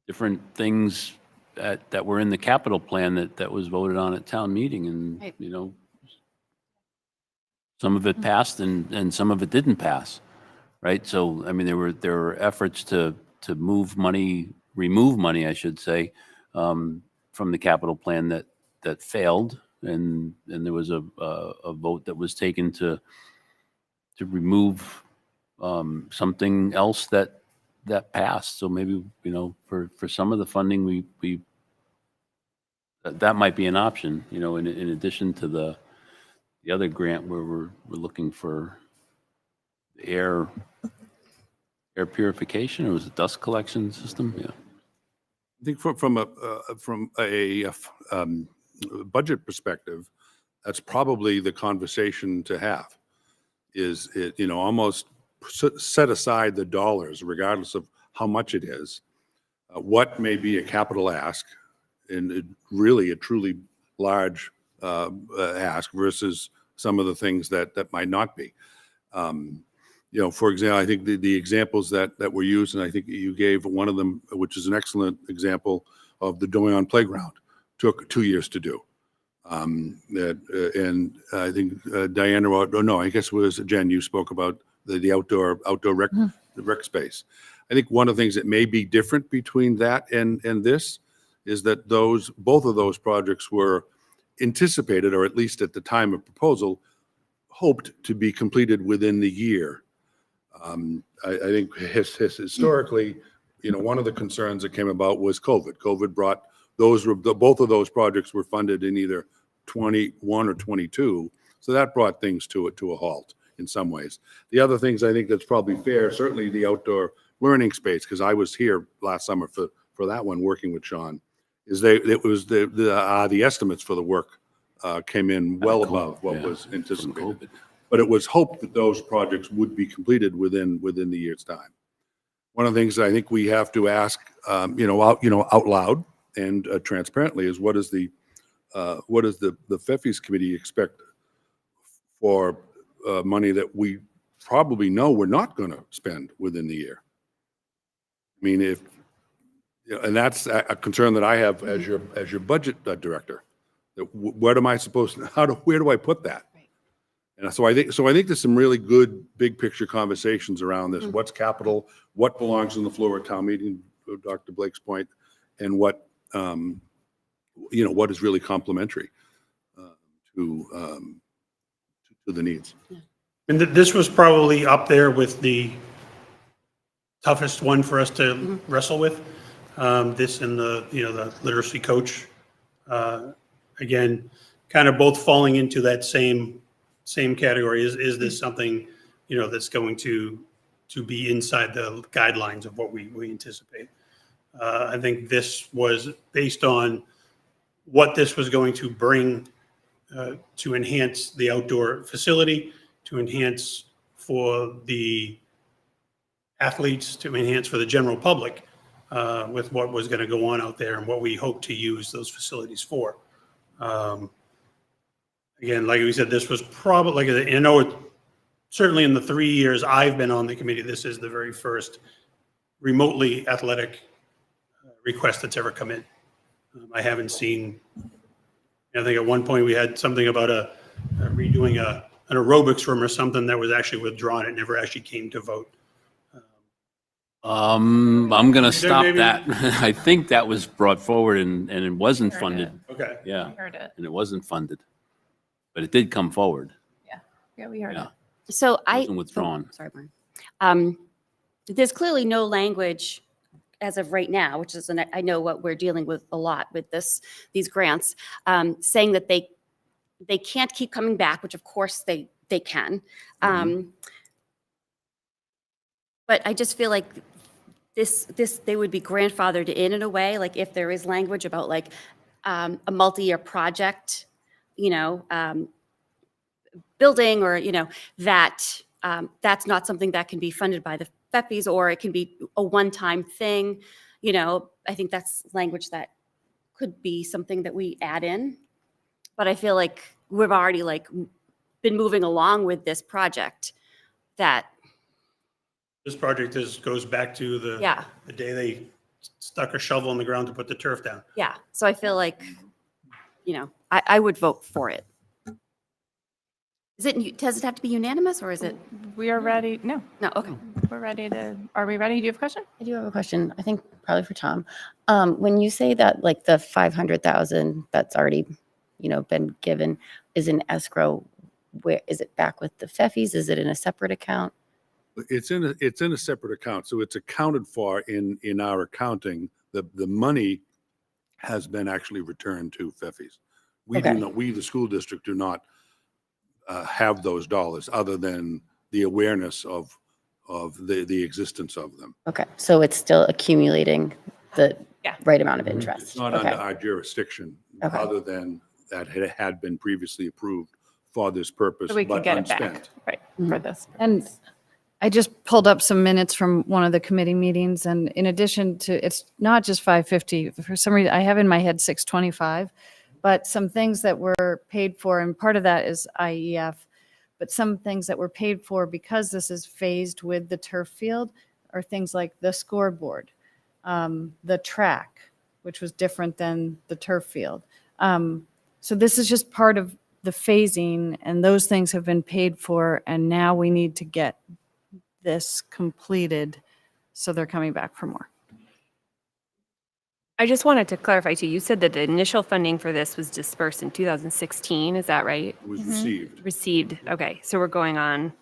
different things that were in the capital plan that was voted on at town meeting, and, Right. some of it passed and some of it didn't pass, right? So, I mean, there were efforts to remove money, I should say, from the capital plan that failed, and there was a vote that was taken to remove something else that passed. So maybe, for some of the funding, we that might be an option, in addition to the other grant where we're looking for air purification, or was it dust collection system? Yeah. I think from a budget perspective, that's probably the conversation to have. Is it, almost set aside the dollars, regardless of how much it is. What may be a capital ask, and really a truly large ask versus some of the things that might not be. For example, I think the examples that were used, and I think you gave one of them, which is an excellent example of the Doyon playground, took 2 years to do. And I think Diana, no, I guess it was Jen, you spoke about the outdoor rec, the rec space. I think one of the things that may be different between that and this is that both of those projects were anticipated, or at least at the time of proposal, hoped to be completed within the year. I think historically, one of the concerns that came about was COVID. COVID brought both of those projects were funded in either 21 or 22. So that brought things to a halt in some ways. The other things I think that's probably fair, certainly the outdoor learning space, because I was here last summer for that one, working with Sean, is the estimates for the work came in well above what was anticipated. But it was hoped that those projects would be completed within the year's time. One of the things I think we have to ask, out loud and transparently is what does the FEFIS committee expect for money that we probably know we're not going to spend within the year? I mean, and that's a concern that I have as your budget director. What am I supposed to? Where do I put that? And so I think there's some really good big picture conversations around this. What's capital? What belongs on the floor at town meeting? Dr. Blake's point, and what is really complementary to the needs. And this was probably up there with the toughest one for us to wrestle with. This and the literacy coach, again, kind of both falling into that same category. Is this something that's going to be inside the guidelines of what we anticipate? I think this was based on what this was going to bring to enhance the outdoor facility, to enhance for the athletes, to enhance for the general public, with what was going to go on out there and what we hope to use those facilities for. Again, like we said, this was probably, I know it, certainly in the 3 years I've been on the committee, this is the very first remotely athletic request that's ever come in. I haven't seen, I think at one point we had something about redoing an aerobics room or something that was actually withdrawn. It never actually came to vote. I'm going to stop maybe- that. I think that was brought forward and it wasn't Heard funded. Okay. Yeah, We heard it. and it wasn't funded, but it did come forward. Yeah, we heard Yeah. it. So Wasn't withdrawn. Sorry, Brian. There's clearly no language as of right now, which is, I know what we're dealing with a lot with these grants, saying that they can't keep coming back, which of course they can. But I just feel like they would be grandfathered in a way, like if there is language about like a multi-year project, building, or that that's not something that can be funded by the FEPIs, or it can be a one-time thing. I think that's language that could be something that we add in. But I feel like we've already been moving along with this project. That This project goes back to the day they stuck a shovel in the ground to put the turf down. yeah. So I feel like I would vote for it. Does it have to be unanimous, or is it? We are ready. No, Okay. we're ready to, are we ready? Do you have a question? I do have a question, I think probably for Tom. When you say that like the 500,000 that's already, been given is in escrow, where is it back with the FEFIs? Is it in a separate account? It's in a separate account, so it's accounted for in our accounting. The money has been actually returned to FEFIs. We, the school district, do not have those dollars, other than the awareness of the existence of them. Okay, so it's still accumulating the right amount of interest. It's not Okay. under our jurisdiction, Okay. other than that it had been previously approved for this purpose, So we but could get it unspent. back, right, for this. And I just pulled up some minutes from one of the committee meetings, and in addition to, it's not just 550, for some reason, I have in my head 625, but some things that were paid for, and part of that is IEF, but some things that were paid for because this is phased with the turf field are things like the scoreboard, the track, which was different than the turf field. So this is just part of the phasing, and those things have been paid for, and now we need to get this completed, so they're coming back for more. I just wanted to clarify too, you said that the initial funding for this was dispersed in 2016, is that right? It was received. Received, okay, so we're going on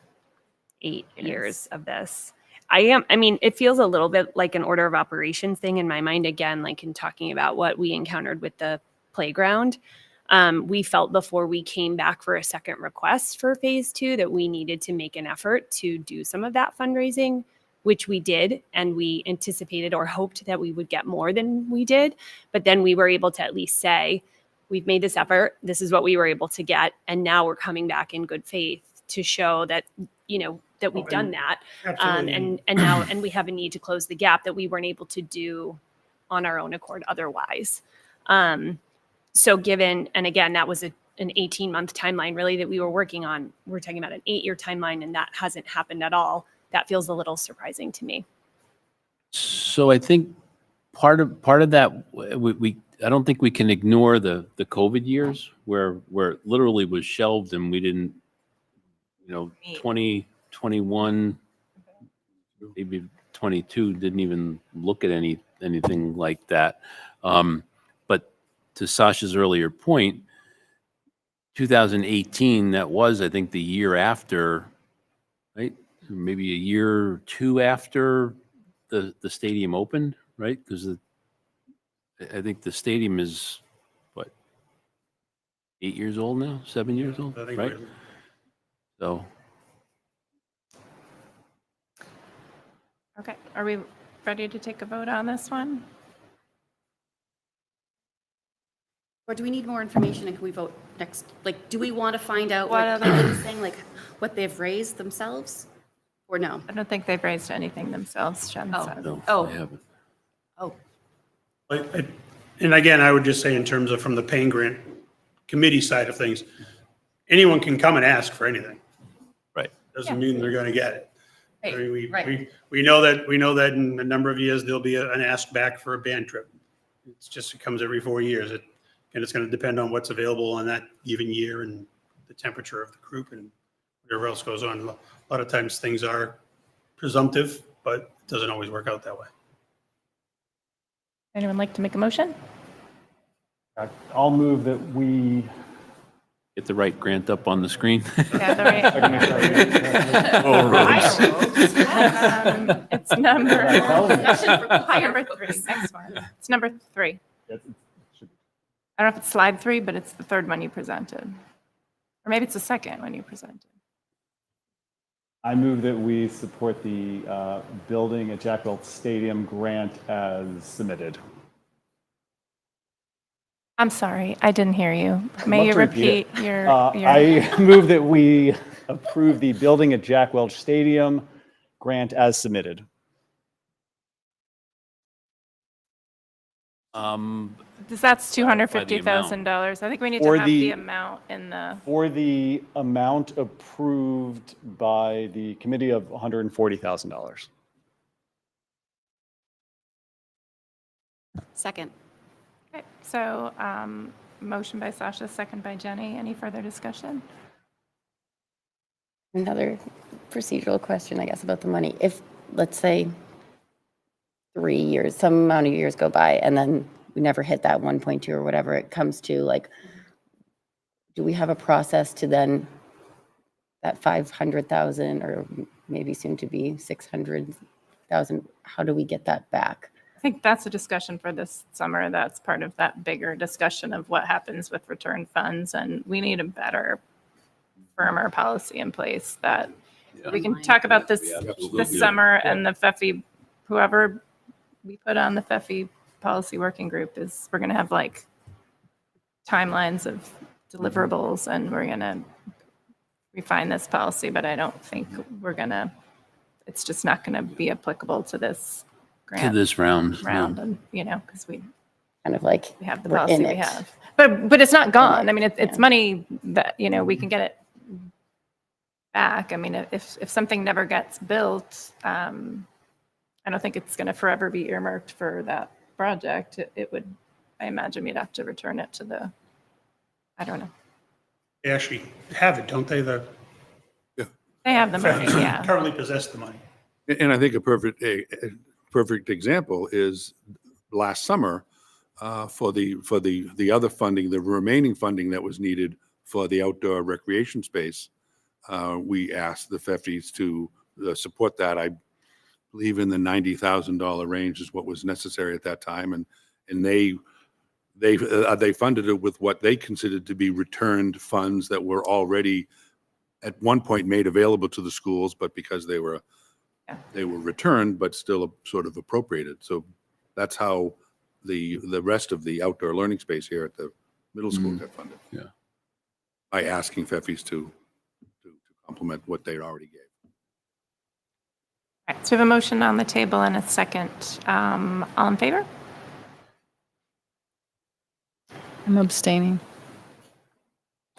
8 years of this. I mean, it feels a little bit like an order of operations thing in my mind, again, like in talking about what we encountered with the playground. We felt before we came back for a second request for phase 2 that we needed to make an effort to do some of that fundraising, which we did, and we anticipated or hoped that we would get more than we did. But then we were able to at least say, we've made this effort, this is what we were able to get, and now we're coming back in good faith to show that, you know, that we've done that. Absolutely. And now we have a need to close the gap that we weren't able to do on our own accord otherwise. So given, and again, that was an 18-month timeline really that we were working on. We're talking about an 8-year timeline, and that hasn't happened at all. That feels a little surprising to me. So I think part of that, I don't think we can ignore the COVID years where it literally was shelved and we didn't, 2021, maybe 22 didn't even look at anything like that. But to Sasha's earlier point, 2018, that was, I think, the year after, right? Maybe a year or two after the stadium opened, right? Because I think the stadium is, what, 8 years old now, 7 years old, I think right? So, Okay, are we ready to take a vote on this one? Or do we need more information and can we vote next? Like, do we want to find out What what other- Kevin's saying, like what they've raised themselves? Or no? I don't think they've raised anything themselves, Jen Oh. said. no, Oh. I haven't. Oh, And again, I would just say in terms of from the paying grant committee side of things, anyone can come and ask for anything. Right. Doesn't mean they're going to get it. I mean, right. we know that in a number of years, there'll be an ask back for a band trip. It comes every 4 years. And it's going to depend on what's available on that given year and the temperature of the group and whatever else goes on. A lot of times things are presumptive, but it doesn't always work out that way. Anyone like to make a motion? I'll move that we. Get the right grant up on the screen. Yeah, the right. Oh, I Rose. don't know. It's number Discussion required. 3. Next one. It's number 3. I don't know if it's slide 3, but it's the third one you presented. Or maybe it's the second one you presented. I move that we support the building at Jack Welch Stadium grant as submitted. I'm sorry, I didn't hear you. May love you to repeat repeat your. I move that we approve the building at Jack Welch Stadium grant as submitted. That's $250,000. I think we need to For have the- the amount in the. For the amount approved by the committee of $140,000. Second. Okay, so motion by Sasha, second by Jenny. Any further discussion? Another procedural question, I guess, about the money. If, let's say, 3 years, some amount of years go by, and then we never hit that 1.2 or whatever it comes to, like, do we have a process to then, that 500,000 or maybe soon to be 600,000, how do we get that back? I think that's a discussion for this summer. That's part of that bigger discussion of what happens with return funds. And we need a better, firmer policy in place that we can talk about this this summer. And the FEFI, whoever we put on the FEFI policy working group is, we're going to have like timelines of deliverables and we're going to refine this policy. But I don't think we're going to, it's just not going to be applicable to this To grant this round. and because we Kind of like, have the we're policy in we it. have. But it's not gone. I mean, it's Yeah. money that, we can get it back. I mean, if something never gets built, I don't think it's going to forever be earmarked for that project. It would, I imagine we'd have to return it to the I don't know. They actually have it, don't they? The They have the money, yeah. currently possess the money. And I think a perfect example is last summer for the other funding, the remaining funding that was needed for the outdoor recreation space. We asked the FEFIs to support that. I believe in the $90,000 range is what was necessary at that time, and they funded it with what they considered to be returned funds that were already at one point made available to the schools, but because they were returned, but still sort of appropriated. So that's how the rest of the outdoor learning space here at the middle school got funded. Yeah. By asking FEFIs to complement what they already gave. All right, so we have a motion on the table and a second. All in favor? I'm abstaining.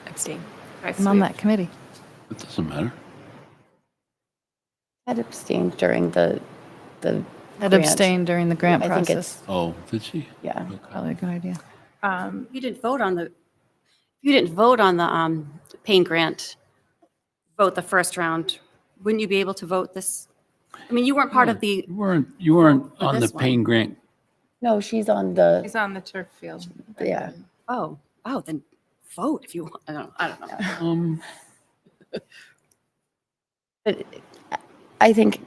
Abstain. I'm on that committee. It doesn't matter. I'd abstained during the I'd grant. abstain during the grant I think process. Oh, did she? Yeah. Probably a good idea. You didn't vote on the Payne grant, vote the first round. Wouldn't you be able to vote this? I mean, you weren't part of the, You weren't For on the this one. Payne grant. No, she's on the, He's on the turf field. yeah. oh, then vote if you want. I don't know. But I think,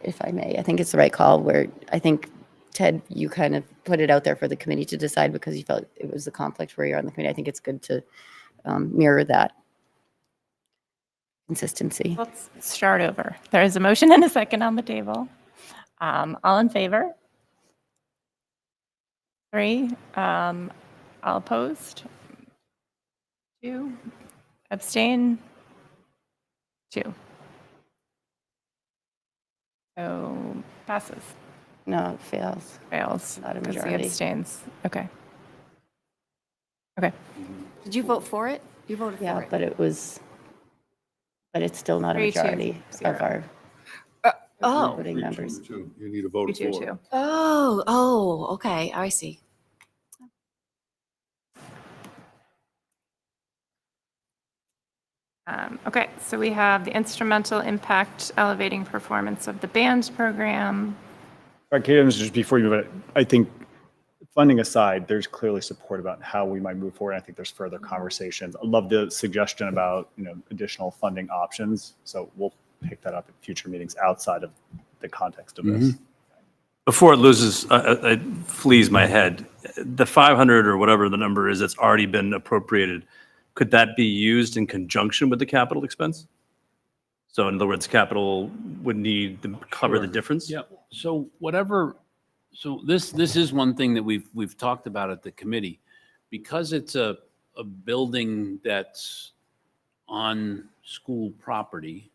if I may, I think it's the right call where I think, Ted, you kind of put it out there for the committee to decide because you felt it was a conflict where you're on the committee. I think it's good to mirror that consistency. Let's start over. There is a motion and a second on the table. All in favor? 3. All opposed? 2. Abstain? 2. So passes. No, it fails. Fails. Not a because he majority. abstains. Okay. Okay. Did you vote for it? You voted Yeah, for it. but it's still not a 3-2, majority 0. of our Oh, voting members. You need a vote 3-2-2. for. okay. I see. Okay, so we have the instrumental impact elevating performance of the band program. All right, Kate, just before you move it, I think funding aside, there's clearly support about how we might move forward. I think there's further conversations. I love the suggestion about, additional funding options. So we'll pick that up at future meetings outside of the context of this. Before it loses, it flees my head, the 500 or whatever the number is that's already been appropriated, could that be used in conjunction with the capital expense? So in other words, capital would need to cover the difference? Yeah. So this is one thing that we've talked about at the committee. Because it's a building that's on school property,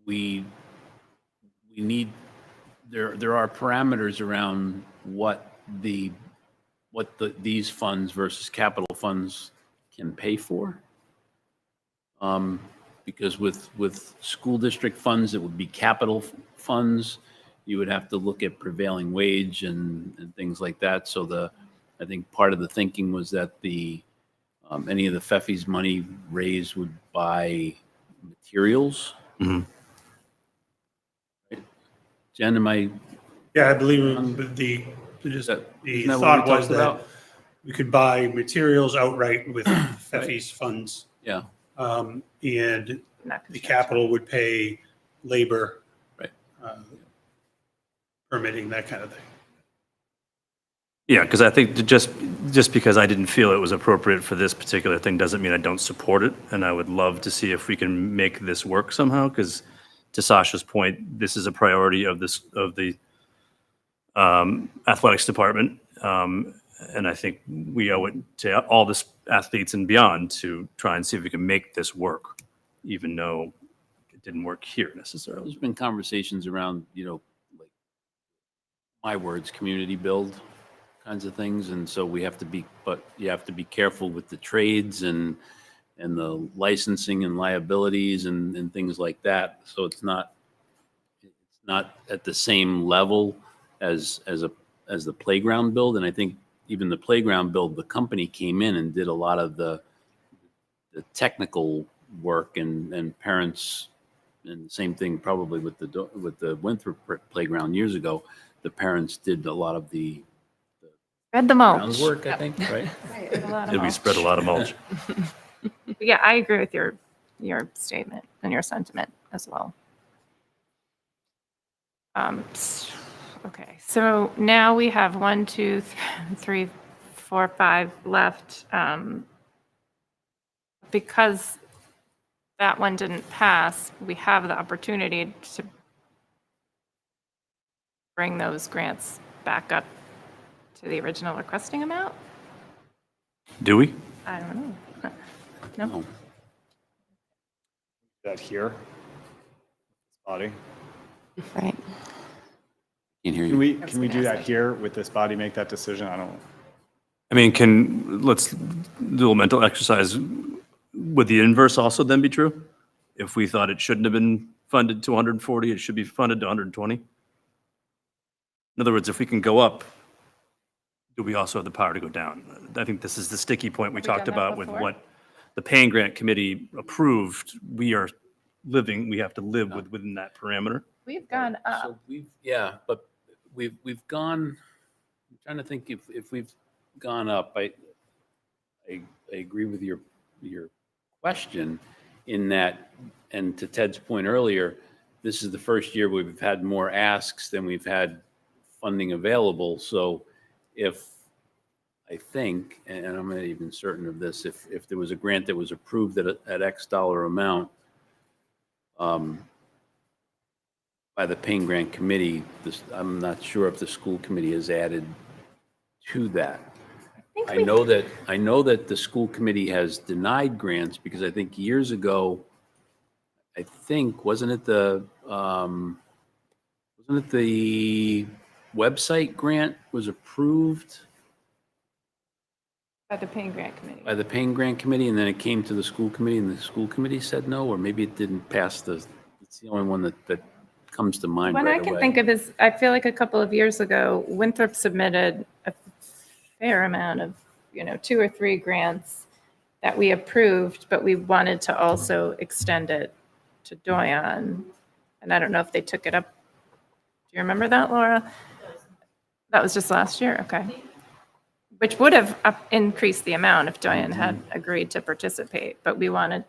we need, there are parameters around what these funds versus capital funds can pay for. Because with school district funds, it would be capital funds. You would have to look at prevailing wage and things like that. So I think part of the thinking was that any of the FEFI's money raised would buy materials. Mhm. Right? Jen, am I? Yeah, I believe the Isn't that what thought we was talked that about? we could buy materials outright with FEFI's funds. Yeah. And Not the capital would pay labor. Right. Permitting, that kind of thing. Yeah, because I think just because I didn't feel it was appropriate for this particular thing doesn't mean I don't support it. And I would love to see if we can make this work somehow, because to Sasha's point, this is a priority of the athletics department. And I think we owe it to all the athletes and beyond to try and see if we can make this work, even though it didn't work here necessarily. There's been conversations around, like my words, community build kinds of things. And so you have to be careful with the trades and the licensing and liabilities and things like that. So it's not at the same level as the playground build. And I think even the playground build, the company came in and did a lot of the technical work, and parents, and the same thing probably with the Winthrop playground years ago. The parents did a lot of the Spread the mulch. groundwork, I think, right? A lot of Did we mulch. spread a lot of mulch? Yeah, I agree with your statement and your sentiment as well. Okay, so now we have 1, 2, 3, 4, 5 left. Because that one didn't pass, we have the opportunity to bring those grants back up to the original requesting amount? Do we? I don't know. No? That here, body. Right. Can't hear Can you. we do that here with this body, make that decision? I don't, I mean, let's do a mental exercise. Would the inverse also then be true? If we thought it shouldn't have been funded to 140, it should be funded to 120? In other words, if we can go up, do we also have the power to go down? I think this is the sticky point we Have we talked done that about with before? what the paying grant committee approved. We have to live within that parameter. We've gone up. So but we've gone, I'm trying to think if we've gone up. I agree with your question in that, and to Ted's point earlier, this is the first year we've had more asks than we've had funding available. So I think, and I'm not even certain of this, if there was a grant that was approved at X dollar amount, by the paying grant committee, I'm not sure if the school committee has added to that. I know that the school committee has denied grants because I think years ago, wasn't it the website grant was approved By the paying grant committee. by the paying grant committee, and then it came to the school committee, and the school committee said no, or maybe it didn't pass it's the only one that comes to mind One right I can away. think of is, I feel like a couple of years ago, Winthrop submitted a fair amount of, 2 or 3 grants that we approved, but we wanted to also extend it to Doyon. And I don't know if they took it up. Do you remember that, Laura? That was just last year, okay. Which would have increased the amount if Doyon had agreed to participate, but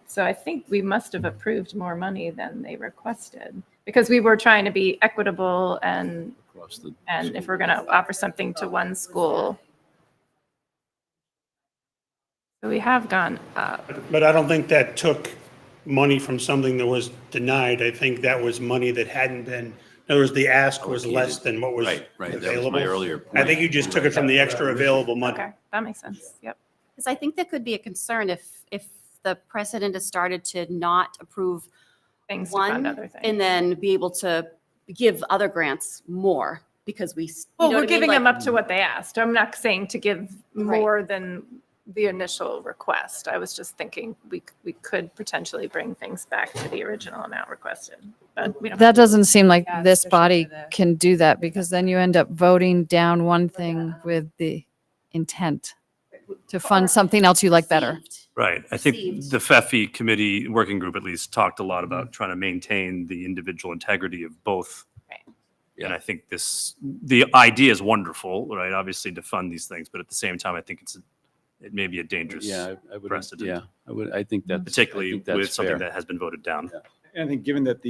so I think we must have approved more money than they requested, because we were trying to be equitable and if we're going to offer something to one school. So we have gone up. But I don't think that took money from something that was denied. I think that was money that hadn't been, in other words, the ask was less than what was Right. That was available. my earlier point. I think you just took it from the extra available money. Okay, that makes sense. Yep. Because I think that could be a concern if the precedent has started to not approve Things to fund one other things. and then be able to give other grants more because we. Well, we're giving them up to what they asked. I'm not saying to give more than the initial request. I was just thinking we could potentially bring things back to the original amount requested, but we don't. That doesn't seem like Yeah, this especially body for the- can do that, because then you end up voting down one thing with the intent to fund something else you like better. Right. I think Received. the FEFI committee working group at least talked a lot about trying to maintain the individual integrity of both. Right. And I think the idea is wonderful, right? Obviously to fund these things, but at the same time, I think it may be a dangerous Yeah, I would. precedent. Yeah, I would. I think that's Particularly I think that's with something fair. that has been voted down. and I think given that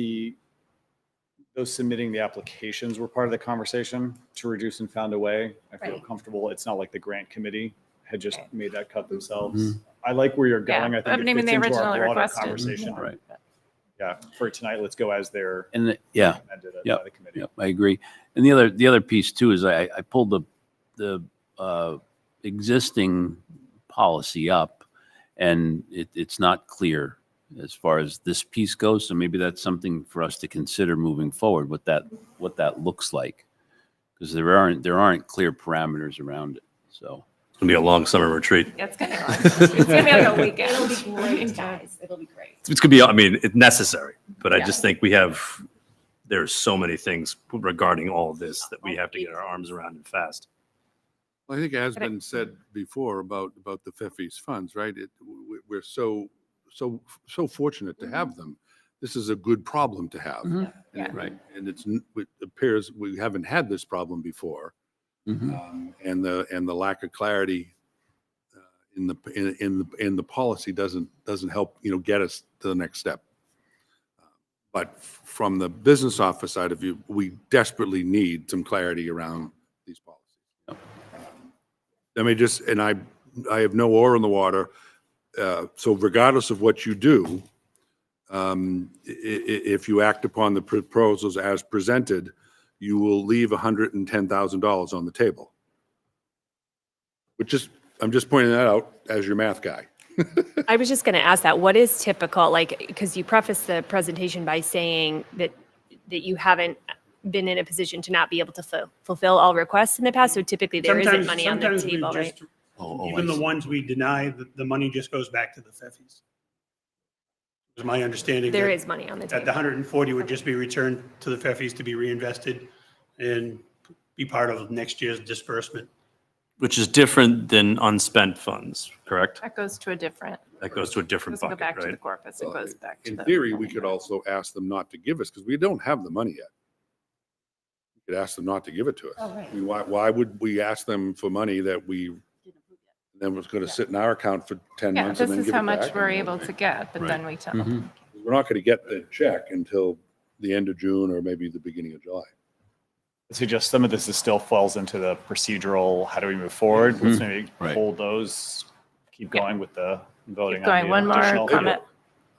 those submitting the applications were part of the conversation to reduce and found a way, I feel Right. comfortable. It's not like the grant committee had just Right. made that cut themselves. I like where you're Yeah, going. I I think mean, it fits they into originally our broader requested. conversation. Right. Yeah, for tonight, let's go as they're And yeah, recommended by Yep. the committee. I agree. And the other piece too is I pulled the existing policy up, and it's not clear as far as this piece goes. So maybe that's something for us to consider moving forward. What that looks like, because there aren't clear parameters around it. So It's going to be a long summer retreat. Yeah, it's gonna be long. It's gonna be like a weekend. It'll be great, guys. It'll be great. It's going to be, I mean, it's necessary, but I just think there's so many things regarding all of this that we have to get our arms around and fast. Well, I think it has But been said before about the FEFI's funds, right? We're so fortunate to have them. This is a good problem to have. And Yeah. Right. And it appears we haven't had this problem before. And the lack of clarity in the policy doesn't help, get us to the next step. But from the business office side of view, we desperately need some clarity around these policies. Let me just, and I have no oar in the water. So regardless of what you do, if you act upon the proposals as presented, you will leave $110,000 on the table. I'm just pointing that out as your math guy. I was just going to ask that. What is typical? Like, because you preface the presentation by saying that you haven't been in a position to not be able to fulfill all requests in the past. So typically there isn't money on the sometimes we table, right? just, even the ones we deny, the money just goes back to the FEFIs. It's my understanding There that is money on the that the table. 140 would just be returned to the FEFIs to be reinvested and be part of next year's disbursement. Which is different than unspent funds, correct? That goes to a different, That goes to a different doesn't go bucket, back to the right? corpus, it goes back to In the. theory, we could also ask them not to give us, because we don't have the money yet. We could ask them not to give it to us. Oh, right. I mean, why would we ask them for money that we then was going to sit in our account for 10 Yeah, months and this then is give how it much back? we're And able to get, but then we tell them. we're not going to get the check until the end of June or maybe the beginning of July. So just some of this is still falls into the procedural, how do we move forward? Let's maybe Right. hold those, keep going with the voting Keep on going, the one more additional- comment.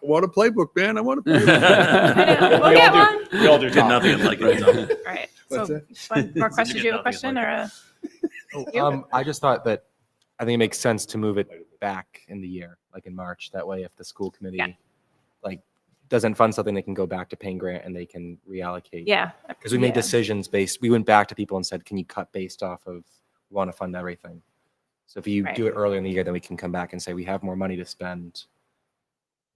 I want a playbook, man. I want a playbook. We'll We get all one. do, we all do Did talk. nothing like it. All right, What's so one more question, do you have a question or a? I just thought that I think it makes sense to move it back in the year, like in March. That way, if the school committee like doesn't fund something, they can go back to paying grant and they can reallocate. Yeah. Because we made yeah. decisions based, we went back to people and said, can you cut based off of, we want to fund everything. So if you Right. do it earlier in the year, then we can come back and say, we have more money to spend.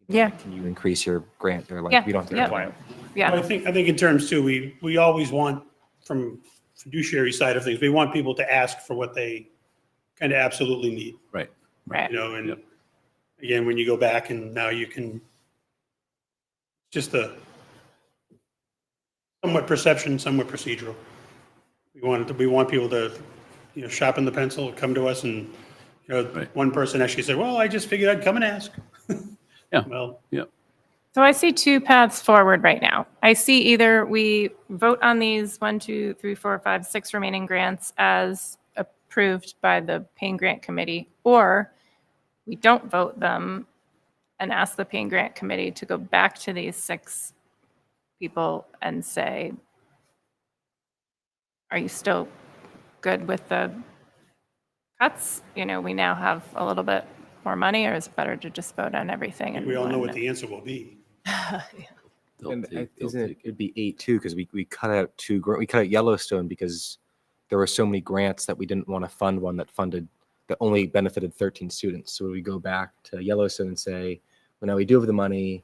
Yeah. Can you increase your grant or like, Yeah, we don't have to. yeah. plan. Yeah, I think in terms too, we always want, from fiduciary side of things, we want people to ask for what they kind of absolutely need, Right. right. and Yep. again, when you go back and now you can, just a somewhat perception, somewhat procedural. We want people to, sharpen the pencil, come to us and, Right. one person actually said, well, I just figured I'd come and ask. Yeah. Well, So I see two paths forward right now. I see either we vote on these 1, 2, 3, 4, 5, 6 remaining grants as approved by the paying grant committee, or we don't vote them and ask the paying grant committee to go back to these 6 people and say, are you still good with the cuts? We now have a little bit more money, or is it better to just vote on everything? And we all know what one? the answer will be. They'll And they'll isn't it, take it. it'd be 8 too, because we cut out we cut out Yellowstone because there were so many grants that we didn't want to fund one that only benefited 13 students. So we go back to Yellowstone and say, well, now we do have the money.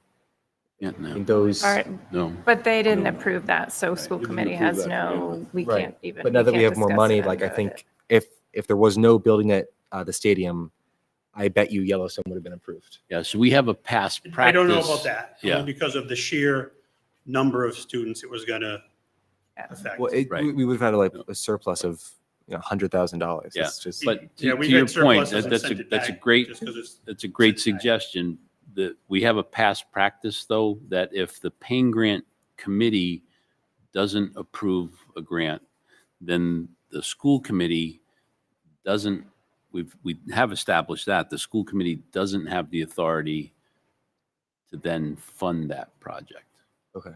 Yeah, no, And those, All right, no. but they didn't No. approve that, so school you didn't committee approve has that, no, we Right. can't even. but now that we can't have more discuss money, it like I and vote it. think if there was no building at the stadium, I bet you Yellowstone would have been approved. Yeah, so we have a past practice. I don't know about that. Yeah. Only because of the sheer number of students it was going to affect. Well, Right. we would have had like a surplus of $100,000. Yeah. It's just But Yeah, to we've to your had point, surpluses and that's sent a it that's a back great just 'cause it's that's a great sent back. suggestion. That we have a past practice though, that if the paying grant committee doesn't approve a grant, then the school committee doesn't. We have established that the school committee doesn't have the authority to then fund that project okay.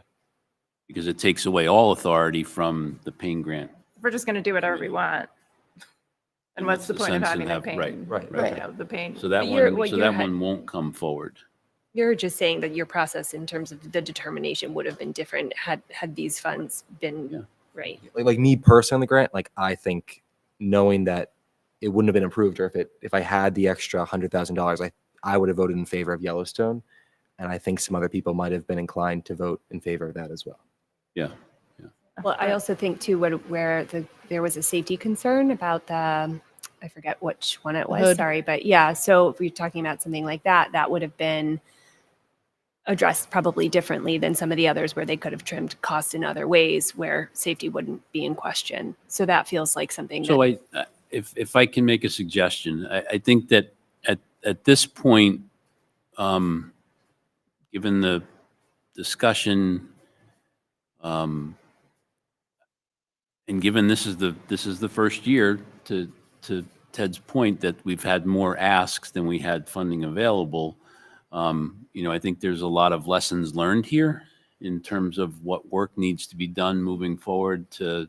because it takes away all authority from the paying grant. We're just going to do whatever we want. And what's the What's the point of sense having in the have- pain? right. The pain. So that But you're- one, what so you're that one won't come forward. You're just saying that your process in terms of the determination would have been different had these funds been Yeah. right. Like me personally on the grant, like I think knowing that it wouldn't have been approved, or if I had the extra $100,000, I would have voted in favor of Yellowstone, and I think some other people might have been inclined to vote in favor of that as well. Yeah. Well, I also think too, where there was a safety concern about the I forget which one it was, Hood. sorry, but yeah, so if we're talking about something like that, that would have been addressed probably differently than some of the others where they could have trimmed costs in other ways where safety wouldn't be in question. So that feels like something So that, if I can make a suggestion, I think that at this point, given the discussion, and given this is the first year, to Ted's point, that we've had more asks than we had funding available, I think there's a lot of lessons learned here in terms of what work needs to be done moving forward to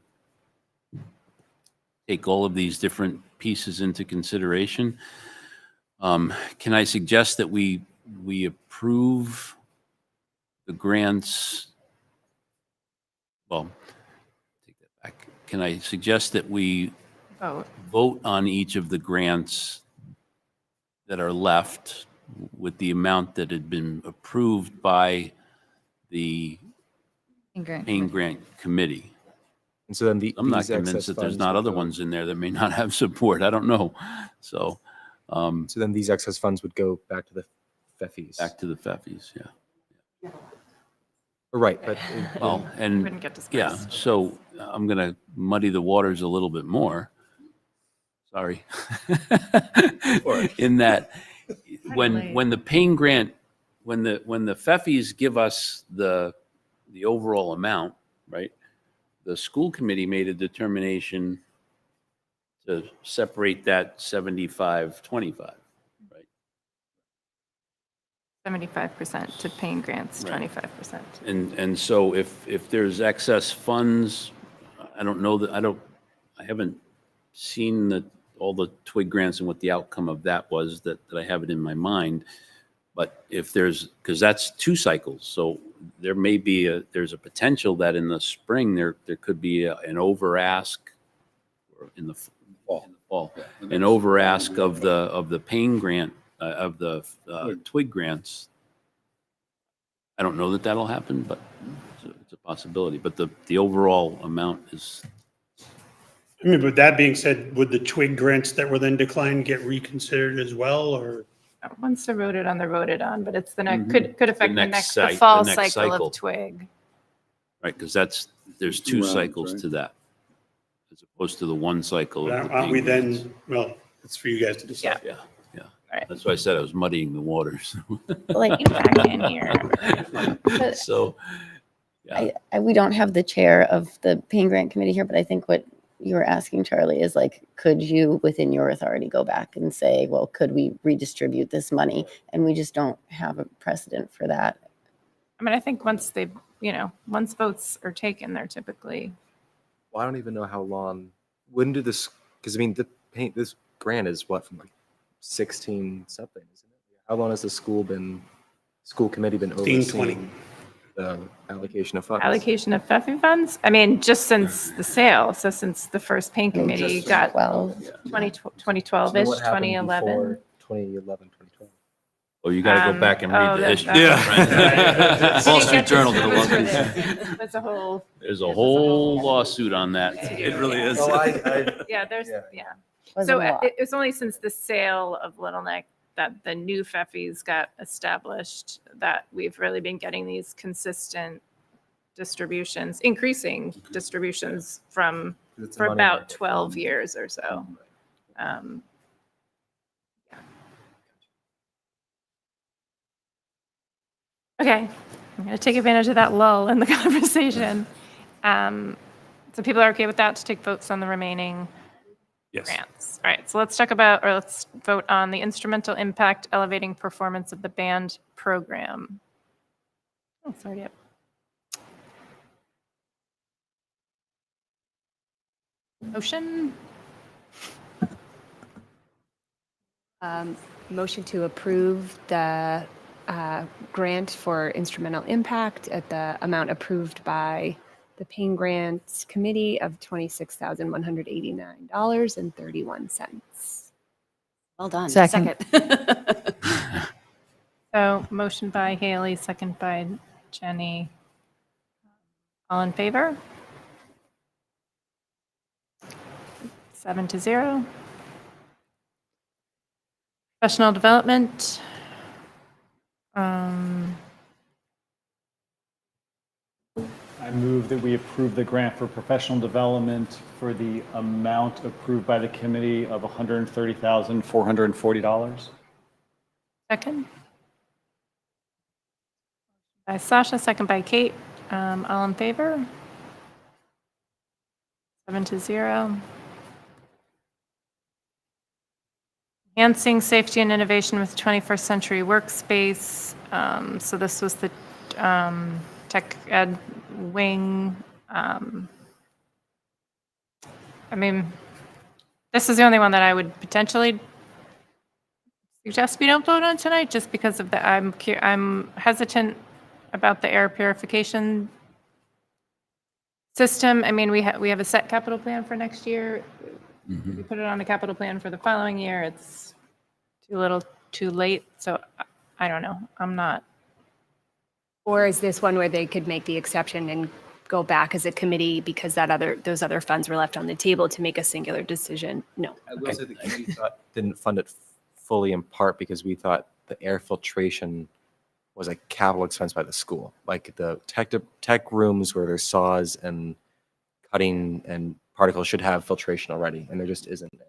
take all of these different pieces into consideration. Can I suggest that we approve the grants? Well, take that back. Can I suggest that we vote on each of the grants that are left with the amount that had been approved by the paying grant committee? And so then I'm not these excess convinced that there's funds not would other go- ones in there that may not have support. I don't know. So So then these excess funds would go back to the FEFIs. back to the FEFIs, yeah. Right, but Well, and Wouldn't get yeah, dispersed. so I'm going to muddy the waters a little bit more. Sorry. In that, when the paying grant, when the FEFIs give us the overall amount, right? The school committee made a determination to separate that 75-25, right? 75% to paying grants, Right. 25%. And so if there's excess funds, I don't know that, I haven't seen all the twig grants and what the outcome of that was, that I have it in my mind. But if because that's 2 cycles, so there may be there's a potential that in the spring, there could be an over ask, or in the fall, an over ask of the paying grant, of the twig grants. I don't know that that'll happen, but it's a possibility. But the overall amount is, I mean, with that being said, would the twig grants that were then declined get reconsidered as well, or? Once they're voted on, but it's the next, Mhm. could affect The next the cy- fall the next cycle cycle. of twig. right, because there's 2 Rounds, cycles right? to that, as opposed to the 1 cycle of the Aren't we paying grants. then, well, it's for you guys to decide. Yeah, yeah. Right. That's why I said I was muddying the waters. Like, Back in here. but So, yeah. we don't have the chair of the paying grant committee here, but I think what you were asking, Charlie, is like, could you, within your authority, go back and say, well, could we redistribute this money? And we just don't have a precedent for that. I mean, I think once once votes are taken, they're typically, well, I don't even know how long. When do this? Because I mean, this grant is what, from like 16 something, isn't it? How long has the school committee been 16, overseeing the allocation of funds? allocation of FEFI funds. I mean, just since the sale, so since the first paying committee got 2012-ish, What happened 2011. before 2011, 2012? Oh, you got to go back and read the that- history. that- Wall Street Journal did a It was lot. for this. There's a whole, There's a whole lawsuit on that. It really is. Oh, yeah, there's, Yeah. yeah. Wasn't So a lot. it's only since the sale of Little Neck that the new FEFIs got established that we've really been getting these consistent distributions, increasing distributions for about 12 years or so. Yeah. Okay, I'm going to take advantage of that lull in the conversation. So people are okay with that, to take votes on the remaining Yes. grants. All right, so let's vote on the instrumental impact elevating performance of the band program. Oh, it's already up. Motion, motion to approve the grant for instrumental impact at the amount approved by the paying grants committee of $26,189.31. Well done. Second. so motion by Haley, second by Jenny. All in favor? 7-0. Professional development. I move that we approve the grant for professional development for the amount approved by the committee of $130,440. Second. By Sasha, second by Kate. All in favor? 7-0. Enhancing safety and innovation with 21st century workspace. So this was the tech ed wing. I mean, this is the only one that I would potentially suggest we don't vote on tonight, just because of the, I'm hesitant about the air purification system. I mean, we have a set capital plan for next year. We put it on a capital plan for the following year. It's too little, too late. So I don't know. I'm not. Or is this one where they could make the exception and go back as a committee because those other funds were left on the table to make a singular decision? No. I will say the committee didn't fund it fully in part because we thought the air filtration was a capital expense by the school. Like the tech rooms where there's saws and cutting and particles should have filtration already, and there just isn't any.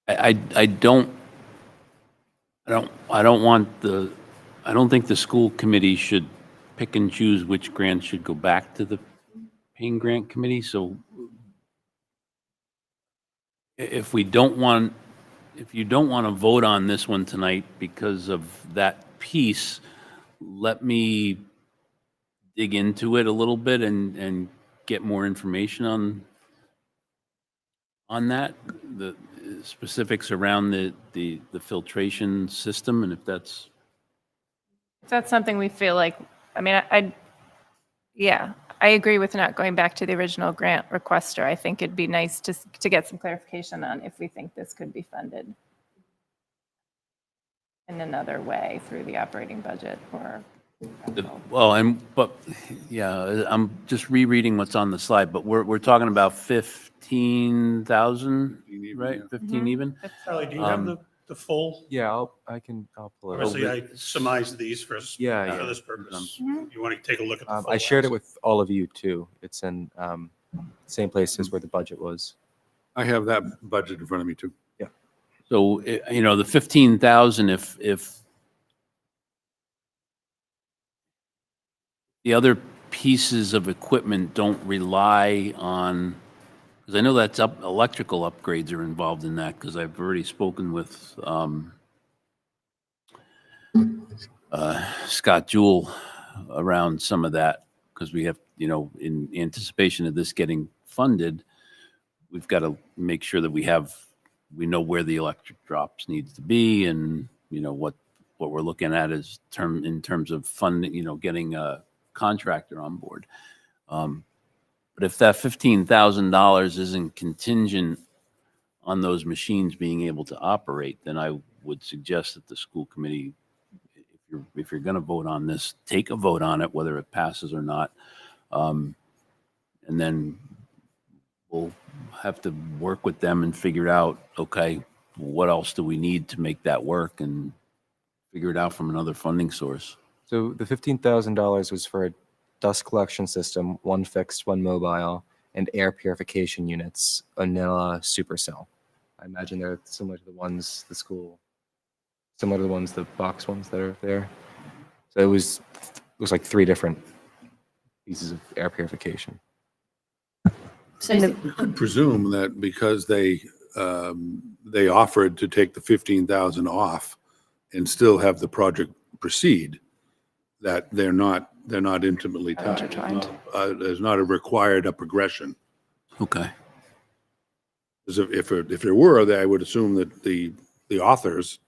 I don't think the school committee should pick and choose which grants should go back to the paying grant committee. So if you don't want to vote on this one tonight because of that piece, let me dig into it a little bit and get more information on that, the specifics around the filtration system, and if that's something we feel like, I mean, yeah, I agree with not going back to the original grant requester. I think it'd be nice to get some clarification on if we think this could be funded in another way through the operating budget or. I'm just rereading what's on the slide, but we're talking about 15,000, right? 15 even? Charlie, do you have the full? Yeah, I'll pull it. Obviously, I surmised these for this purpose. You want to take a look at the full I shared it ones. with all of you too. It's in same place as where the budget was. I have that budget in front of me too. Yeah. So, the 15,000, if the other pieces of equipment don't rely on, because I know that's electrical upgrades are involved in that, because I've already spoken with Scott Jewell around some of that, because we have, in anticipation of this getting funded, we've got to make sure that we know where the electric drops needs to be, and what we're looking at is in terms of funding, getting a contractor on board. But if that $15,000 isn't contingent on those machines being able to operate, then I would suggest that the school committee, if you're going to vote on this, take a vote on it, whether it passes or not. And then we'll have to work with them and figure out, okay, what else do we need to make that work, and figure it out from another funding source. So the $15,000 was for a dust collection system, one fixed, one mobile, and air purification units, Anilla Supercell. I imagine they're similar to the box ones that are there. So it was like 3 different pieces of air purification. I presume that because they offered to take the 15,000 off and still have the project proceed, that they're not intimately tied. Intertwined. There's not a required progression. Okay. Because if there were, I would assume that the authors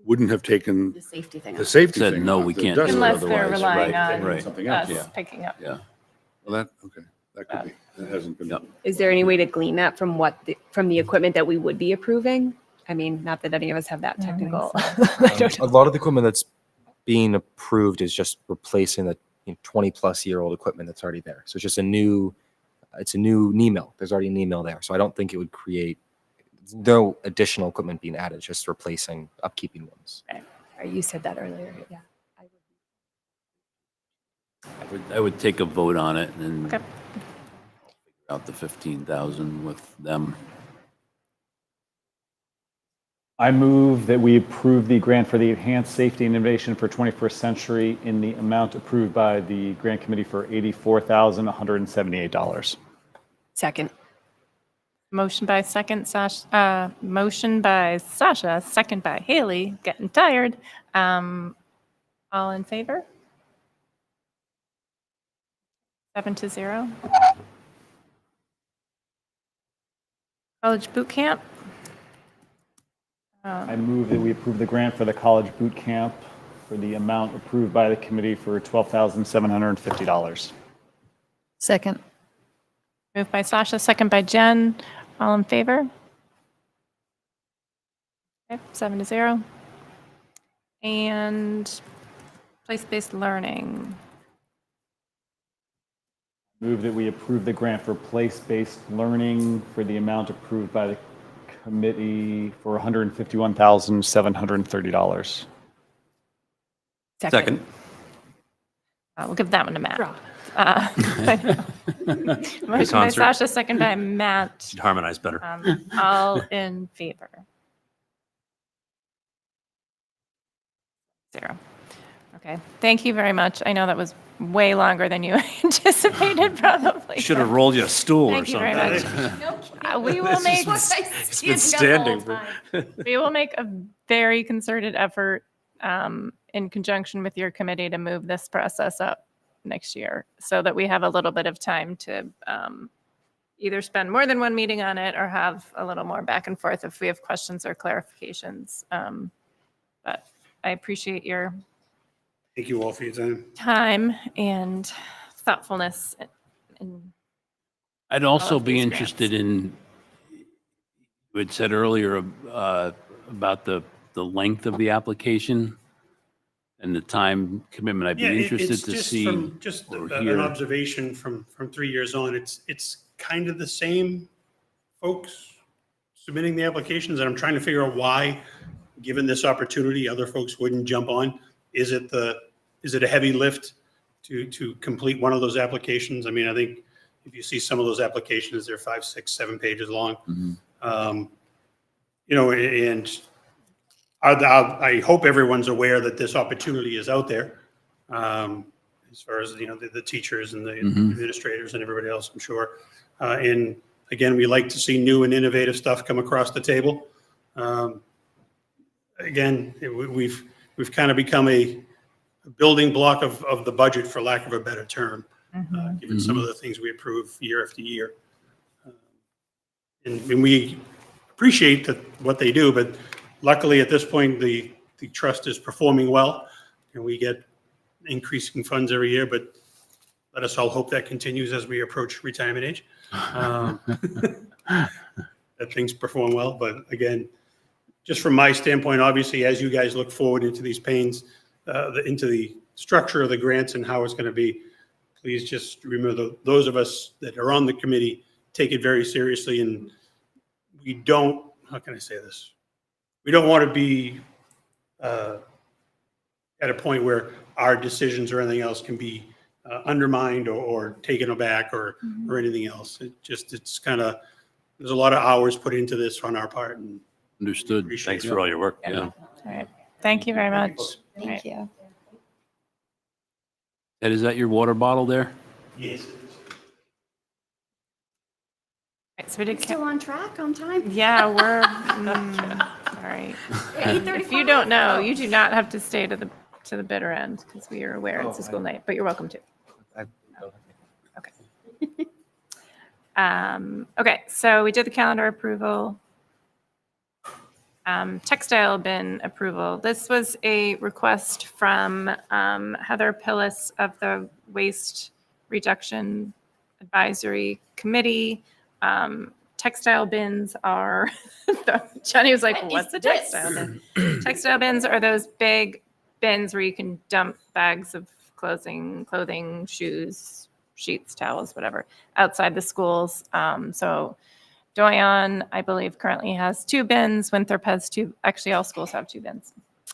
wouldn't have taken The safety thing. the safety Said, thing. no, off, we the can't dust do it Unless they're otherwise, relying right, on right. something else. us Yeah. picking up. Yeah. Well, that could be. That hasn't been. Yep. Is there any way to glean that from the equipment that we would be approving? I mean, not that any of us have that technical. I don't A lot of the equipment that's being approved is just replacing the 20-plus-year-old equipment that's already there. So it's just a new it's a new email. There's already an email there. So I don't think it would create no additional equipment being added, just replacing upkeeping ones. You said that earlier. Yeah. I would take a vote on it and Okay. figure out the 15,000 with them. I move that we approve the grant for the Enhanced Safety and Innovation for 21st Century in the amount approved by the grant committee for $84,178. Second. Motion by Sasha, second by Haley. Getting tired. All in favor? 7-0. College boot camp. I move that we approve the grant for the college boot camp for the amount approved by the committee for $12,750. Second. Moved by Sasha, second by Jen. All in favor? Okay, 7-0. And place-based learning. Move that we approve the grant for place-based learning for the amount approved by the committee for $151,730. Second. We'll give that one to Matt. Draw. Motion by concert. Sasha, second by Matt. Should harmonize better. All in favor? 0. Okay, thank you very much. I know that was way longer than you anticipated, probably. Should have rolled you a stool or Thank you very something. much. We will make, It's been standing. we will make a very concerted effort in conjunction with your committee to move this process up next year so that we have a little bit of time to either spend more than one meeting on it or have a little more back and forth if we have questions or clarifications. But I appreciate your Thank you all for your time. time and thoughtfulness. I'd also of be these interested in, you had said earlier about the length of the application and the time commitment. I'd be interested it's to just see from just or an hear. observation from 3 years on. It's kind of the same folks submitting the applications, and I'm trying to figure out why, given this opportunity, other folks wouldn't jump on. Is it a heavy lift to complete one of those applications? I mean, I think if you see some of those applications, they're 5, 6, 7 pages long. Mhm. And I hope everyone's aware that this opportunity is out there, as far as, the teachers and the administrators and everybody else, I'm sure. And again, we like to see new and innovative stuff come across the table. Again, we've kind of become a building block of the budget, for lack of a better term, given some of the things we approve year after year. And we appreciate what they do, but luckily at this point, the trust is performing well, and we get increasing funds every year, but let us all hope that continues as we approach retirement age. That things perform well, but again, just from my standpoint, obviously, as you guys look forward into these pains, into the structure of the grants and how it's going to be, please just remember those of us that are on the committee take it very seriously, and we don't, how can I say this? We don't want to be at a point where our decisions or anything else can be undermined or taken aback or anything else. It's kind of, there's a lot of hours put into this on our part, and Understood. Thanks for all your work. Yeah. All right. Thank you very much. All Thank right. you. Ed, is that your water bottle there? yes. All right, so we did. Still on track, on time? Yeah, we're sorry. If you don't know, you do not have to stay to the bitter end because we are aware it's a school night, but you're welcome to. Okay. Okay, so we did the calendar approval. Textile bin approval. This was a request from Heather Pillis of the Waste Reduction Advisory Committee. Textile bins are, Jenny was like, what's a textile bin? Textile bins are those big bins where you can dump bags of clothing, shoes, sheets, towels, whatever, outside the schools. So Doyon, I believe, currently has 2 bins. Winthrop has 2. Actually, all schools have 2 bins.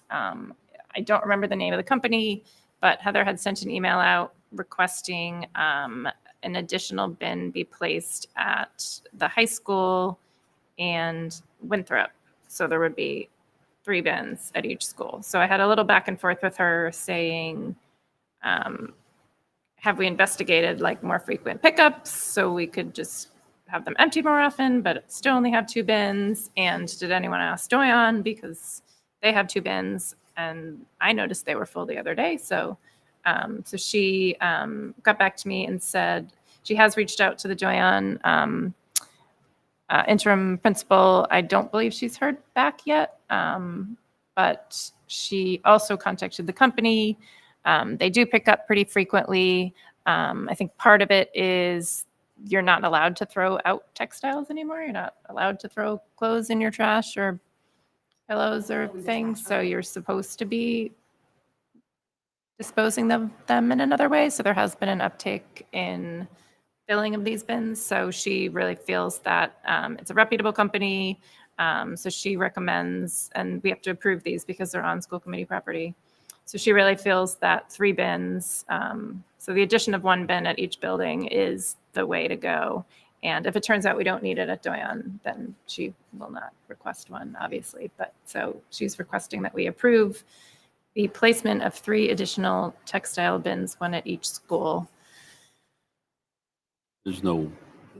I don't remember the name of the company, but Heather had sent an email out requesting an additional bin be placed at the high school and Winthrop. So there would be 3 bins at each school. So I had a little back and forth with her saying, have we investigated like more frequent pickups so we could just have them empty more often, but still only have 2 bins? And did anyone ask Doyon, because they have 2 bins and I noticed they were full the other day. So she got back to me and said she has reached out to the Doyon interim principal. I don't believe she's heard back yet, but she also contacted the company. They do pick up pretty frequently. I think part of it is you're not allowed to throw out textiles anymore. You're not allowed to throw clothes in your trash or pillows or things. So you're supposed to be disposing of them in another way. So there has been an uptick in filling of these bins. So she really feels that it's a reputable company. So she recommends, and we have to approve these because they're on school committee property. So she really feels that 3 bins, so the addition of 1 bin at each building is the way to go. And if it turns out we don't need it at Doyon, then she will not request one, obviously. But so she's requesting that we approve the placement of 3 additional textile bins, 1 at each school. There's no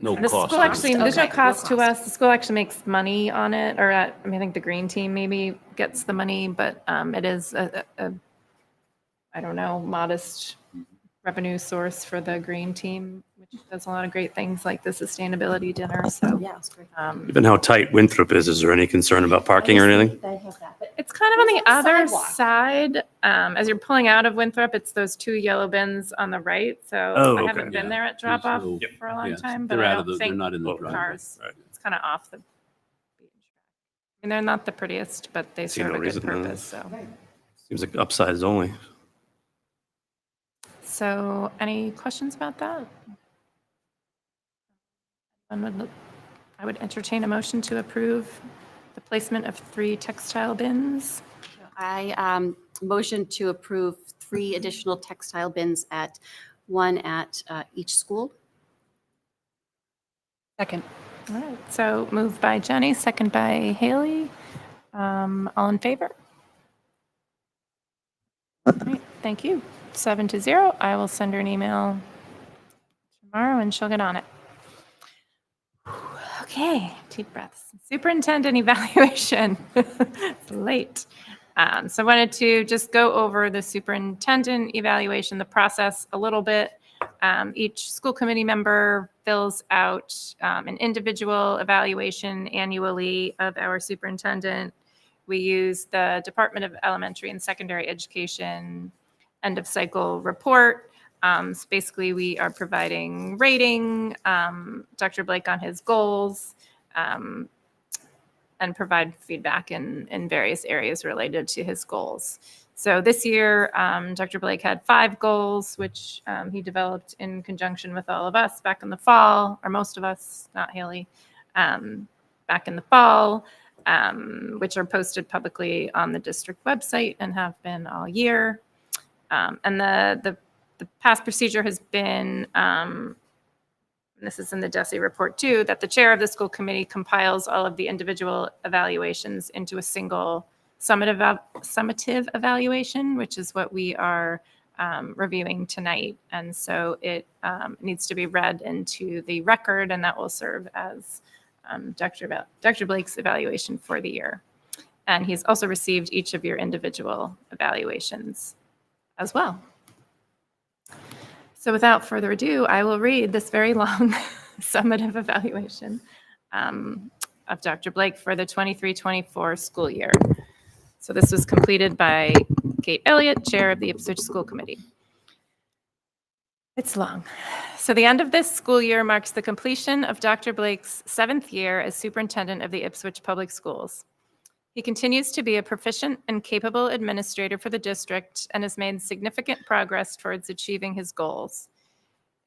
And the cost. school actually, there's no Okay, no cost to cost. us. The school actually makes money on it, or I think the green team maybe gets the money, but it is a I don't know, modest revenue source for the green team, which does a lot of great things like the sustainability dinner. So Yeah, it's great. Given how tight Winthrop is there any concern about parking or anything? They have that, but it's kind of on Who's the on the other sidewalk? side. As you're pulling out of Winthrop, it's those 2 yellow bins on the right. So Oh, I okay. haven't been Yeah. there at drop off There's no- for a long yeah, time, but they're I out of don't the- they're think not in the Oh, driveway. cars. Right. It's kind of off the beaten track. And they're not the prettiest, but they See serve no a good reason, purpose. So. Seems like upsides only. So any questions about that? I would entertain a motion to approve the placement of 3 textile bins. I motion to approve 3 additional textile bins at 1 at each school. Second. All right, so moved by Jenny, second by Haley. All in favor? All right, thank you. 7-0. I will send her an email tomorrow and she'll get on it. Okay, deep breaths. Superintendent evaluation. It's late. So I wanted to just go over the superintendent evaluation, the process a little bit. Each school committee member fills out an individual evaluation annually of our superintendent. We use the Department of Elementary and Secondary Education end of cycle report. So basically, we are providing rating, Dr. Blake on his goals, and provide feedback in various areas related to his goals. So this year, Dr. Blake had 5 goals, which he developed in conjunction with all of us back in the fall, or most of us, not Haley, back in the fall, which are posted publicly on the district website and have been all year. And the past procedure has been, and this is in the DESE report too, that the chair of the school committee compiles all of the individual evaluations into a single summative evaluation, which is what we are reviewing tonight. And so it needs to be read into the record, and that will serve as Dr. Blake's evaluation for the year. And he's also received each of your individual evaluations as well. So without further ado, I will read this very long summative evaluation of Dr. Blake for the 23-24 school year. So this was completed by Kate Elliott, chair of the Ipswich School Committee. It's long. So the end of this school year marks the completion of Dr. Blake's 7th year as superintendent of the Ipswich Public Schools. He continues to be a proficient and capable administrator for the district and has made significant progress towards achieving his goals.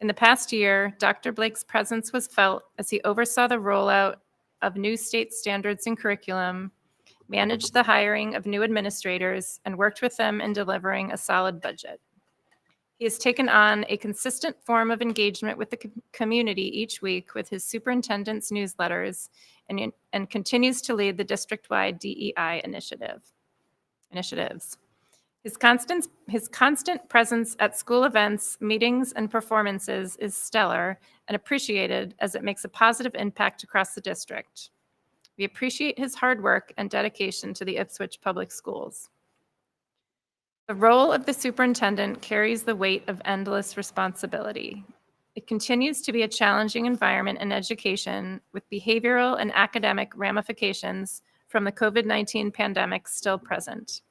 In the past year, Dr. Blake's presence was felt as he oversaw the rollout of new state standards and curriculum, managed the hiring of new administrators, and worked with them in delivering a solid budget. He has taken on a consistent form of engagement with the community each week with his superintendent's newsletters and continues to lead the district-wide DEI initiatives. His constant presence at school events, meetings, and performances is stellar and appreciated as it makes a positive impact across the district. We appreciate his hard work and dedication to the Ipswich Public Schools. The role of the superintendent carries the weight of endless responsibility. It continues to be a challenging environment in education with behavioral and academic ramifications from the COVID-19 pandemic still present.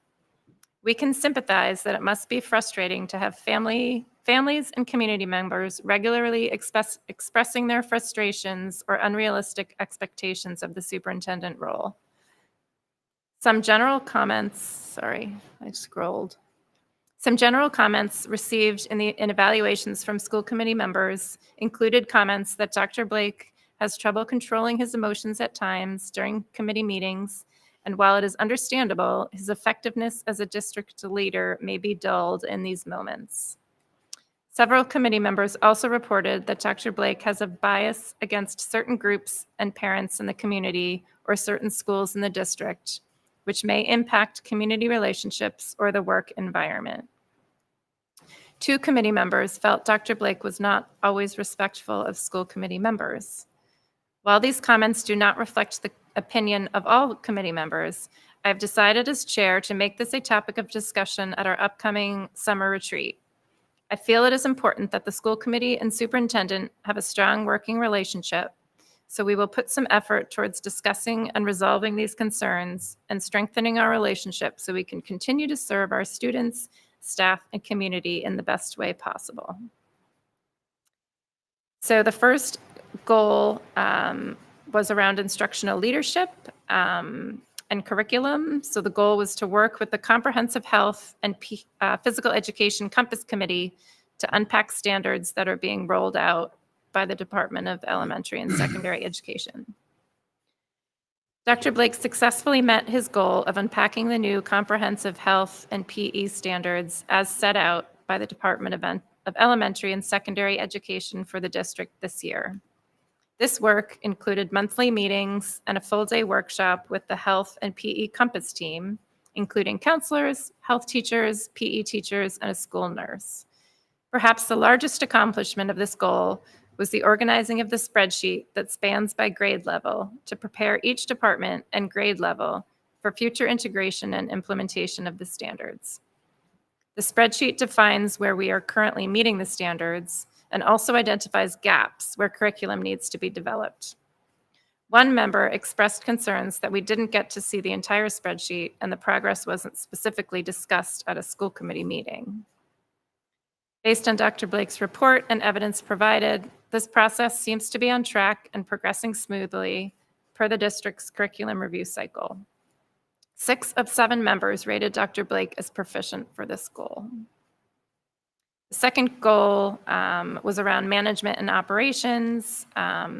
We can sympathize that it must be frustrating to have families and community members regularly expressing their frustrations or unrealistic expectations of the superintendent role. Some general comments received in evaluations from school committee members included comments that Dr. Blake has trouble controlling his emotions at times during committee meetings, and while it is understandable, his effectiveness as a district leader may be dulled in these moments. Several committee members also reported that Dr. Blake has a bias against certain groups and parents in the community or certain schools in the district, which may impact community relationships or the work environment. 2 committee members felt Dr. Blake was not always respectful of school committee members. While these comments do not reflect the opinion of all committee members, I have decided as chair to make this a topic of discussion at our upcoming summer retreat. I feel it is important that the school committee and superintendent have a strong working relationship, so we will put some effort towards discussing and resolving these concerns and strengthening our relationship so we can continue to serve our students, staff, and community in the best way possible. So the first goal was around instructional leadership and curriculum. So the goal was to work with the Comprehensive Health and Physical Education Compass Committee to unpack standards that are being rolled out by the Department of Elementary and Secondary Education. Dr. Blake successfully met his goal of unpacking the new comprehensive health and PE standards as set out by the Department of Elementary and Secondary Education for the district this year. This work included monthly meetings and a full-day workshop with the health and PE Compass team, including counselors, health teachers, PE teachers, and a school nurse. Perhaps the largest accomplishment of this goal was the organizing of the spreadsheet that spans by grade level to prepare each department and grade level for future integration and implementation of the standards. The spreadsheet defines where we are currently meeting the standards and also identifies gaps where curriculum needs to be developed. One member expressed concerns that we didn't get to see the entire spreadsheet and the progress wasn't specifically discussed at a school committee meeting. Based on Dr. Blake's report and evidence provided, this process seems to be on track and progressing smoothly per the district's curriculum review cycle. 6 of 7 members rated Dr. Blake as proficient for this goal. The second goal was around management and operations,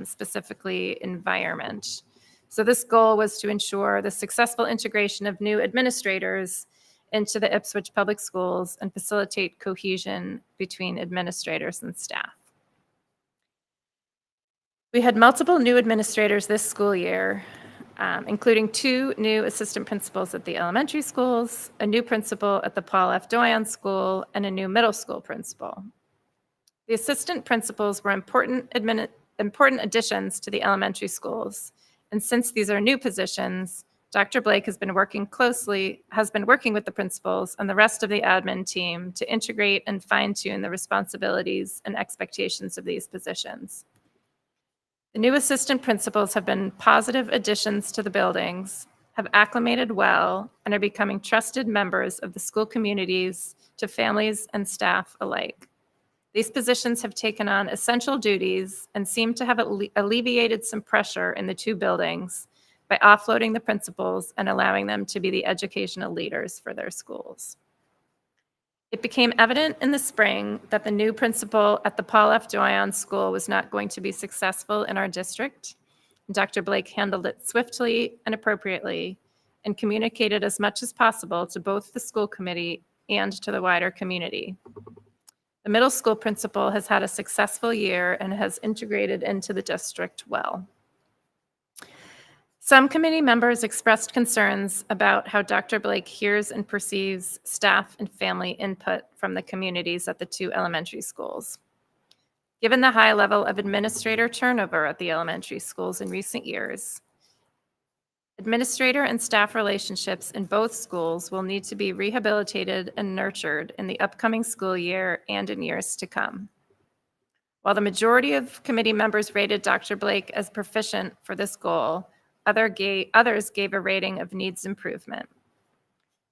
specifically environment. So this goal was to ensure the successful integration of new administrators into the Ipswich Public Schools and facilitate cohesion between administrators and staff. We had multiple new administrators this school year, including 2 new assistant principals at the elementary schools, a new principal at the Paul F. Doyon School, and a new middle school principal. The assistant principals were important additions to the elementary schools, and since these are new positions, Dr. Blake has been working with the principals and the rest of the admin team to integrate and fine-tune the responsibilities and expectations of these positions. The new assistant principals have been positive additions to the buildings, have acclimated well, and are becoming trusted members of the school communities to families and staff alike. These positions have taken on essential duties and seem to have alleviated some pressure in the 2 buildings by offloading the principals and allowing them to be the educational leaders for their schools. It became evident in the spring that the new principal at the Paul F. Doyon School was not going to be successful in our district. Dr. Blake handled it swiftly and appropriately and communicated as much as possible to both the school committee and to the wider community. The middle school principal has had a successful year and has integrated into the district well. Some committee members expressed concerns about how Dr. Blake hears and perceives staff and family input from the communities at the two elementary schools. Given the high level of administrator turnover at the elementary schools in recent years, administrator and staff relationships in both schools will need to be rehabilitated and nurtured in the upcoming school year and in years to come. While the majority of committee members rated Dr. Blake as proficient for this goal, others gave a rating of needs improvement.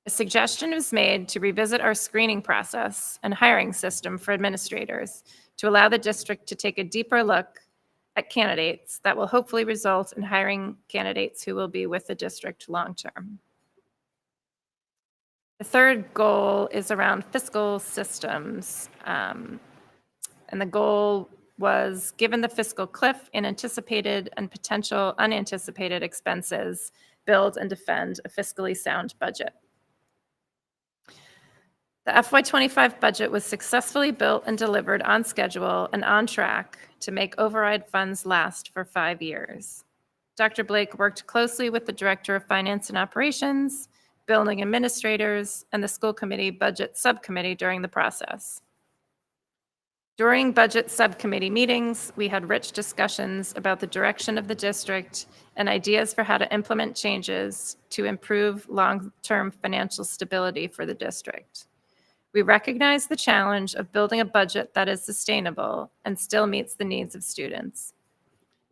A suggestion was made to revisit our screening process and hiring system for administrators to allow the district to take a deeper look at candidates that will hopefully result in hiring candidates who will be with the district long-term. The third goal is around fiscal systems. And the goal was, given the fiscal cliff in anticipated and potential unanticipated expenses, build and defend a fiscally sound budget. The FY25 budget was successfully built and delivered on schedule and on track to make override funds last for 5 years. Dr. Blake worked closely with the Director of Finance and Operations, building administrators, and the school committee budget subcommittee during the process. During budget subcommittee meetings, we had rich discussions about the direction of the district and ideas for how to implement changes to improve long-term financial stability for the district. We recognize the challenge of building a budget that is sustainable and still meets the needs of students.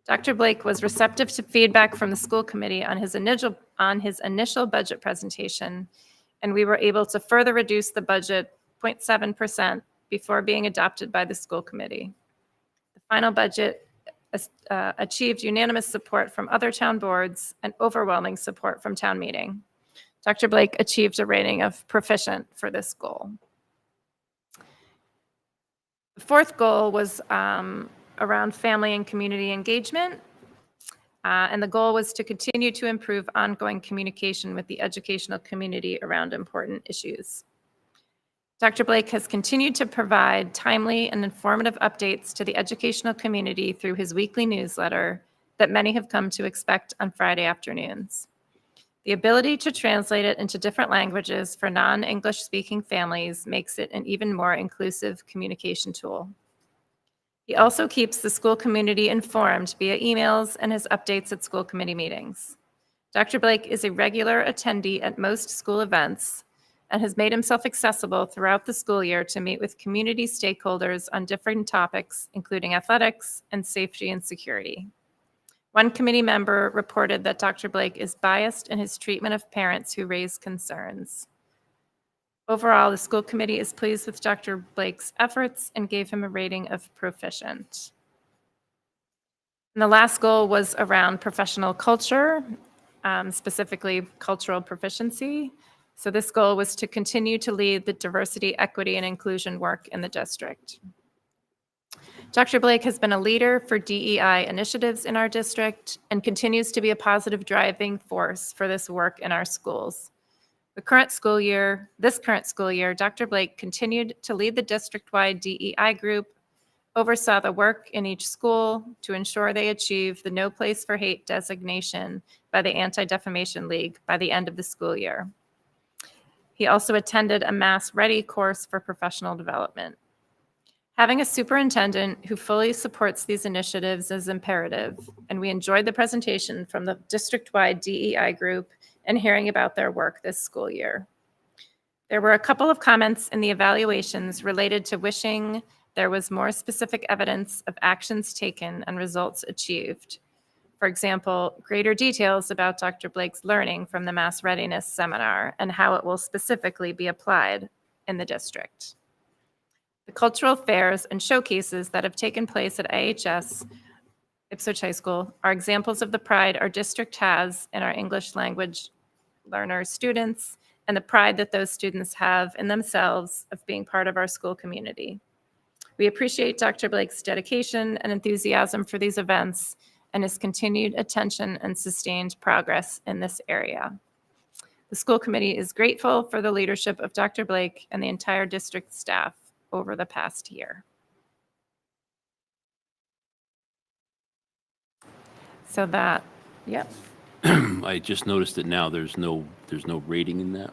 Dr. Blake was receptive to feedback from the school committee on his initial budget presentation, and we were able to further reduce the budget 0.7% before being adopted by the school committee. The final budget achieved unanimous support from other town boards and overwhelming support from town meeting. Dr. Blake achieved a rating of proficient for this goal. The fourth goal was around family and community engagement. And the goal was to continue to improve ongoing communication with the educational community around important issues. Dr. Blake has continued to provide timely and informative updates to the educational community through his weekly newsletter that many have come to expect on Friday afternoons. The ability to translate it into different languages for non-English speaking families makes it an even more inclusive communication tool. He also keeps the school community informed via emails and his updates at school committee meetings. Dr. Blake is a regular attendee at most school events and has made himself accessible throughout the school year to meet with community stakeholders on different topics, including athletics and safety and security. One committee member reported that Dr. Blake is biased in his treatment of parents who raise concerns. Overall, the school committee is pleased with Dr. Blake's efforts and gave him a rating of proficient. And the last goal was around professional culture, specifically cultural proficiency. So this goal was to continue to lead the diversity, equity, and inclusion work in the district. Dr. Blake has been a leader for DEI initiatives in our district and continues to be a positive driving force for this work in our schools. This current school year, Dr. Blake continued to lead the district-wide DEI group, oversaw the work in each school to ensure they achieve the No Place for Hate designation by the Anti-Defamation League by the end of the school year. He also attended a Mass Ready course for professional development. Having a superintendent who fully supports these initiatives is imperative, and we enjoyed the presentation from the district-wide DEI group and hearing about their work this school year. There were a couple of comments in the evaluations related to wishing there was more specific evidence of actions taken and results achieved. For example, greater details about Dr. Blake's learning from the Mass Readiness Seminar and how it will specifically be applied in the district. The cultural fairs and showcases that have taken place at IHS, Ipswich High School, are examples of the pride our district has in our English language learners, students, and the pride that those students have in themselves of being part of our school community. We appreciate Dr. Blake's dedication and enthusiasm for these events and his continued attention and sustained progress in this area. The school committee is grateful for the leadership of Dr. Blake and the entire district staff over the past year. So that, yep. I just noticed it now. There's no rating in that.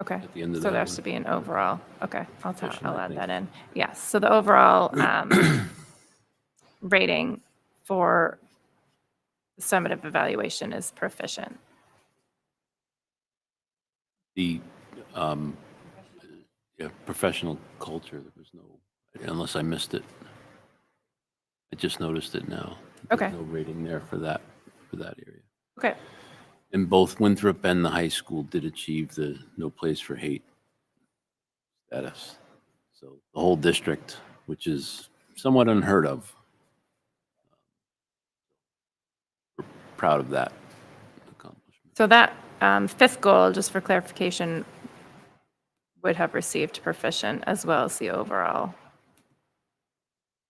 Okay, At the end of so that there one. should be an overall, okay, Proficient, I'll I add think. that in. Yes, so the overall rating for the summative evaluation is proficient. The professional culture, there was no, unless I missed it. I just noticed it now. There's Okay. no rating there for that area. Okay, And both Winthrop and the high school did achieve the no place for hate status. So the whole district, which is somewhat unheard of. We're proud of that accomplishment. so that fifth goal, just for clarification, would have received proficient as well as the overall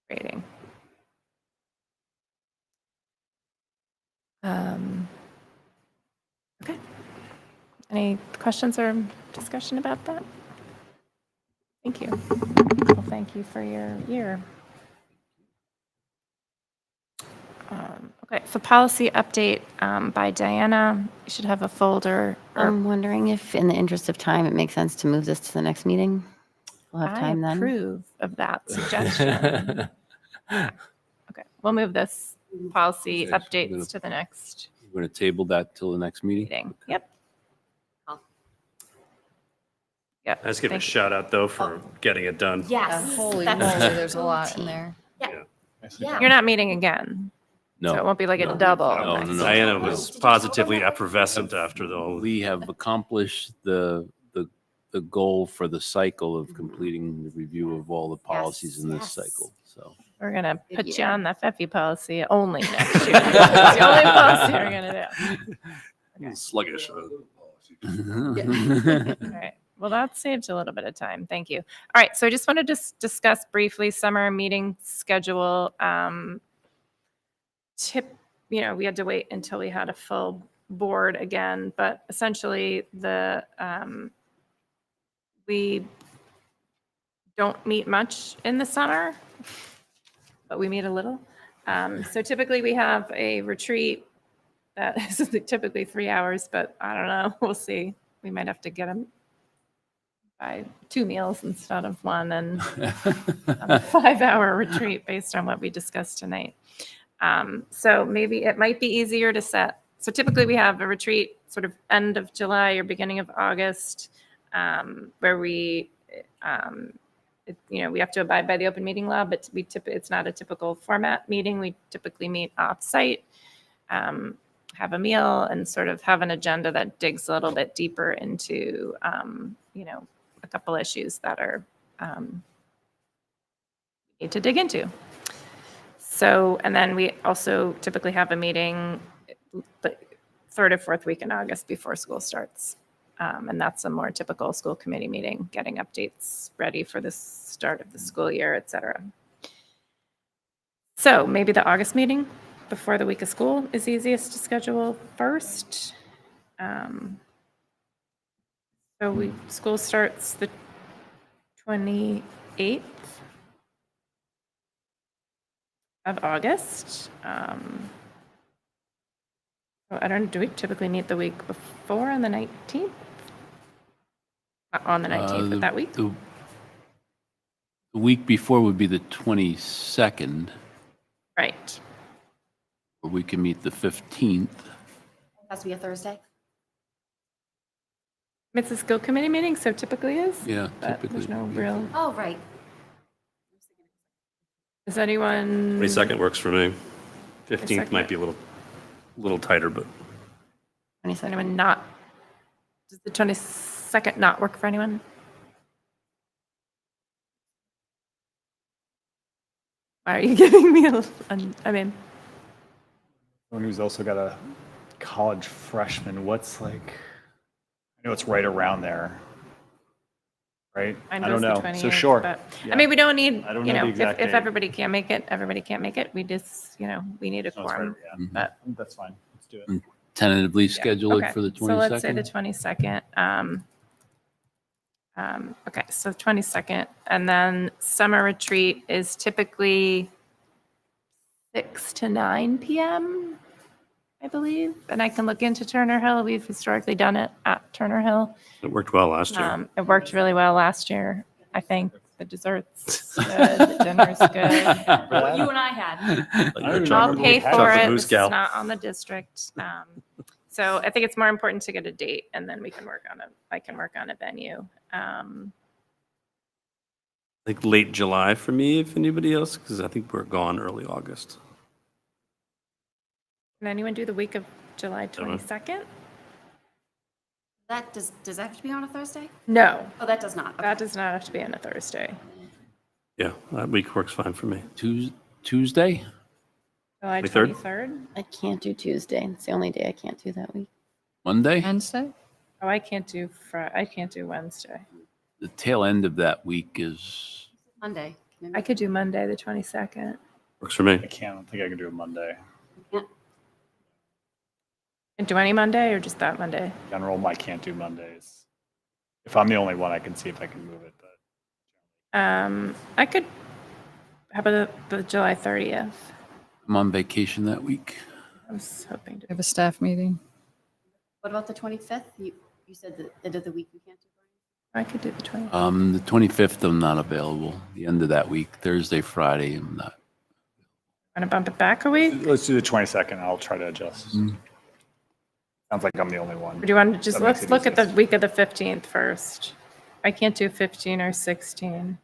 rating. Okay. Any questions or discussion about that? Thank you. Well, thank you for your year. Okay, so policy update by Diana. You should have a folder. I'm wondering if, in the interest of time, it makes sense to move this to the next meeting. We'll have time I then. approve of that suggestion. Okay, we'll move this policy Okay, so we're updates gonna- to the next We're going to table that till the next meeting? meeting. Yep. Yep. Let's give a thank you. shout out though for getting it done. Yes. Holy that's- moly, there's a lot in there. Yeah. You're not meeting again, so it No. won't be like a No. double. No, next no, no. Diana time. was Did you positively follow that? effervescent after the whole. We have accomplished the goal for the cycle of completing the review of all the policies in this yes. cycle, so. We're gonna Good put you year. on the FEPI policy only next year. It's the only policy we're gonna do. Sluggish. All right. Well, that saved a little bit of time. Thank you. All right. So I just wanted to discuss briefly summer meeting schedule. We had to wait until we had a full board again, but essentially we don't meet much in the summer, but we meet a little. So typically we have a retreat that is typically 3 hours, but I don't know. We'll see. We might have to get them by 2 meals instead of one, and a 5-hour retreat based on what we discussed tonight. So maybe it might be easier to set. So typically we have a retreat sort of end of July or beginning of August, where we have to abide by the open meeting law, but it's not a typical format meeting. We typically meet off-site, have a meal, and sort of have an agenda that digs a little bit deeper into, a couple issues that are need to dig into. So, and then we also typically have a meeting the third or fourth week in August before school starts. And that's a more typical school committee meeting, getting updates ready for the start of the school year, et cetera. So maybe the August meeting before the week of school is easiest to schedule first. School starts the 28th of August. Do we typically meet the week before on the 19th? Not on the 19th, but that week? The week before would be the 22nd, Right. or we can meet the 15th. Has to be a Thursday. It's a school committee meeting, so typically is. Yeah, But typically. there's no real, Oh, right. is anyone? 22nd works for me. 15th 22nd. might be a little tighter, but Does anyone not, does the 22nd not work for anyone? Why are you giving me Someone who's also got a college freshman, what's like, I know it's right around there. Right? Mine I don't goes the know. So 28th, sure. but- Yeah. I mean, we don't need, I don't you know the know, exact if date. everybody can't make it, everybody can't make it. We just, you know, we need a No, it's right- quorum. yeah. But That's fine. Let's do it. Tentatively yeah, schedule okay. it for the 22nd. So let's say the 22nd. Okay, so 22nd. And then summer retreat is typically 6 to 9 p.m., I believe. And I can look into Turner Hill. We've historically done it at Turner Hill. It worked well last year. It worked really well last year. I think the dessert's good, the dinner's good. What you and I had. I'll pay for Chocolate it. mousse This is gal. not on the district. So I think it's more important to get a date and then we can work on it. I can work on a venue. Like late July for me, if anybody else, because I think we're gone early August. Can anyone do the week of July don't know. 22nd? Does that have to be on a Thursday? No, Oh, that does not. Okay. that does not have to be on a Thursday. Yeah, that week works fine for me. Tuesday? July 23rd? 23rd? I can't do Tuesday. It's the only day I can't do that week. Monday? Wednesday? Oh, I can't do I can't do Wednesday. The tail end of that week is, Monday. I could do Monday, the 22nd. Works for me. I can't. I don't think I can do a Monday. And do any Monday or just that Monday? In general, I can't do Mondays. If I'm the only one, I can see if I can move it. But I could, how about the July 30th? I'm on vacation that week. I was hoping to. We have a staff meeting. What about the 25th? You said the end of the week you can't do. I could do the 20th. The 25th, I'm not available. The end of that week, Thursday, Friday, I'm not. Want to bump it back a week? let's do the 22nd. I'll try to adjust. Sounds like I'm the only one. Or do you want to just, That makes let's it look at the easiest. week of the 15th first. I can't do 15 or 16.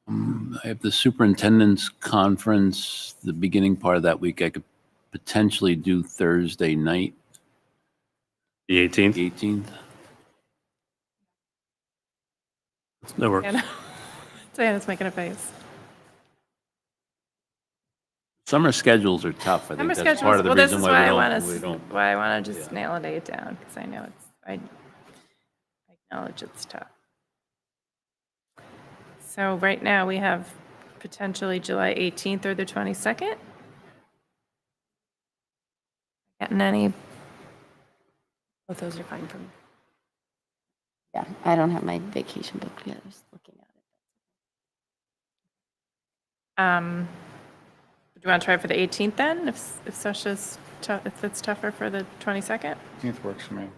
I have the superintendent's conference, the beginning part of that week. I could potentially do Thursday night, The 18th? the 18th. That works. Diana's making a face. Summer schedules are tough. I Summer think that's part schedules, of the well, this reason is why why we I don't. want We to, don't. why I want to just nail a date down, because I know it's, I acknowledge it's tough. So right now, we have potentially July 18th or the 22nd. Getting any, Both those are fine for me. Yeah, I don't have my vacation booked yet. Just looking at it. do you want to try for the 18th then, if Sasha's, if it's tougher for the 22nd? 15th works for me.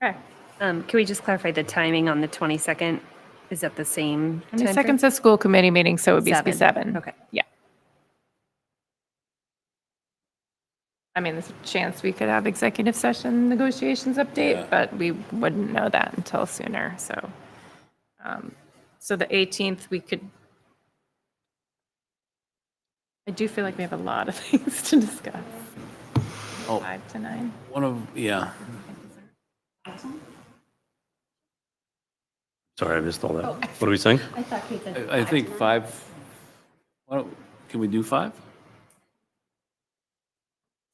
Okay. Can we just clarify the timing on the 22nd? Is that the same? time frame? 22nd's a school committee meeting, so it would be 7. 7. Okay. Yeah. I mean, there's a chance we could have executive session negotiations update, Yeah. but we wouldn't know that until sooner, so. So the 18th, we could, I do feel like we have a lot of things to discuss. Oh. 5 to 9. Yeah. Sorry, I missed all that. What are we saying? I thought Kate said. I think 5. Can we do 5?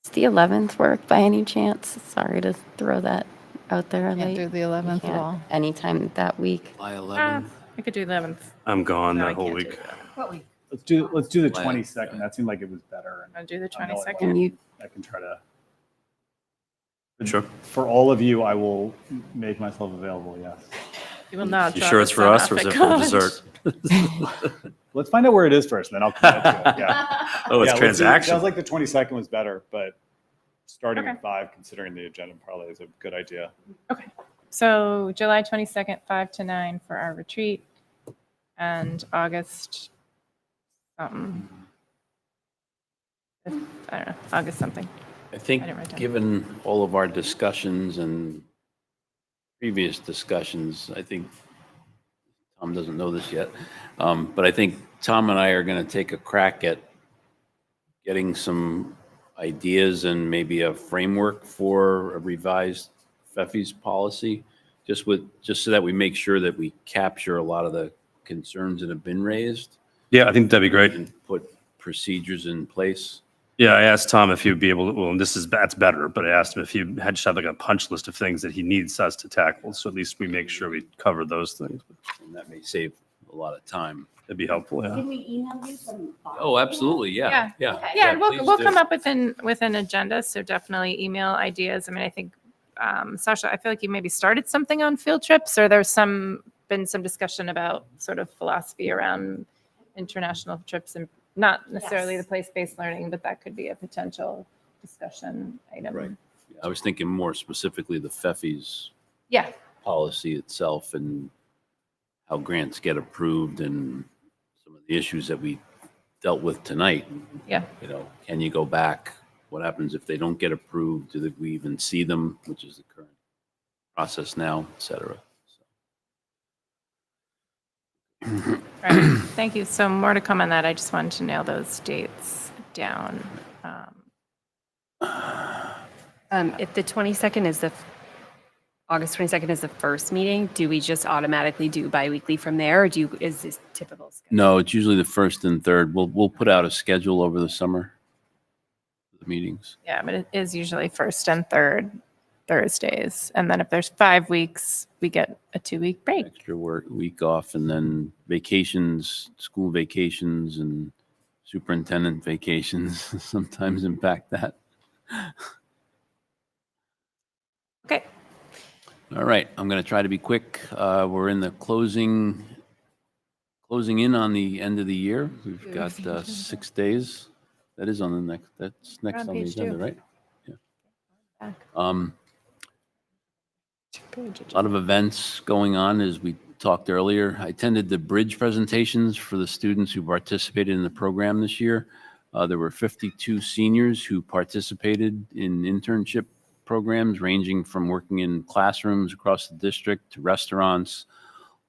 Does the 11th work by any chance? Sorry to throw that out there. Can't do the 11th at all. Anytime that week. July 11th. I could do 11th. I'm gone No, I that whole can't do week. that. What week? Let's do the Why? 22nd. That seemed like it was better. I'll do the I know it 22nd. Can you, I can try to. Sure. For all of you, I will make myself available. Yes. You will not You drop sure the it's for sun us off or is at it for college. dessert? Let's find out where it is first, and then I'll commit to it. Yeah. Oh, it's Yeah, let's do- transaction. Sounds like the 22nd was better, but starting Okay. at 5, considering the agenda probably is a good idea. Okay, so July 22nd, 5 to 9 for our retreat, and August, I don't know, August something. I think, I didn't write down. given all of our discussions and previous discussions, I think, Tom doesn't know this yet, but I think Tom and I are going to take a crack at getting some ideas and maybe a framework for a revised FEFI's policy, just so that we make sure that we capture a lot of the concerns that have been raised Yeah, I think that'd be great. and put procedures in place. Yeah, I asked Tom if he would be able to, well, and that's better, but I asked him if he had just had like a punch list of things that he needs us to tackle. So at least we make sure we cover those things. And that may save a lot of time. That'd be helpful, yeah. Can we email you some thoughts? Oh, absolutely, yeah, yeah. Okay. Yeah, and please we'll do. come up with an agenda, so definitely email ideas. I mean, I think, Sasha, I feel like you maybe started something on field trips, or there's been some discussion about sort of philosophy around international trips, and not necessarily Yes. the place-based learning, but that could be a potential discussion item. Right. I was thinking more specifically the FEFI's Yeah, policy itself and how grants get approved and some of the issues that we dealt with tonight. yeah. You know, can you go back? What happens if they don't get approved? Do we even see them, which is the current process now, et cetera. All right, thank you. So more to come on that. I just wanted to nail those dates down. If the 22nd is August 22nd is the first meeting, do we just automatically do biweekly from there, or is this typical schedule? No, it's usually the first and third. We'll put out a schedule over the summer for the meetings. Yeah, but it is usually first and third Thursdays. And then if there's 5 weeks, we get a 2-week break. Extra week off, and then vacations, school vacations and superintendent vacations sometimes impact that. Okay. All right, I'm going to try to be quick. We're in the closing in on the end of the year. We've got 6 days. That's next on on the page agenda, 2. right? Yeah. Back. A lot of events going on, as we talked earlier. I attended the bridge presentations for the students who participated in the program this year. There were 52 seniors who participated in internship programs ranging from working in classrooms across the district to restaurants,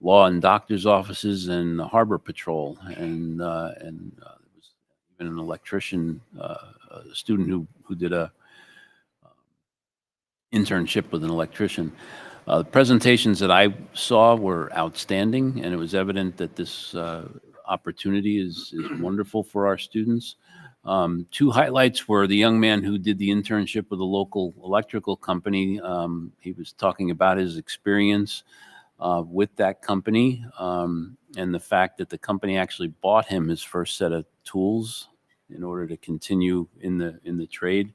law and doctor's offices, and the harbor patrol. And there was even an electrician, a student who did a internship with an electrician. The presentations that I saw were outstanding, and it was evident that this opportunity is wonderful for our students. 2 highlights were the young man who did the internship with a local electrical company. He was talking about his experience with that company, and the fact that the company actually bought him his first set of tools in order to continue in the trade,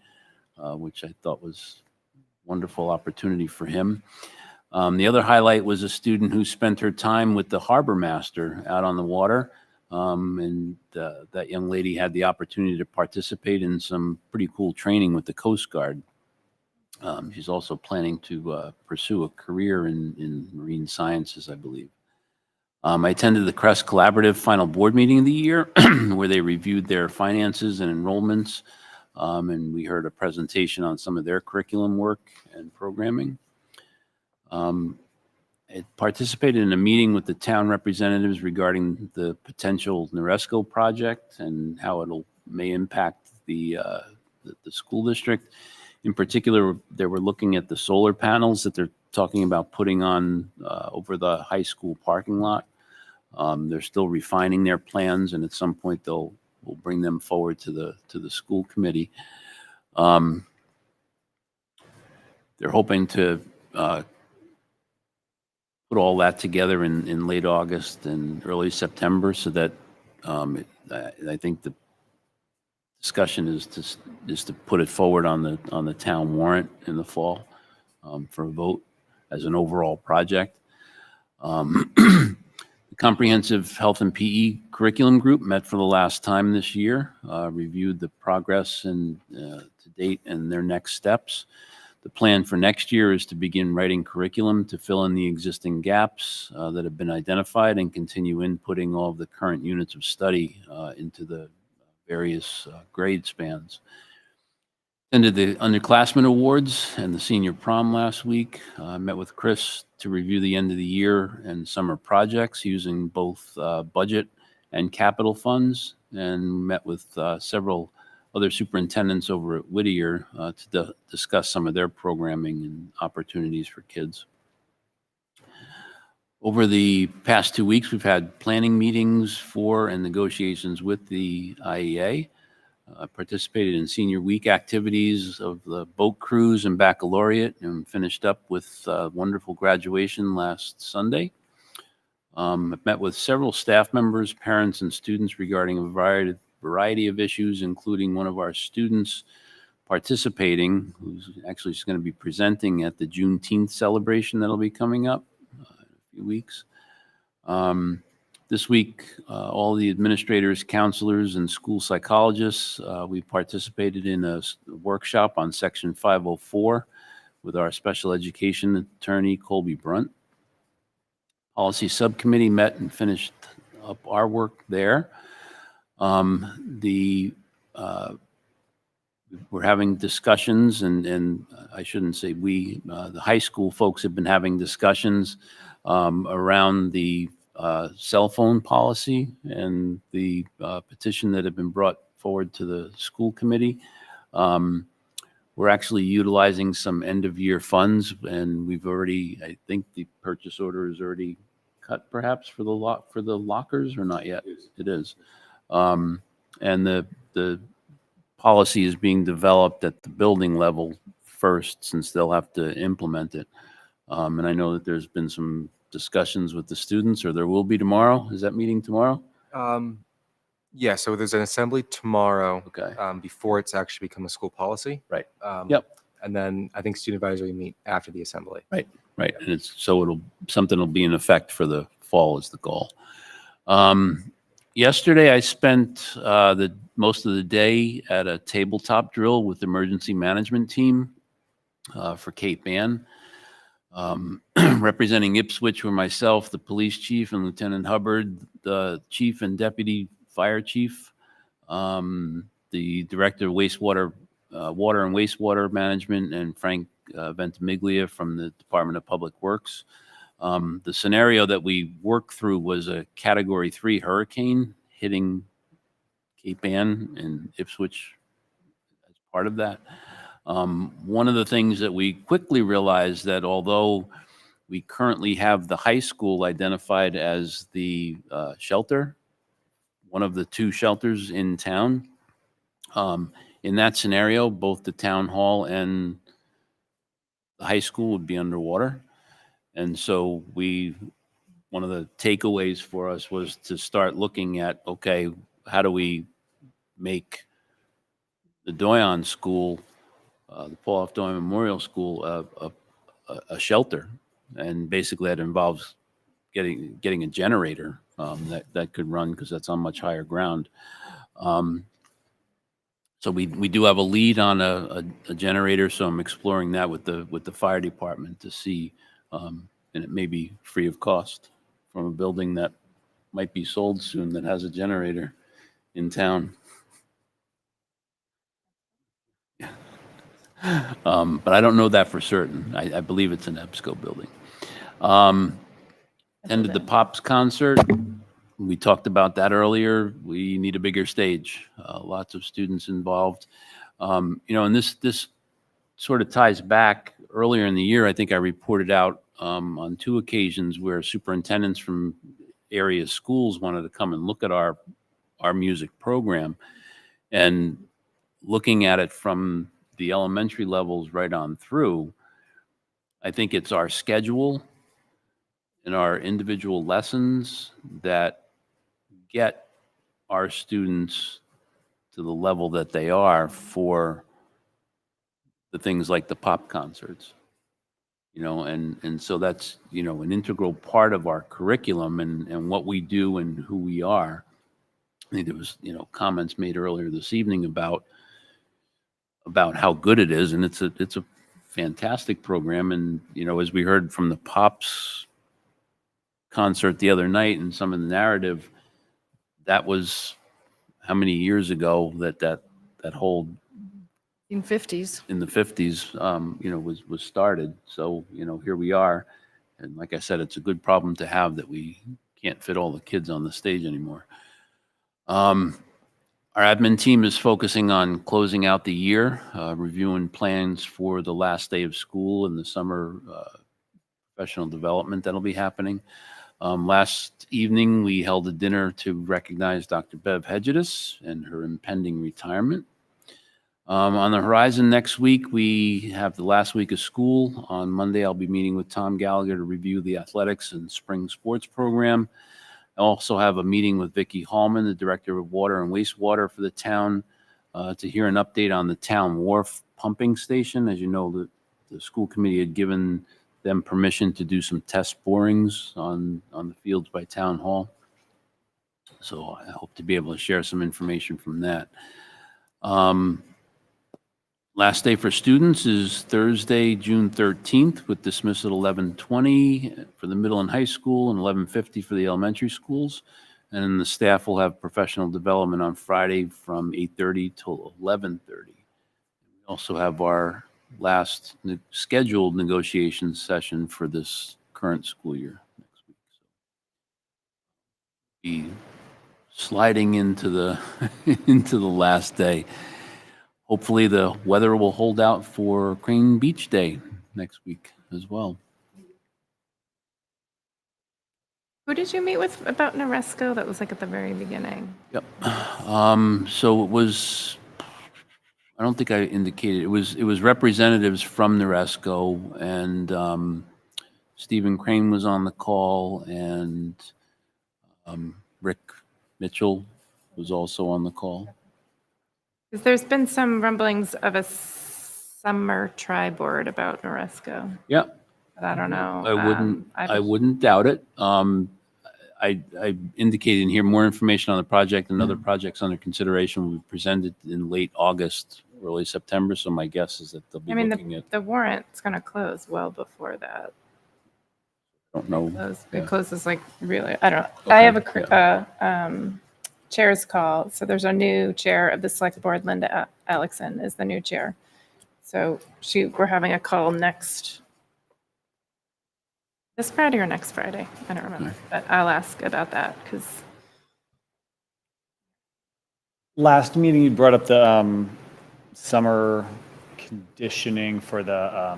which I thought was a wonderful opportunity for him. The other highlight was a student who spent her time with the harbor master out on the water. And that young lady had the opportunity to participate in some pretty cool training with the Coast Guard. She's also planning to pursue a career in marine sciences, I believe. I attended the Crest Collaborative final board meeting of the year, where they reviewed their finances and enrollments. And we heard a presentation on some of their curriculum work and programming. I participated in a meeting with the town representatives regarding the potential NORESCO project and how may impact the school district. In particular, they were looking at the solar panels that they're talking about putting on over the high school parking lot. They're still refining their plans, and at some point we'll bring them forward to the school committee. They're hoping to put all that together in late August and early September, so that I think the discussion is to put it forward on the town warrant in the fall for a vote as an overall project. The Comprehensive Health and PE Curriculum Group met for the last time this year, reviewed the progress and to date and their next steps. The plan for next year is to begin writing curriculum to fill in the existing gaps that have been identified and continue inputting all of the current units of study into the various grade spans. Attended the underclassmen awards and the senior prom last week. Met with Chris to review the end of the year and summer projects using both budget and capital funds, and met with several other superintendents over at Whittier to discuss some of their programming and opportunities for kids. Over the past 2 weeks, we've had planning meetings for and negotiations with the IEA. Participated in senior week activities of the boat cruise and baccalaureate, and finished up with wonderful graduation last Sunday. I've met with several staff members, parents, and students regarding a variety of issues, including one of our students participating, who's actually going to be presenting at the Juneteenth celebration that'll be coming up in a few weeks. This week, all the administrators, counselors, and school psychologists, we participated in a workshop on Section 504 with our special education attorney, Colby Brunt. Policy Subcommittee met and finished up our work there. We're having discussions, and I shouldn't say we, the high school folks have been having discussions around the cell phone policy and the petition that have been brought forward to the school committee. We're actually utilizing some end-of-year funds, and we've already, I think the purchase order is already cut perhaps for the lockers, or not yet? It is. And the policy is being developed at the building level first, since they'll have to implement it. And I know that there's been some discussions with the students, or there will be tomorrow. Is that meeting tomorrow? Yeah, so there's an assembly tomorrow. Okay. Before it's actually become a school policy. Right. Yep. And then I think student advisory meet after the assembly. Right. And something will be in effect for the fall is the goal. Yesterday I spent most of the day at a tabletop drill with the emergency management team for Cape Ann. Representing Ipswich were myself, the police chief, and Lieutenant Hubbard, the chief and deputy fire chief, the director of water and wastewater management, and Frank Ventimiglia from the Department of Public Works. The scenario that we worked through was a Category 3 hurricane hitting Cape Ann and Ipswich as part of that. One of the things that we quickly realized, that although we currently have the high school identified as the shelter, one of the two shelters in town, in that scenario, both the town hall and the high school would be underwater. And so one of the takeaways for us was to start looking at, okay, how do we make the Doyon School, the Paul F. Doyon Memorial School, a shelter? And basically that involves getting a generator that could run, because that's on much higher ground. So we do have a lead on a generator, so I'm exploring that with the fire department to see, and it may be free of cost from a building that might be sold soon that has a generator in town. But I don't know that for certain. I believe it's an EBSCO building. Ended the Pops concert. We talked about that earlier. We need a bigger stage. Lots of students involved. And this sort of ties back earlier in the year. I think I reported out on 2 occasions where superintendents from area schools wanted to come and look at our music program, and looking at it from the elementary levels right on through. I think it's our schedule and our individual lessons that get our students to the level that they are for the things like the pop concerts, and so that's, an integral part of our curriculum and what we do and who we are. I think there was, comments made earlier this evening about how good it is, and it's a fantastic program. And, as we heard from the Pops concert the other night and some of the narrative, that was how many years ago that whole In 50s. in the 50s, was started. So, here we are. And like I said, it's a good problem to have that we can't fit all the kids on the stage anymore. Our admin team is focusing on closing out the year, reviewing plans for the last day of school and the summer professional development that'll be happening. Last evening, we held a dinner to recognize Dr. Bev Hedges and her impending retirement. On the horizon next week, we have the last week of school. On Monday, I'll be meeting with Tom Gallagher to review the athletics and spring sports program. I also have a meeting with Vicki Hallman, the Director of Water and Wastewater for the town, to hear an update on the town wharf pumping station. As you know, the school committee had given them permission to do some test borings on the fields by Town Hall. So I hope to be able to share some information from that. Last day for students is Thursday, June 13th, with dismissal at 11:20 for the middle and high school and 11:50 for the elementary schools. And then the staff will have professional development on Friday from 8:30 till 11:30. We also have our last scheduled negotiation session for this current school year next week. So be sliding into the into the last day. Hopefully the weather will hold out for Crane Beach Day next week as well. Who did you meet with about Noresco? That was like at the very beginning. Yep. So it was, I don't think I indicated, it was representatives from Noresco, and Stephen Crane was on the call, and Rick Mitchell was also on the call. 'Cause there's been some rumblings of a summer tri-board about Noresco, Yeah, but I don't know. I wouldn't doubt it. I indicated in here more information on the project and other projects under consideration will be presented in late August, early September. So my guess is that they'll be I mean, looking at, the warrant's going to close well before that. I don't know. It closes like really, I don't know. Okay, I have a chair's call. So there's a new chair of the select board, Linda Alexson is the new chair. So we're having a call this Friday or next Friday. I don't remember, but I'll ask about that because Last meeting, you brought up the summer conditioning for the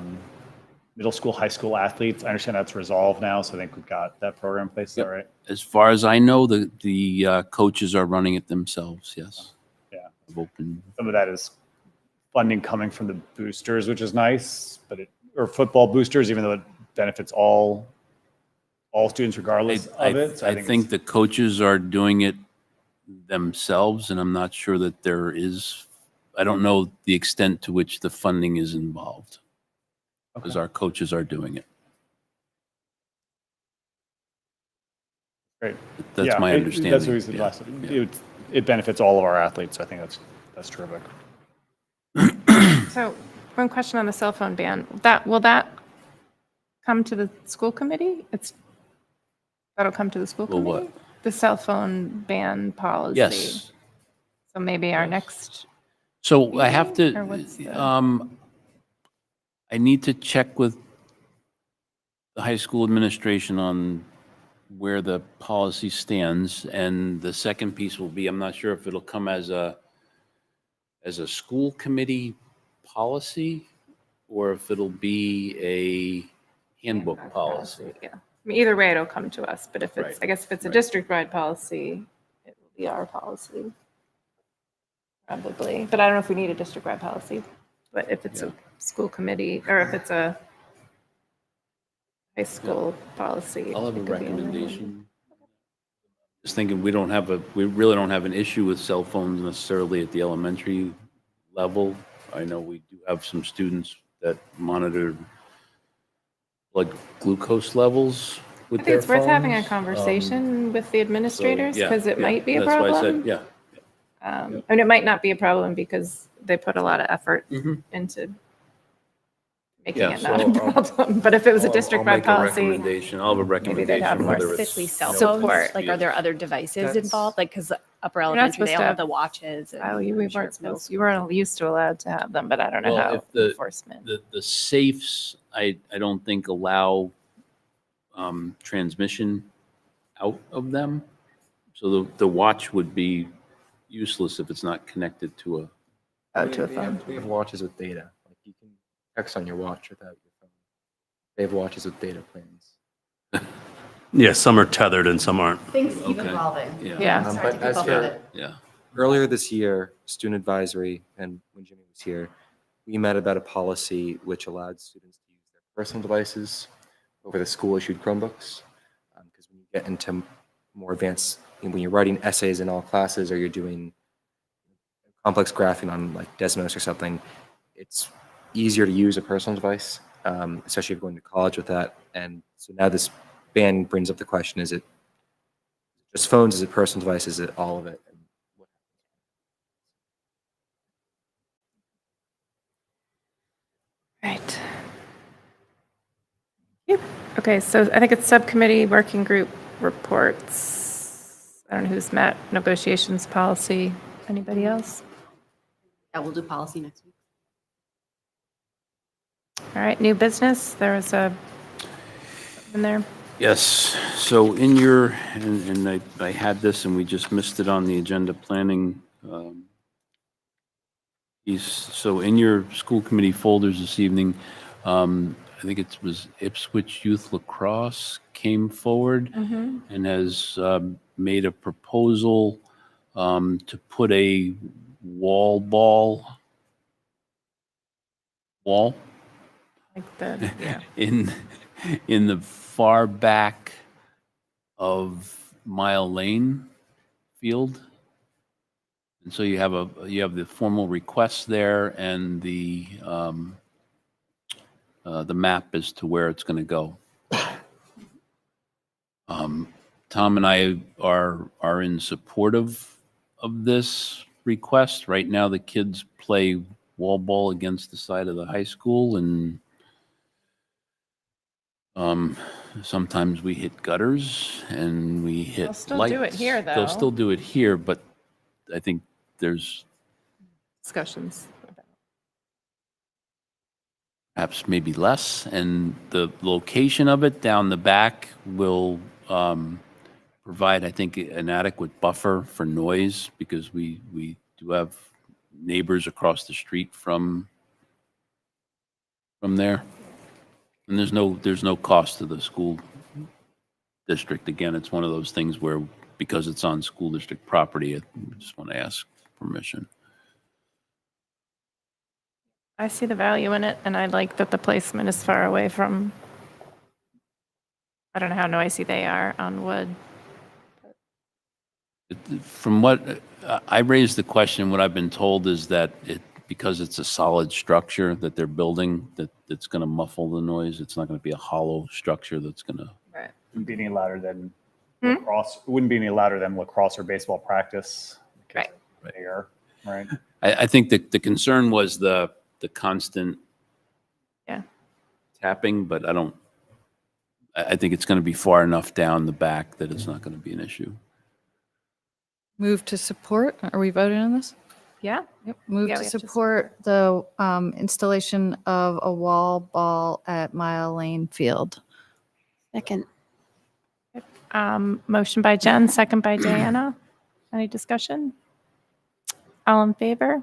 middle school, high school athletes. I understand that's resolved now, so I think we've got that program in place. Is that right? As far as I know, the coaches are running it themselves. Yes. Yeah. I've opened. Some of that is funding coming from the boosters, which is nice, or football boosters, even though it benefits all students regardless of it. So I think the coaches are doing it themselves, and I'm not sure that I don't know the extent to which the funding is involved, because our coaches are doing it. Great. That's my understanding. That's what we said last. It benefits all of our athletes. So I think that's terrific. So one question on the cell phone ban, will that come to the school committee? That'll come to the school Will committee? what? The cell phone ban policy. Yes. So maybe our next, So I have meeting, or what's the- I need to check with the high school administration on where the policy stands. And the second piece will be, I'm not sure if it'll come as a school committee policy or if it'll be a handbook policy. yeah. I mean, either way, it'll come to us, but if it's, Right. I guess if it's a Right. district-wide policy, it will be our policy. Probably, but I don't know if we need a district-wide policy, but if it's a school committee, or if it's a high school policy. I'll have a it could be in there. recommendation. Just thinking, we really don't have an issue with cell phones necessarily at the elementary level. I know we do have some students that monitor blood glucose levels with I think their it's worth having a phones. conversation with the administrators, yeah, because it yeah, might be a that's why I problem. said, yeah. And it might not be a problem because they put a lot of effort Mhm. into making Yeah, it not a so I'll- problem. But if it was a I'll district-wide make a policy, recommendation. I'll have a maybe they'd have recommendation more whether it's. Specifically cell Support. phones? Like, are there other devices That's- involved? Like, because upper You're not elementary, they supposed all to have have- the watches. and oh, we I'm sure weren't middle supposed, you weren't used to allowed to have them, but I don't know Well, how if the- enforcement. The safes, I don't think allow transmission out of them. So the watch would be useless if it's not connected to a. To a phone. We have watches with data. Like you can text on your watch without your phone. They have watches with data plans. Yeah, some are tethered and some aren't. Things keep Okay. evolving. Yeah. Yeah. It's hard to But as keep up with for it. Yeah. earlier this year, student advisory, and when Jimmy was here, we met about a policy which allowed students to use their personal devices over the school-issued Chromebooks. Because when you get into more advanced, when you're writing essays in all classes or you're doing complex graphing on like Desmos or something, it's easier to use a personal device, especially if you're going to college with that. And so now this ban brings up the question: is it just phones? Is it personal devices? Is it all of it? And Right. Yep. Okay, so I think it's subcommittee working group reports. I don't know who's met, negotiations policy. Anybody else? Yeah, we'll do policy next week. All right, new business. There was a in there. Yes, so in your, and I had this and we just missed it on the agenda planning piece. So in your school committee folders this evening, I think it was Ipswich Youth Lacrosse came forward and has made a proposal to put a wall Like the yeah. in the far back of Mile Lane field. And so you have the formal request there and the map as to where it's going to go. Tom and I are in support of this request. Right now, the kids play wall ball against the side of the high school, and sometimes we hit gutters and we hit They'll still do it lights. here, though. They'll still do it here, but I think there's Discussions. perhaps maybe less, and the location of it down the back will provide, I think, an adequate buffer for noise, because we do have neighbors across the street from there. And there's no cost to the school district. Again, it's one of those things where, because it's on school district property, I just want to ask permission. I see the value in it, and I like that the placement is far away from, I don't know how noisy they are on Wood. From what I raised the question, what I've been told is that because it's a solid structure that they're building, that it's going to muffle the noise. It's not going to be a hollow structure that's going to. Right. Wouldn't be any louder than lacrosse. Wouldn't be any louder than lacrosse or baseball practice. Right. Air, right. I think that the concern was the constant tapping, but I think it's going to be far enough down the back that it's not going to be an issue. Move to support. Are we voting on this? Yeah. Yep. Move Yeah, to we have to support the installation of a wall ball at Mile Lane Field. Second. Motion by Jen, second by Diana. Any discussion? All in favor?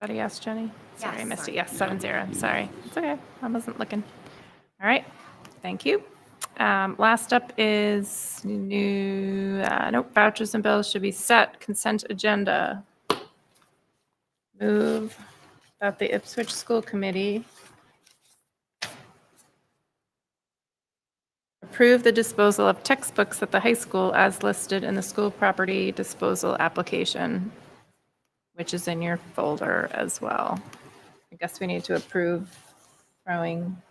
Anybody yes, Jenny? Sorry, I missed it. Yes, 7-0. Sorry. It's okay. I wasn't looking. All right. Thank you. Last up is nope, vouchers and bills should be set. Consent agenda. Move that the Ipswich School Committee approve the disposal of textbooks at the high school as listed in the school property disposal application, which is in your folder as well. I guess we need to approve throwing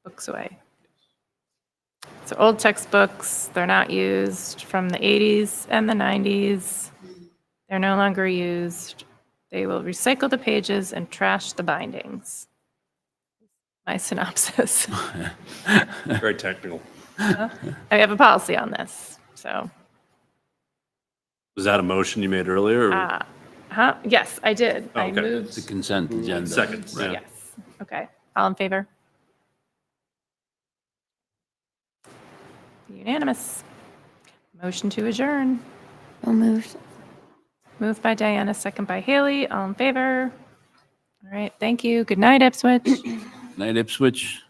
books away. So old textbooks, they're not used from the 80s and the 90s. They're no longer used. They will recycle the pages and trash the bindings. My synopsis. Very technical. I have a policy on this, so. Was that a motion you made earlier? Or? Yes, I did. I Okay. moved. It's a consent agenda. Second, yeah. Yes. Okay. All in favor? Unanimous. Motion to adjourn. So moved. Moved by Diana, second by Haley. All in favor? All right. Thank you. Good night, Ipswich. Night, Ipswich.